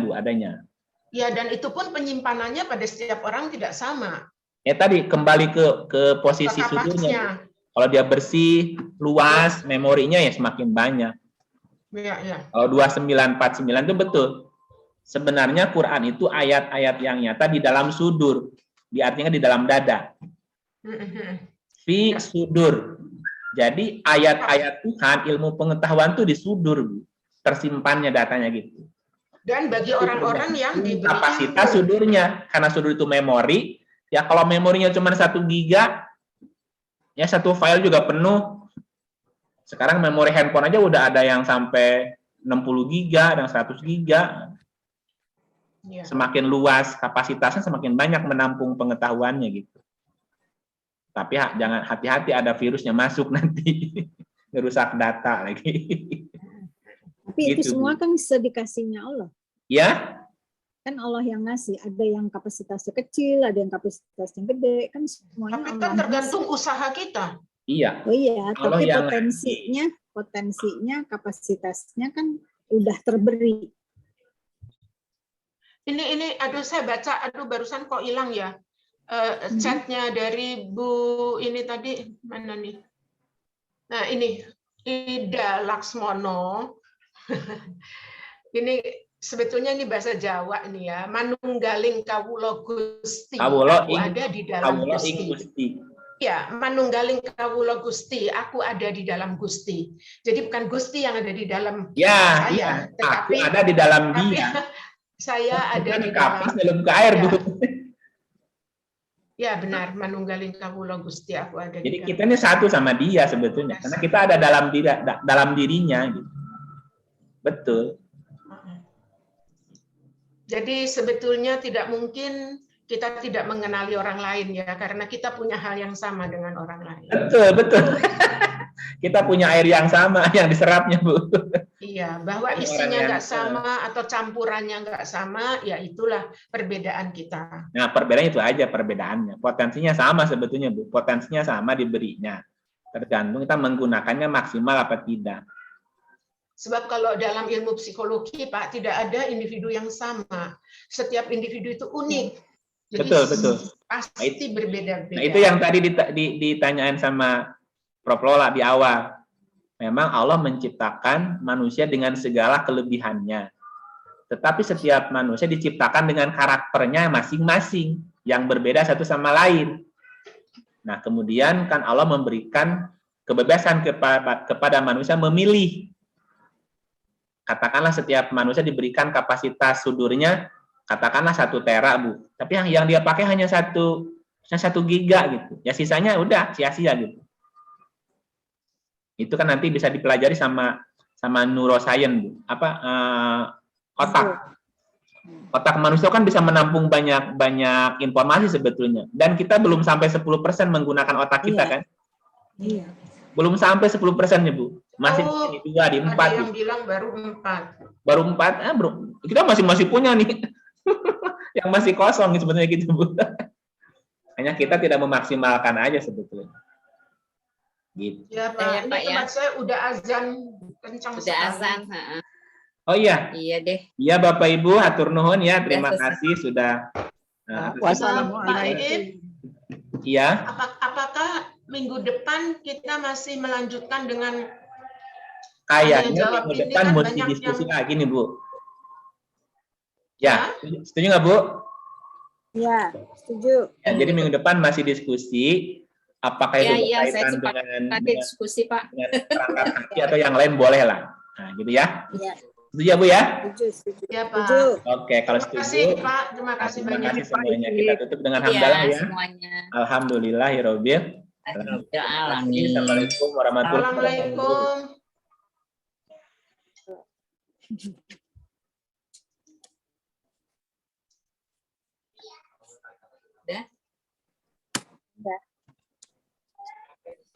Bu adanya.
Ya, dan itu pun penyimpanannya pada setiap orang tidak sama.
Tadi kembali ke posisi sudurnya. Kalau dia bersih, luas, memorinya ya semakin banyak.
Ya.
Kalau 2949 itu betul. Sebenarnya Quran itu ayat-ayat yang nyata di dalam sudur. Artinya di dalam dada. Fi sudur. Jadi ayat-ayat Tuhan, ilmu pengetahuan itu di sudur, Bu. Tersimpannya datanya gitu.
Dan bagi orang-orang yang diberi
kapasitas sudurnya, karena sudur itu memori, ya kalau memorinya cuma 1 giga, ya satu file juga penuh. Sekarang memori handphone aja udah ada yang sampai 60 giga, ada yang 100 giga.
Ya.
Semakin luas kapasitasnya, semakin banyak menampung pengetahuannya gitu. Tapi jangan hati-hati ada virusnya masuk nanti, ngerusak data lagi.
Tapi itu
Gitu,
semua
Bu.
kan bisa dikasihnya Allah.
Ya,
Kan Allah yang ngasih, ada yang kapasitasnya kecil, ada yang kapasitasnya gede, kan semuanya
Tapi
Allah
kan tergantung
ngasih.
usaha kita.
iya.
Oh iya,
Allah
tapi
yang
potensinya, kapasitasnya kan udah terberi.
Ini aduh saya baca, barusan kok hilang ya. Chatnya dari Bu ini tadi, mana nih? Nah ini, Ida Laksmono. Ini sebetulnya ini bahasa Jawa nih ya. Manunggaling kawula Gusti. Aku ada di dalam Gusti. Ya, manunggaling kawula Gusti, aku ada di dalam Gusti. Jadi bukan Gusti yang ada di dalam saya, tetapi
aku ada di dalam dia.
Saya ada di
kapas
dalam
ke air, Bu.
Ya benar, manunggaling kawula Gusti, aku ada.
Jadi kita ini satu sama dia sebetulnya, karena kita ada dalam dirinya gitu. Betul.
Jadi sebetulnya tidak mungkin kita tidak mengenali orang lain ya, karena kita punya hal yang sama dengan orang lain.
Betul. Kita punya air yang sama yang diserapnya, Bu.
Iya, bahwa isinya nggak sama atau campurannya nggak sama, ya itulah perbedaan kita.
Nah, perbedaannya itu aja perbedaannya. Potensinya sama sebetulnya, Bu. Potensinya sama diberinya. Tergantung kita menggunakannya maksimal apa tidak.
Sebab kalau dalam ilmu psikologi, Pak, tidak ada individu yang sama. Setiap individu itu unik. Jadi
Betul.
pasti berbeda-beda.
Nah, itu yang tadi ditanyain sama Prof. Lola di awal. Memang Allah menciptakan manusia dengan segala kelebihannya. Tetapi setiap manusia diciptakan dengan karakternya masing-masing yang berbeda satu sama lain. Nah, kemudian kan Allah memberikan kebebasan kepada manusia memilih. Katakanlah setiap manusia diberikan kapasitas sudurnya, katakanlah 1 tera, Bu. Tapi yang dia pakai hanya 1 giga gitu. Ya sisanya udah sia-sia gitu. Itu kan nanti bisa dipelajari sama neuroscience, Bu. Otak. Otak manusia kan bisa menampung banyak informasi sebetulnya. Dan kita belum sampai 10% menggunakan otak kita kan?
Iya.
Belum sampai 10% ya, Bu. Masih di 2, di 4.
Ada yang bilang baru 4.
Baru 4, bro. Kita masih punya nih. Yang masih kosong sebetulnya gitu, Bu. Hanya kita tidak memaksimalkan aja sebetulnya. Gitu.
Ya Pak,
Ya,
ini
Pak, ya.
tempat saya udah azan kencang
Udah
sekali.
azan.
Oh iya.
Iya deh.
Iya Bapak Ibu, hatur nuhun ya. Terima
Udah selesai.
kasih sudah.
Wassalamualaikum.
Iya.
Apakah minggu depan kita masih melanjutkan dengan
Kayaknya
jawab
minggu
ini
depan
kan
mesti
banyak
diskusi
yang-
lagi nih, Bu. Ya, setuju nggak, Bu?
Ya, setuju.
Ya, jadi minggu depan masih diskusi. Apakah itu
Iya, saya
berkaitan
sepakat
dengan
diskusi, Pak.
perangkat hati atau yang lain boleh lah. Nah, gitu ya.
Ya,
Setuju ya, Bu ya?
setuju.
Ya Pak.
Setuju.
Oke, kalau
Terima kasih
setuju.
Pak, terima kasih
Terima
banyak.
kasih semuanya. Kita tutup dengan
Iya,
hamdalah ya.
semuanya.
Alhamdulillahirobbil.
Alamin.
Assalamualaikum warahmatullahi wabarakatuh.
Assalamualaikum.